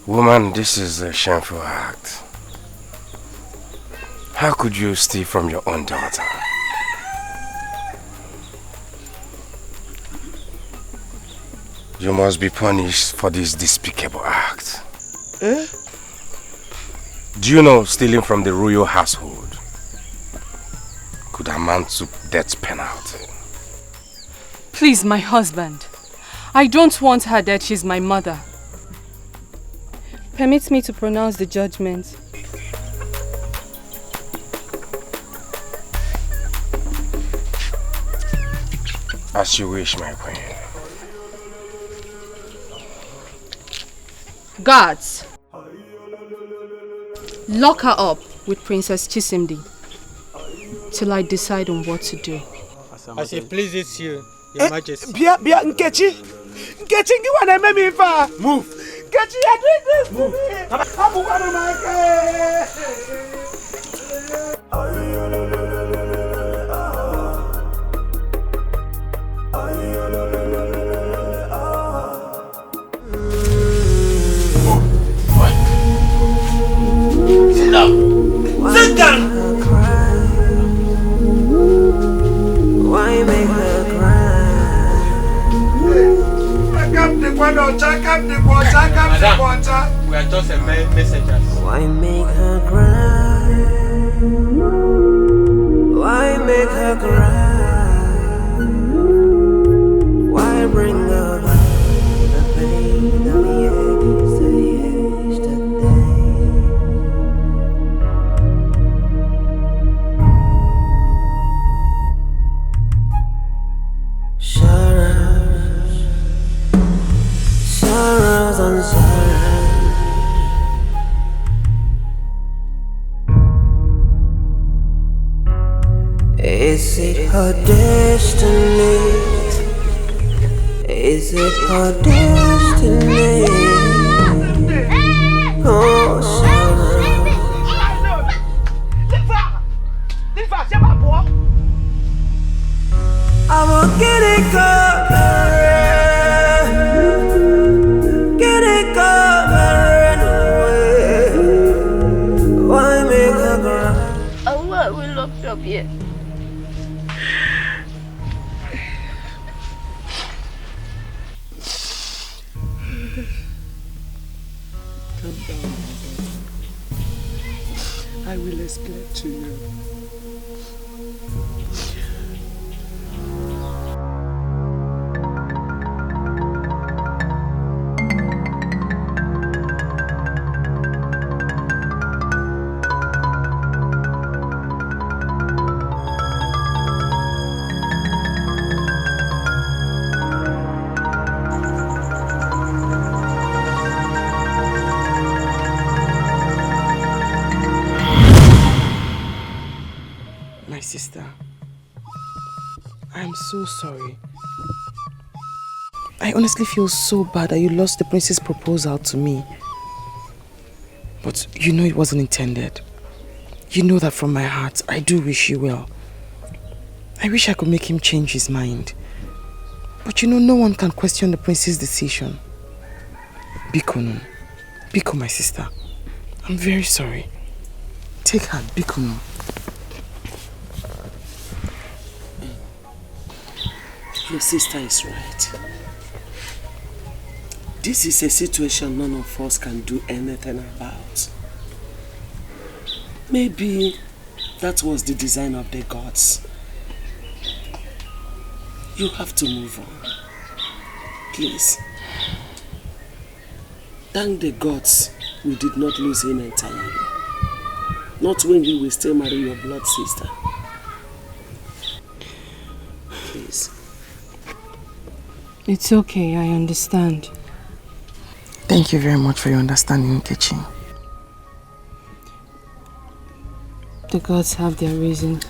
Speaker 6: Woman, this is a shameful act. How could you steal from your own daughter? You must be punished for this despicable act.
Speaker 16: Eh?
Speaker 6: Do you know stealing from the royal household could amount to death penalty?
Speaker 11: Please, my husband. I don't want her dead. She's my mother. Permit me to pronounce the judgment.
Speaker 6: As you wish, my queen.
Speaker 11: Guards, lock her up with Princess Chisimdi till I decide on what to do.
Speaker 20: As it pleases you, Your Majesty.
Speaker 16: Bia, Nkechi, you want to make me far?
Speaker 20: Move.
Speaker 16: Nkechi, you're doing this to me. I'm one of my
Speaker 20: Sit down. Sit down.
Speaker 5: Why make her cry?
Speaker 20: Madam, we are just a messengers.
Speaker 5: Why make her cry? Why make her cry? Why bring her back the pain that we yesterday? Sorrows and sorrows. Is it her destiny? Is it her destiny? Oh, sorrow. I will get it covered. Get it covered away. Why make her cry?
Speaker 17: Oh, what we locked up yet?
Speaker 16: Calm down, mother. I will explain to you. My sister, I'm so sorry. I
Speaker 3: I honestly feel so bad that you lost the prince's proposal to me. But you know it wasn't intended. You know that from my heart, I do wish you well. I wish I could make him change his mind. But you know, no one can question the prince's decision. Biko, Biko, my sister. I'm very sorry. Take her, Biko.
Speaker 21: Your sister is right. This is a situation none of us can do anything about. Maybe that was the design of the gods. You have to move on. Please. Thank the gods we did not lose him entirely. Not when you will still marry your blood sister. Please.
Speaker 11: It's okay, I understand.
Speaker 3: Thank you very much for your understanding, Nkechi.
Speaker 11: The gods have their reason.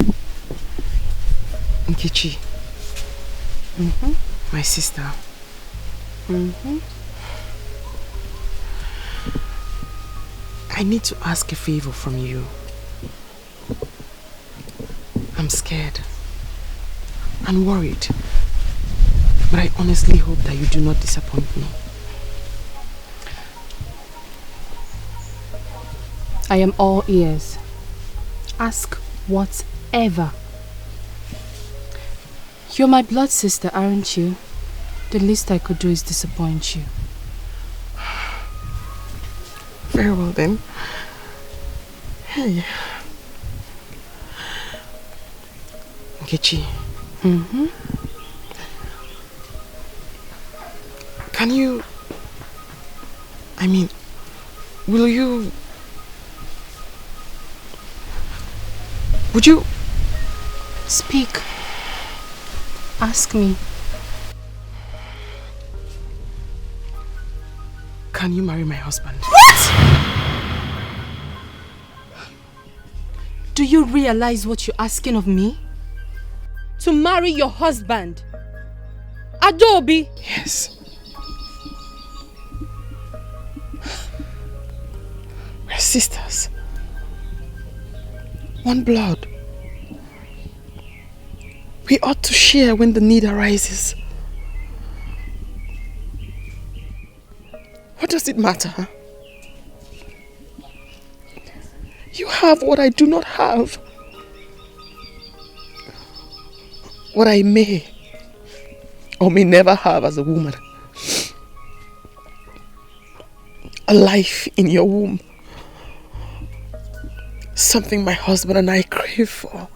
Speaker 3: Nkechi. My sister. I need to ask a favor from you. I'm scared and worried, but I honestly hope that you do not disappoint me.
Speaker 11: I am all ears. Ask whatever. You're my blood sister, aren't you? The least I could do is disappoint you.
Speaker 3: Very well then. Hey. Nkechi. Can you... will you... Would you...
Speaker 11: Speak. Ask me.
Speaker 3: Can you marry my husband?
Speaker 11: What? Do you realize what you're asking of me? To marry your husband? Adobe?
Speaker 3: Yes. We're sisters. One blood. We ought to share when the need arises. What does it matter? Huh? You have what I do not have. What I may or may never have as a woman. A life in your womb. Something my husband and I crave for.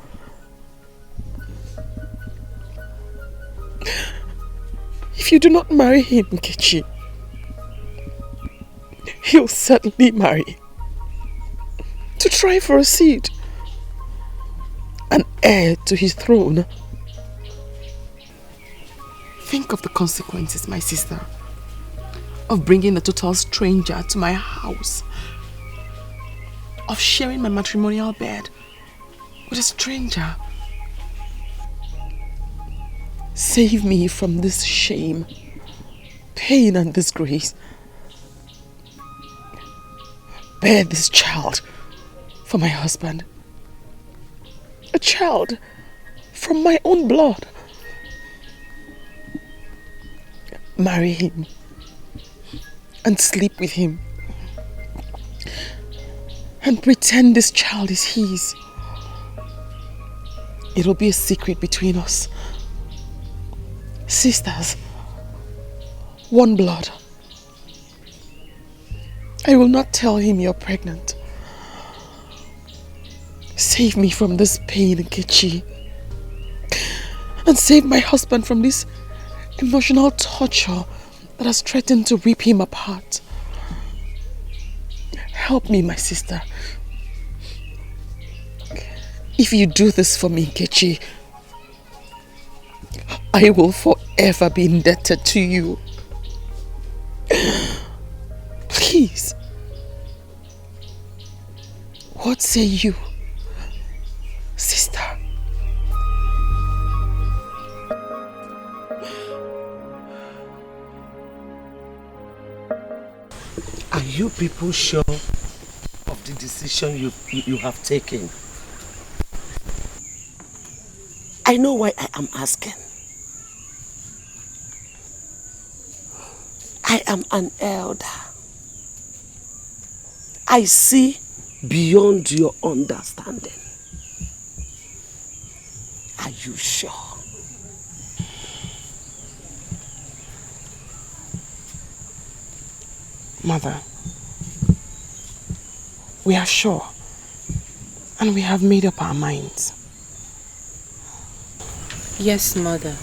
Speaker 3: If you do not marry him, Nkechi, he'll certainly marry. To try for a seat. An heir to his throne. Think of the consequences, my sister, of bringing a total stranger to my house. Of sharing my matrimonial bed with a stranger. Save me from this shame, pain and disgrace. Bear this child for my husband. A child from my own blood. Marry him and sleep with him. And pretend this child is his. It'll be a secret between us. Sisters, one blood. I will not tell him you're pregnant. Save me from this pain, Nkechi. And save my husband from this emotional torture that has threatened to rip him apart. Help me, my sister. If you do this for me, Nkechi, I will forever be indebted to you. Please. What say you, sister?
Speaker 1: people sure of the decision you have taken?
Speaker 21: I know why I am asking. I am an elder. I see beyond your understanding. Are you sure?
Speaker 3: Mother, we are sure, and we have made up our minds.
Speaker 11: Yes, Mother.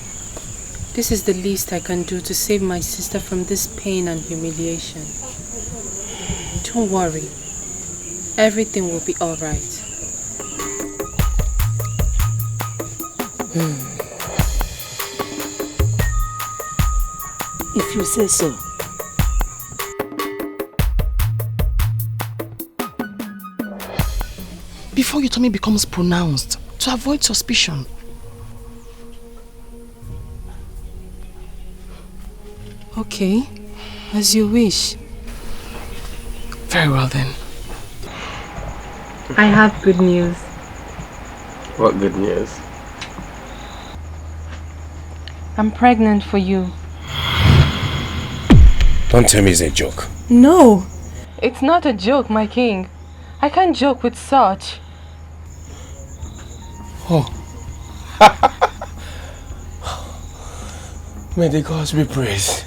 Speaker 11: This is the least I can do to save my sister from this pain and humiliation. Don't worry. Everything will be all right.
Speaker 21: If you say so.
Speaker 3: Before your tummy becomes pronounced, to avoid suspicion.
Speaker 11: Okay, as you wish.
Speaker 3: Very well then.
Speaker 11: I have good news.
Speaker 6: What good news?
Speaker 11: I'm pregnant for you.
Speaker 6: Don't tell me it's a joke.
Speaker 11: No! It's not a joke, my king. I can't joke with such.
Speaker 6: Oh. May the gods be praised.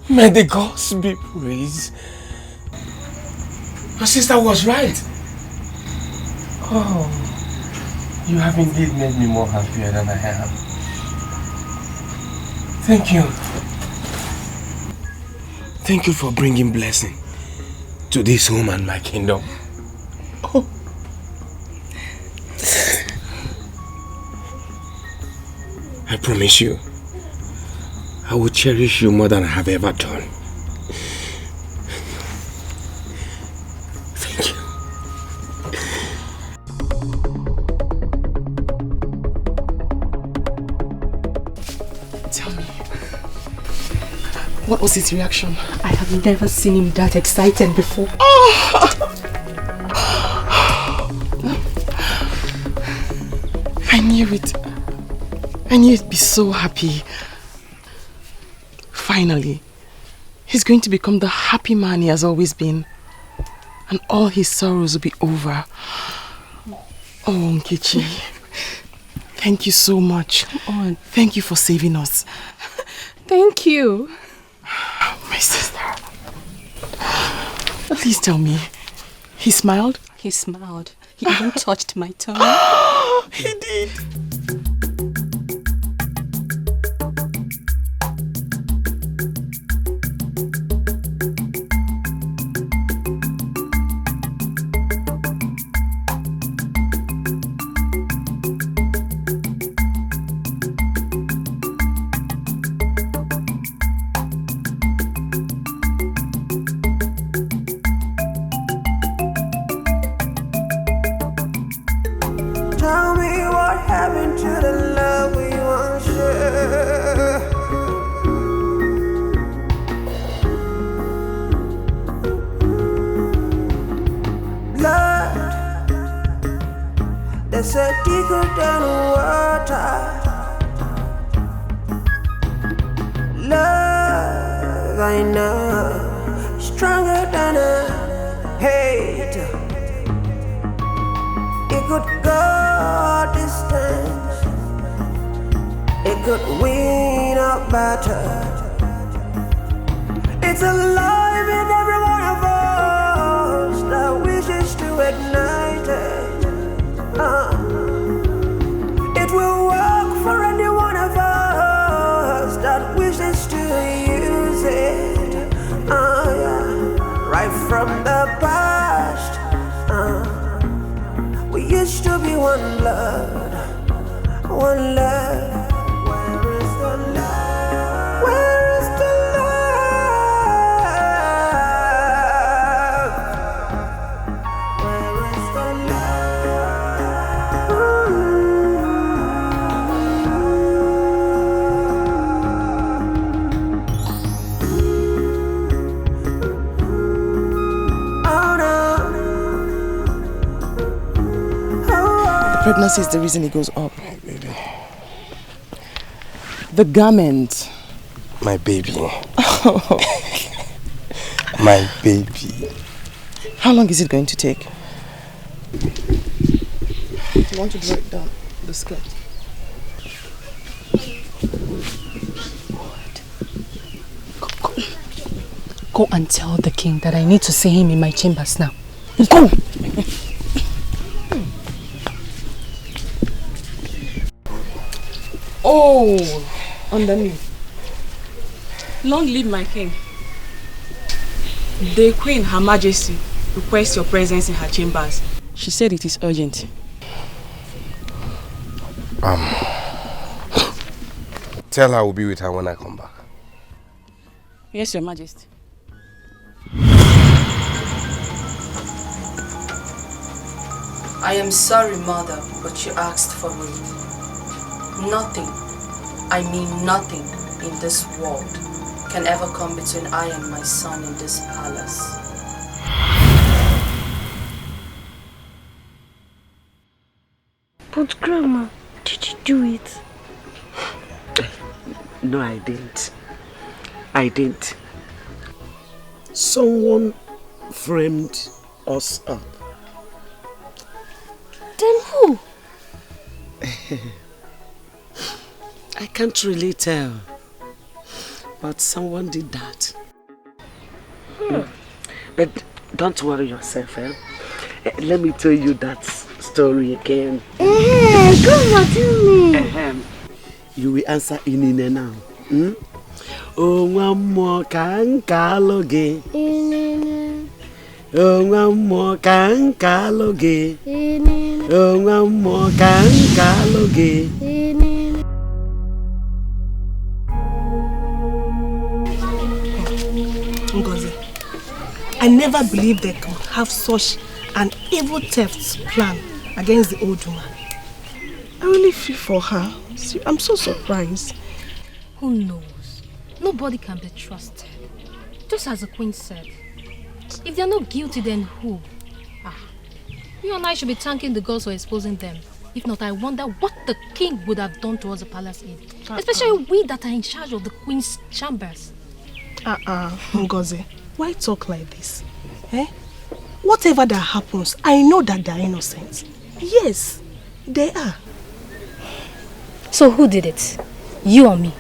Speaker 6: May the gods be praised. Your sister was right. Oh, you have indeed made me more happier than I am. Thank you. Thank you for bringing blessing to this home and my kingdom. Oh. I promise you, I will cherish you more than I have ever done. Thank you.
Speaker 3: Tell me, what was his reaction?
Speaker 11: I have never seen him that excited before.
Speaker 3: I knew it. I knew he'd be so happy. Finally, he's going to become the happy man he has always been. And all his sorrows will be over. Oh, Nkechi. Thank you so much.
Speaker 11: Come on.
Speaker 3: Thank you for saving us.
Speaker 11: Thank you.
Speaker 3: My sister. Please tell me, he smiled?
Speaker 11: He smiled. He even touched my tongue.
Speaker 3: He did.
Speaker 5: Tell me what happened to the love we once shared. Blood, they said deeper than water. Love, I know, stronger than a hate. It could go distance. It could win a battle. It's alive in every one of us that wishes to ignite it. It will work for any one of us that wishes to use it. Yeah. Right from the past. We used to be one blood, one love. Where is the love? Where is the love? Where is the love?
Speaker 3: pregnancy is the reason it goes up. My baby. The garment.
Speaker 6: My baby. My baby.
Speaker 3: How long is it going to take? You want to draw it down, the skirt?
Speaker 11: Go and tell the king that I need to see him in my chambers now. Go!
Speaker 9: Oh, underneath. Long live my king. The Queen, Her Majesty, requests your presence in her chambers. She said it is urgent.
Speaker 6: Tell her I will be with her when I come back.
Speaker 9: Yes, Your Majesty.
Speaker 11: I am sorry, mother, but you asked for me. Nothing, I mean nothing in this world can ever come between I and my son in this palace.
Speaker 17: But Grandma, did you do it?
Speaker 1: No, I didn't. I didn't.
Speaker 21: Someone framed us up.
Speaker 17: Then who?
Speaker 21: I can't really tell. But someone did that.
Speaker 1: But don't worry yourself, eh? Let me tell you that story again.
Speaker 17: Grandma, tell me.
Speaker 21: You will answer Inine now. Oh, one more can kaloge.
Speaker 17: Inine.
Speaker 21: Oh, one more can kaloge.
Speaker 17: Inine.
Speaker 21: Oh, one more can kaloge.
Speaker 17: Inine.
Speaker 14: Ngozi, I never believed they could have such an evil theft plan against the old woman. I really feel for her. See, I'm so surprised.
Speaker 15: Who knows? Nobody can be trusted. Just as the queen said. If they're not guilty, then who? You and I should be thanking the gods for exposing them. If not, I wonder what the king would have done towards the palace aid. Especially we that are in charge of the queen's chambers.
Speaker 14: Ngozi, why talk like this? Eh? Whatever that happens, I know that they're innocent. Yes, they are.
Speaker 15: So who did it? You or me?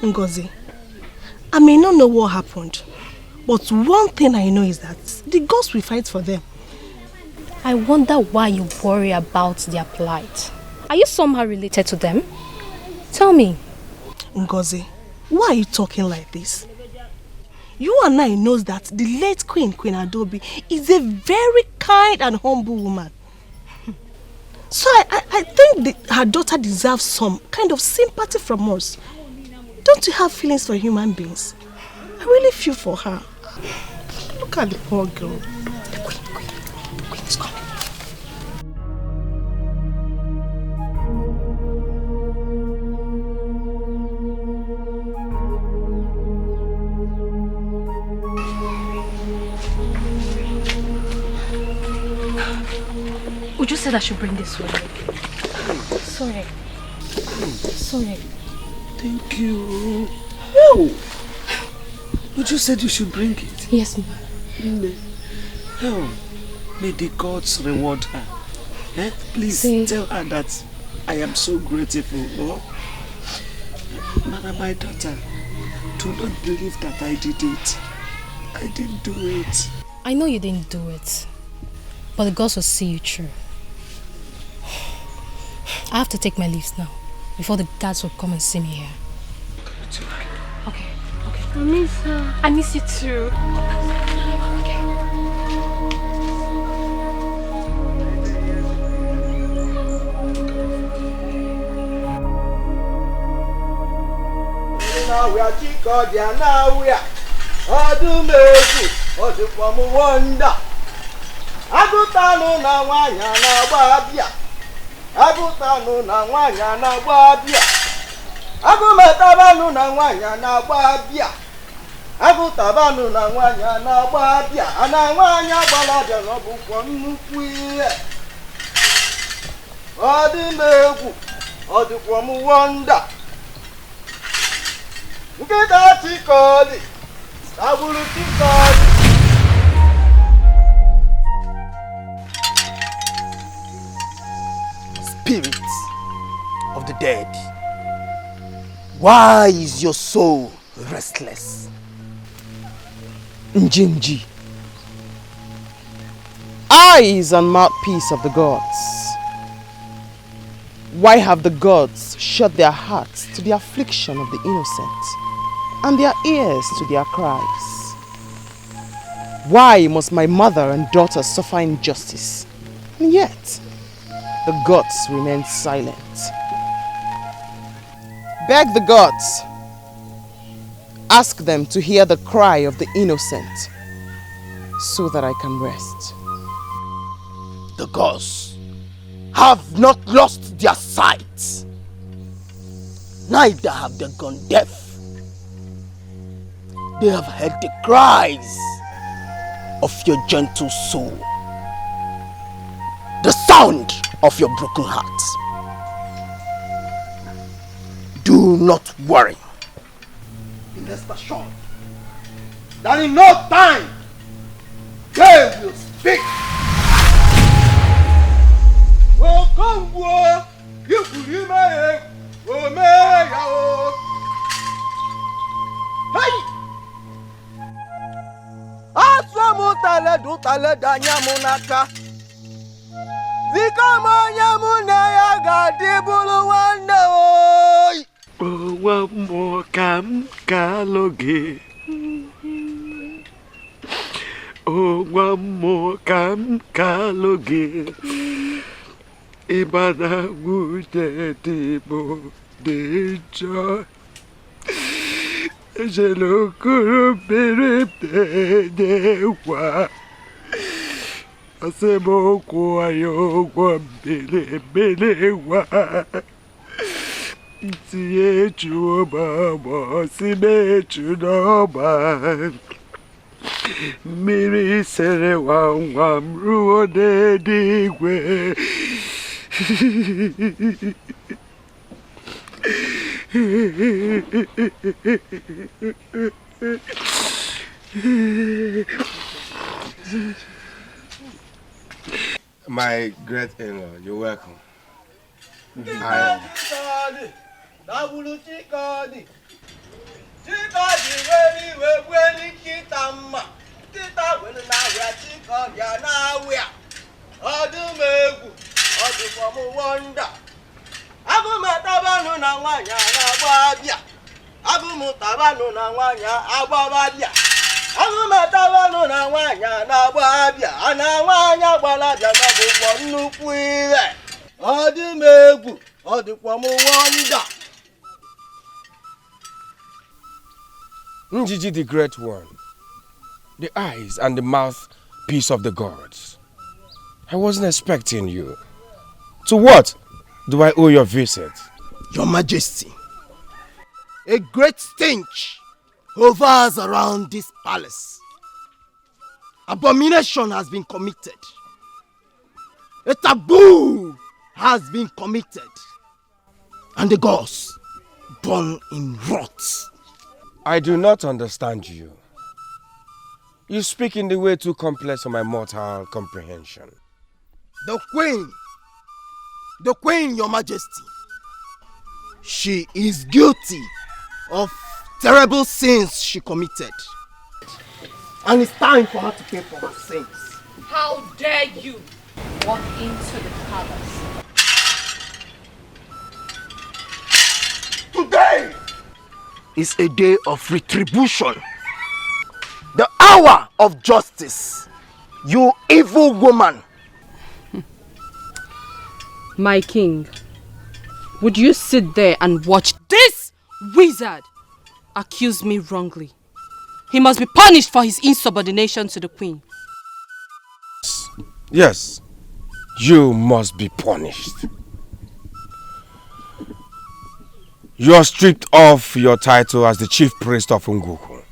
Speaker 14: Ngozi, I may not know what happened, but one thing I know is that the gods will fight for them.
Speaker 15: I wonder why you worry about their plight. Are you somehow related to them? Tell me.
Speaker 14: Ngozi, why are you talking like this? You and I knows that the late Queen Adobe, is a very kind and humble woman. So I think her daughter deserves some kind of sympathy from us. Don't you have feelings for human beings? I really feel for her. Look at the poor girl. The queen is coming.
Speaker 15: Would you say I should bring this way? Sorry. Sorry.
Speaker 1: Thank you. Oh! Would you said you should bring it?
Speaker 15: Yes, ma'am.
Speaker 1: Oh, may the gods reward her. Eh? Please tell her that I am so grateful. Oh? Mama, my daughter, do not believe that I did it. I didn't do it.
Speaker 15: I know you didn't do it, but the gods will see you through. I have to take my leaves now, before the guards will come and see me here. Okay.
Speaker 17: I miss her.
Speaker 15: I miss you too.
Speaker 16: Agụtanụ na nwaanyị na-agba abịa. Agụmetabanụ na nwaanyị na-agba abịa. Agụtabanụ na nwaanyị na-agba abịa. Ana nwaanyị agbala abịa n'ọbụkwọ nnukwu ihe. Odimegu, Odikwamu wonder. Nkita chikodi, Tabulu chikodi.
Speaker 13: Spirits of the dead, why is your soul restless?
Speaker 3: Njinji, eyes and mouthpiece of the gods. Why have the gods shut their hearts to the affliction of the innocent and their ears to their cries? Why must my mother and daughter suffer injustice, and yet the gods remain silent? Beg the gods, ask them to hear the cry of the innocent so that I can rest.
Speaker 13: The gods have not lost their sight, neither have they gone deaf. They have heard the cries of your gentle soul, the sound of your broken heart. Do not worry.
Speaker 16: Rest assured that in no time they will speak. Okongwo, Yukurime, Omeyao. Hey! Aswamu tale du tale danyamunaka. Zikama nyamunaya gadibulu wanda oi.
Speaker 1: One more cam kaloge. Oh, one more cam kaloge. Ibada wude debo deja. Jelo kuru bere dewa. Asemo kwa yo kwa bele wa. Tie chuba mo si me chudoba. Miri sere wam ruo de digwe.
Speaker 6: My great in-law, you're welcome.
Speaker 16: Dabulu chikodi. Chikodi weni kitama. Kita weni na wea chikodi ya na wea. Odumegu, odikwamu wonder. Agumu tabanu na wanya na babia. Agumu tabanu na wanya ababia. Agumu tabanu na wanya na babia. Ana wanya balabia na bukwa nnukwu ile. Odumegu, odikwamu wonder.
Speaker 6: Njiji the Great One, the eyes and the mouthpiece of the gods. I wasn't expecting you. To what do I owe your visit?
Speaker 13: Your Majesty, a great stench hovers around this palace. Abomination has been committed. A taboo has been committed. And the gods burn in wrath.
Speaker 6: I do not understand you. You speak in the way too complex for my mortal comprehension.
Speaker 13: The Queen, Your Majesty, she is guilty of terrible sins she committed. And it's time for her to pay for her sins.
Speaker 11: How dare you walk into the palace?
Speaker 13: Today is a day of retribution. The hour of justice. You evil woman.
Speaker 11: My king, would you sit there and watch this wizard accuse me wrongly? He must be punished for his insubordination to the queen.
Speaker 6: Yes, you must be punished. You are stripped of your title as the chief priest of Nguku.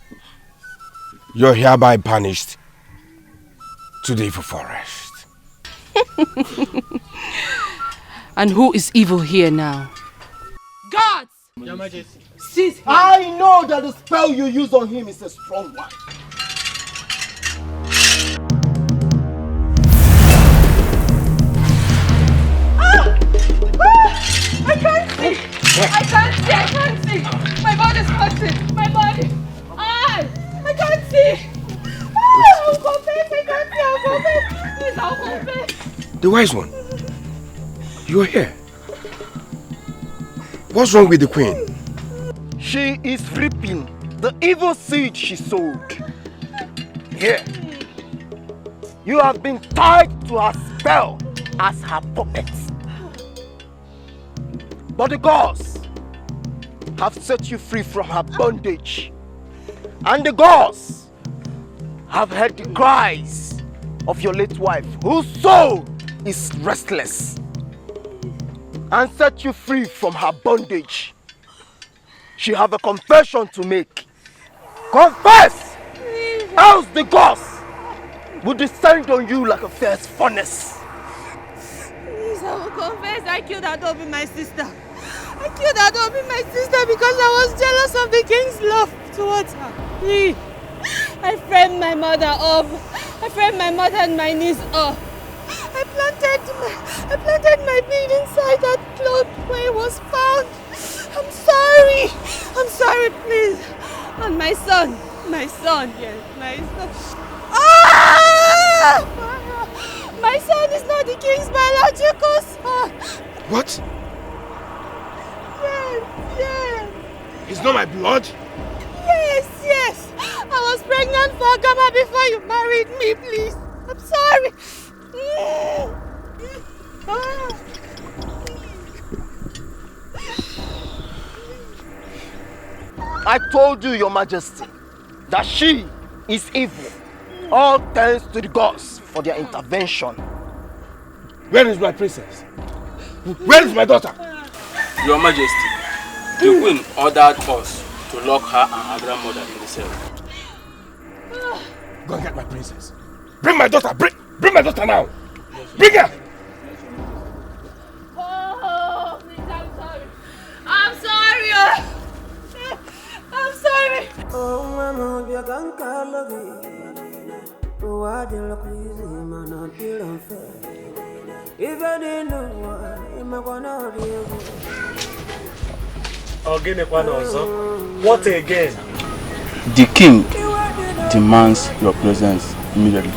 Speaker 6: You are hereby banished to the evil forest.
Speaker 11: And who is evil here now?
Speaker 14: Gods!
Speaker 20: Your Majesty.
Speaker 14: Cease him.
Speaker 13: I know that the spell you use on him is a strong one.
Speaker 14: I can't see! I can't see! My body's hurting! My body! I can't see! I'll confess! I can't see! I'll confess! Please, I'll confess!
Speaker 6: The wise one, you're here. What's wrong with the queen?
Speaker 13: She is reaping the evil seed she sowed. Here, you have been tied to her spell as her puppet. But the gods have set you free from her bondage. And the gods have heard the cries of your late wife, whose soul is restless, and set you free from her bondage. She have a confession to make. Confess! Else the gods will descend on you like a fierce furnace.
Speaker 14: Please, I will confess. I killed Adobe, my sister. I killed Adobe, my sister, because I was jealous of the king's love towards her. Please. I framed my mother up. I framed my mother and my niece up. I planted my bead inside that cloth where it was found. I'm sorry. I'm sorry, please. And my son, yes, my son. Ah! My son is not the king's biological son.
Speaker 6: What?
Speaker 14: Yes.
Speaker 6: He's not my blood?
Speaker 14: Yes. I was pregnant for Gama before you married me, please. I'm sorry.
Speaker 13: I told you, Your Majesty, that she is evil. All thanks to the gods for their intervention.
Speaker 6: Where is my princess? Where is my daughter?
Speaker 19: Your Majesty, the queen ordered us to lock her and her grandmother in the cell.
Speaker 6: Go and get my princess. Bring my daughter. Bring my daughter now. Bring her.
Speaker 14: Oh, please, I'm sorry. I'm sorry. I'm sorry.
Speaker 5: Oh, mama, you can't call me. Why do you look easy, man? I feel unfair. If I didn't know why, I'm gonna be
Speaker 20: What again?
Speaker 19: The king demands your presence immediately.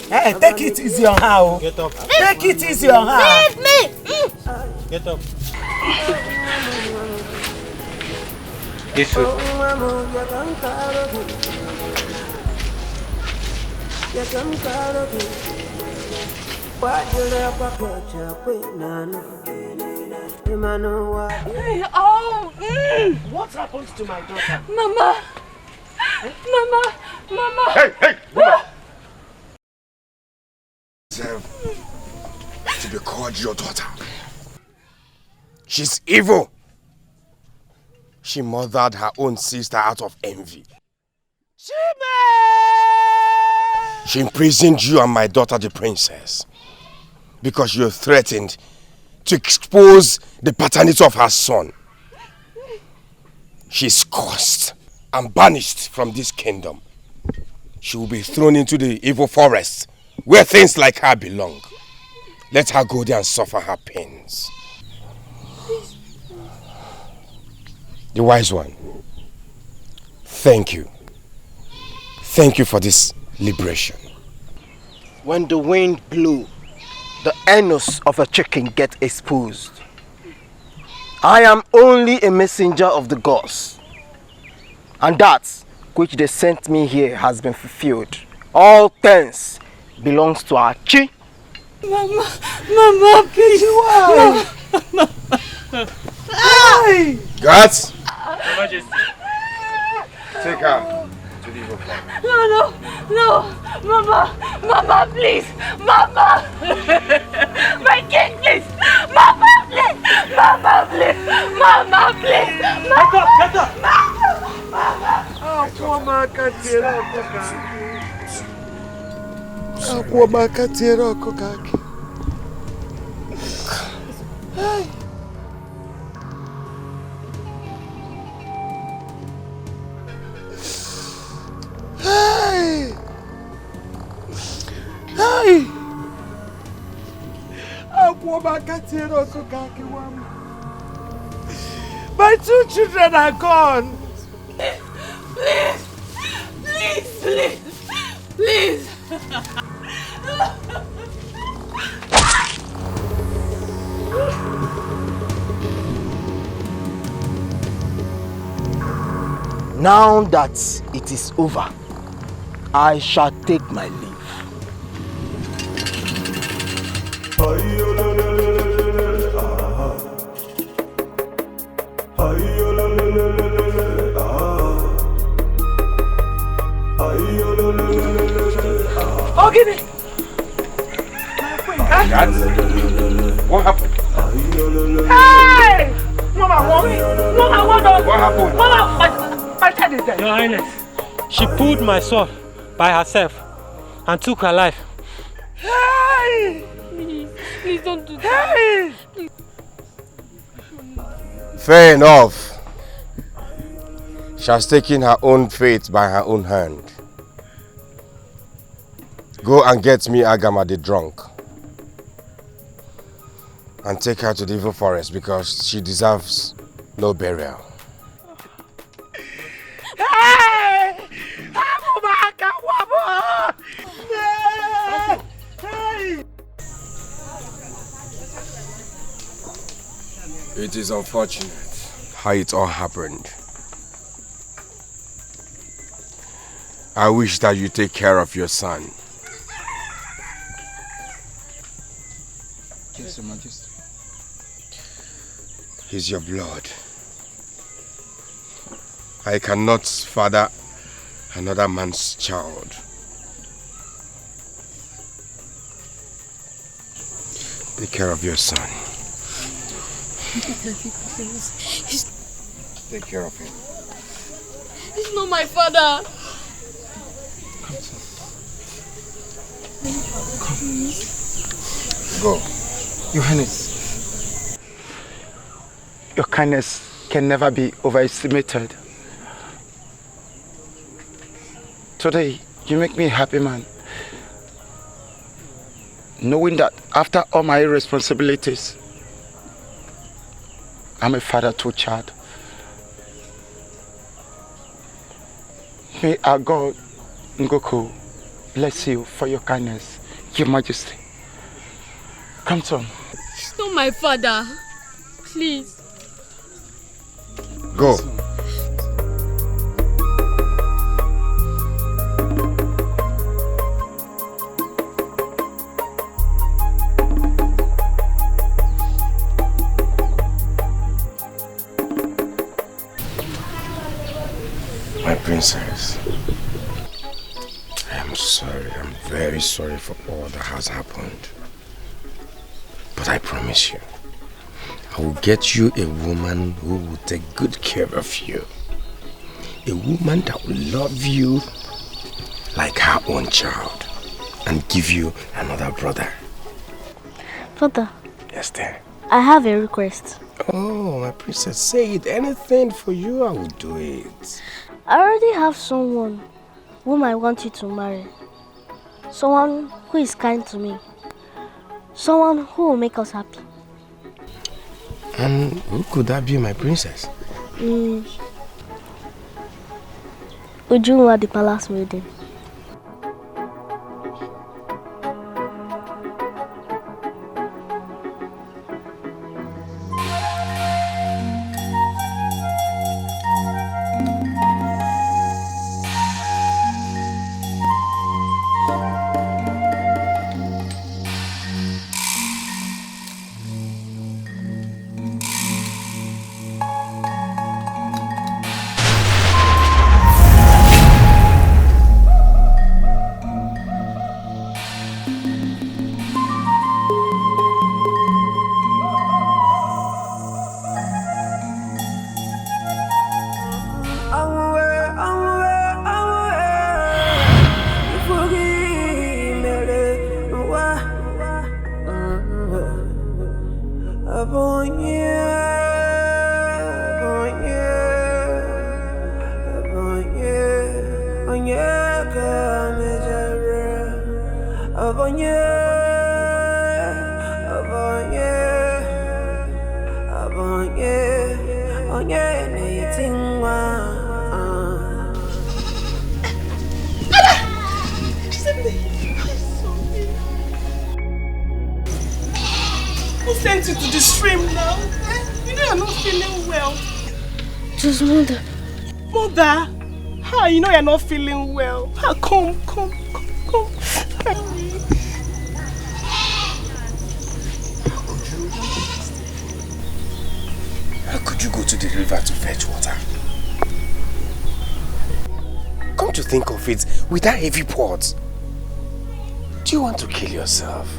Speaker 20: Hey, take it easy on her. Get up. Take it easy on her.
Speaker 14: Leave me.
Speaker 20: Get up.
Speaker 19: This way.
Speaker 20: What happens to my daughter?
Speaker 14: Mama.
Speaker 6: Hey, woman! To be called your daughter. She's evil. She mothered her own sister out of envy. She imprisoned you and my daughter, the princess, because you threatened to expose the paternity of her son. She's cursed and banished from this kingdom. She will be thrown into the evil forest where things like her belong. Let her go there and suffer her pains. The wise one, thank you. Thank you for this liberation.
Speaker 13: When the wind blew, the anus of a chicken gets exposed. I am only a messenger of the gods. And that which they sent me here has been fulfilled. All thanks belongs to our chi.
Speaker 14: Mama, please.
Speaker 20: Why?
Speaker 14: Why?
Speaker 6: Guards,
Speaker 20: Your Majesty.
Speaker 6: take her to the evil planet.
Speaker 14: No. Mama, please. Mama. My king, please. Mama, please. Mama, please.
Speaker 20: Get up.
Speaker 14: Mama.
Speaker 1: Oh, poor man can't hear. My 2 children are gone.
Speaker 18: Please! Please! Please! Please!
Speaker 13: Now that it is over, I shall take my leave.
Speaker 1: Oh, give me!
Speaker 2: What happened?
Speaker 1: Hey! Mama, what happened? Mama, my child is dead.
Speaker 20: Your Highness, she pulled my sword by herself and took her life.
Speaker 1: Hey!
Speaker 15: Please don't do that.
Speaker 1: Hey!
Speaker 6: Fair enough. She has taken her own fate by her own hand. Go and get me Agama the drunk. And take her to the evil forest because she deserves no burial.
Speaker 1: Hey!
Speaker 6: It is unfortunate how it all happened. I wish that you take care of your son.
Speaker 10: Yes, Your Majesty.
Speaker 6: He's your blood. I cannot father another man's child. Take care of your son. Take care of him.
Speaker 15: He's not my father.
Speaker 6: Go.
Speaker 10: Your Highness.
Speaker 1: Your kindness can never be overestimated. Today, you make me a happy man. Knowing that after all my irresponsibilities, I'm a father to a child. May our God, Ngoku, bless you for your kindness, Your Majesty. Come on.
Speaker 15: He's not my father. Please.
Speaker 6: Go. My princess, I am sorry. I'm very sorry for all that has happened. But I promise you, I will get you a woman who will take good care of you. A woman that will love you like her own child and give you another brother.
Speaker 17: Father.
Speaker 6: Yes, dear.
Speaker 17: I have a request.
Speaker 6: Oh, my princess, say it. Anything for you, I will do it.
Speaker 17: I already have someone whom I want you to marry. Someone who is kind to me. Someone who will make us happy.
Speaker 6: And who could that be, my princess?
Speaker 17: Ujunwa, the palace maiden.
Speaker 14: Who sent you to the stream now? You know you're not feeling well.
Speaker 17: Just mother.
Speaker 14: Mother? How you know you're not feeling well? Come.
Speaker 6: How could you go to the river to fetch water? Come to think of it, with that heavy pot, do you want to kill yourself?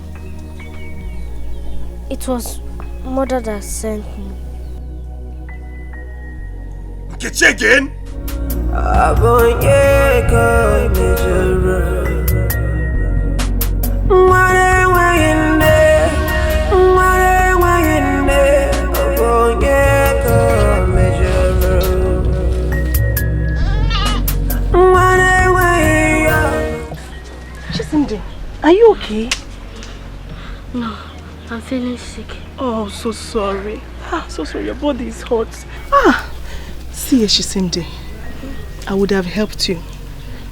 Speaker 17: It was mother that sent me.
Speaker 6: Get you again?
Speaker 14: Chisimdi, are you okay?
Speaker 17: No, I'm feeling sick.
Speaker 14: Oh, so sorry. So sorry, your body is hot. See, Chisimdi, I would have helped you.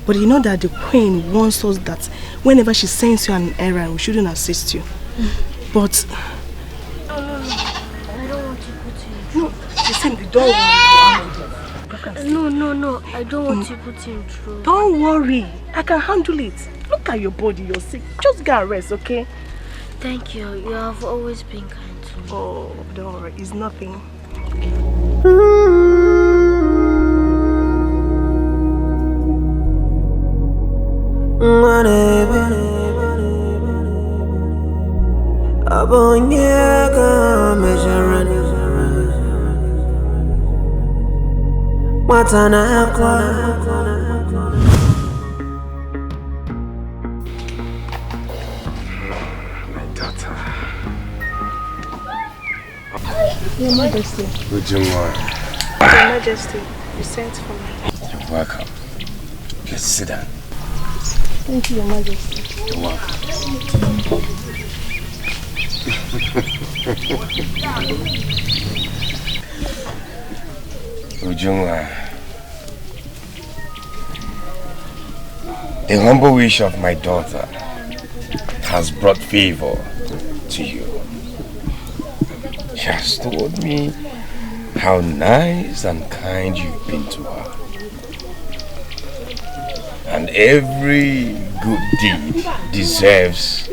Speaker 14: But you know that the queen wants us that whenever she sends you an errand, we shouldn't assist you. But...
Speaker 17: No, I don't want to put you in
Speaker 14: trouble. No, Chisimdi, don't worry.
Speaker 17: No, I don't want to put you in trouble.
Speaker 14: Don't worry, I can handle it. Look at your body, you're sick. Just get a rest, okay?
Speaker 17: Thank you, you have always been kind to me.
Speaker 14: Oh, don't worry, it's nothing. Your Majesty.
Speaker 6: Good morning.
Speaker 14: Your Majesty, you sent for me.
Speaker 6: You're welcome. Please sit down.
Speaker 14: Thank you, Your Majesty.
Speaker 6: You're welcome. Ujungwa, the humble wish of my daughter has brought favor to you. She has told me how nice and kind you've been to her. And every good deed deserves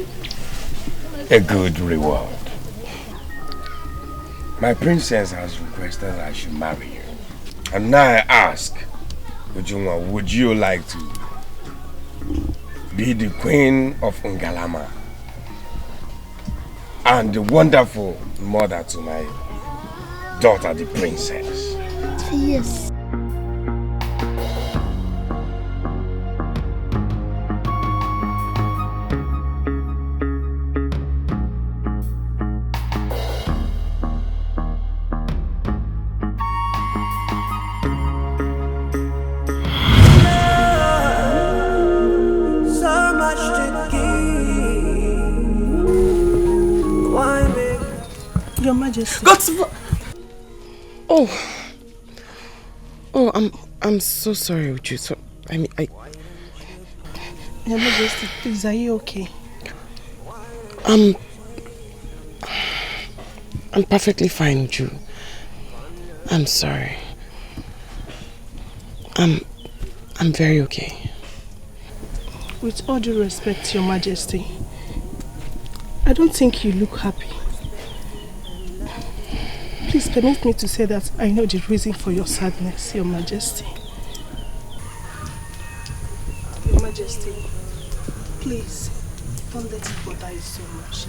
Speaker 6: a good reward. My princess has requested I should marry you. And now I ask, Ujungwa, would you like to be the queen of Ngalama and the wonderful mother to my daughter, the princess?
Speaker 17: Yes.
Speaker 14: Your Majesty.
Speaker 3: I'm so sorry, Uju. So
Speaker 14: Your Majesty, please, are you okay?
Speaker 3: I'm perfectly fine, Uju. I'm sorry. I'm very okay.
Speaker 14: With all due respect, Your Majesty, I don't think you look happy. Please permit me to say that I know the reason for your sadness, Your Majesty. Your Majesty, please, don't let it bother you so much.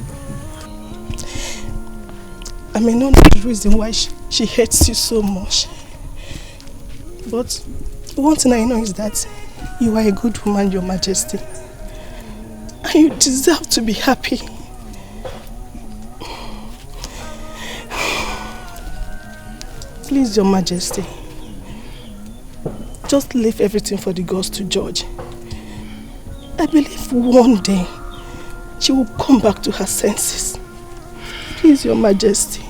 Speaker 14: I may not know the reason why she hates you so much. But one thing I know is that you are a good woman, Your Majesty. And you deserve to be happy. Please, Your Majesty, just leave everything for the gods to judge. I believe one day she will come back to her senses. Please, Your Majesty.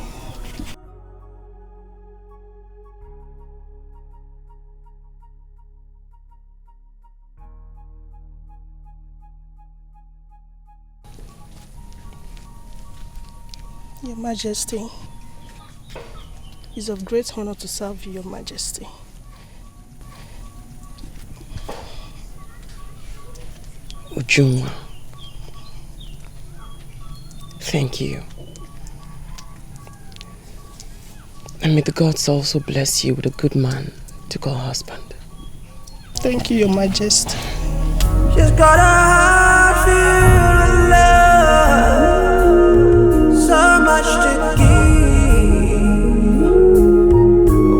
Speaker 14: Your Majesty, it's of great honor to serve you, Your Majesty.
Speaker 3: Ujunwa, thank you. And may the gods also bless you with a good man to call husband.
Speaker 14: Thank you, Your Majesty.
Speaker 5: She's got a heart filled with love, so much to give.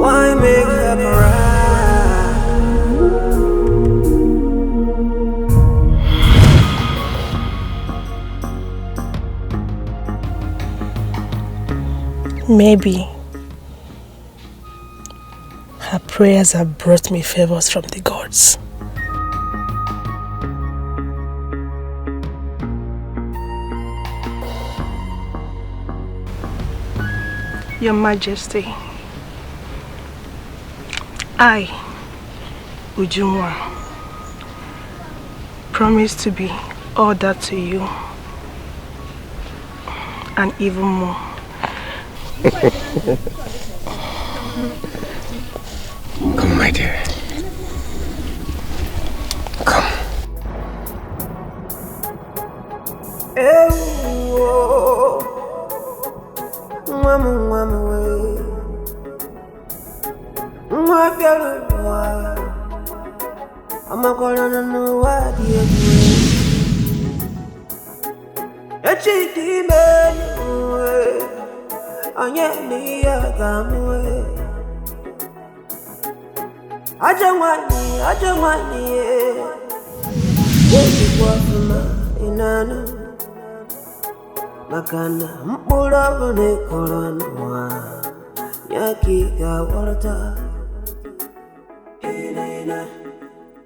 Speaker 5: Why make her cry?
Speaker 14: Maybe her prayers have brought me favors from the gods. Your Majesty, I, Ujunwa, promise to be all that to you and even more.
Speaker 6: Come, my dear. Come.
Speaker 5: Makana mpula ne koranwa nyaki ga warta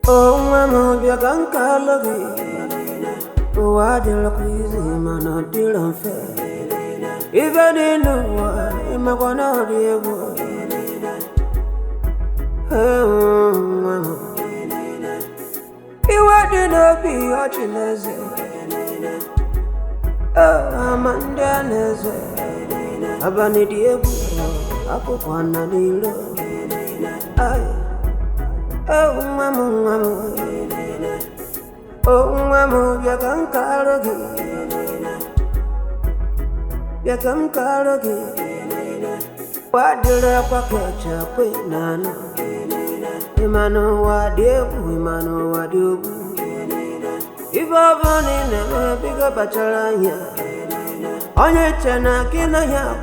Speaker 5: oh mama bia kankalo gi wa de la kuizi mana de l'enfer even in no makona diego oh mama you are the no be ochinese Amanda neze abani diegu ako kwana dilo ay oh mama ya kankarogi wadira kwa kecha kwe nana imano wadiobu if I want in a big up a chalanya, on your channel, can I have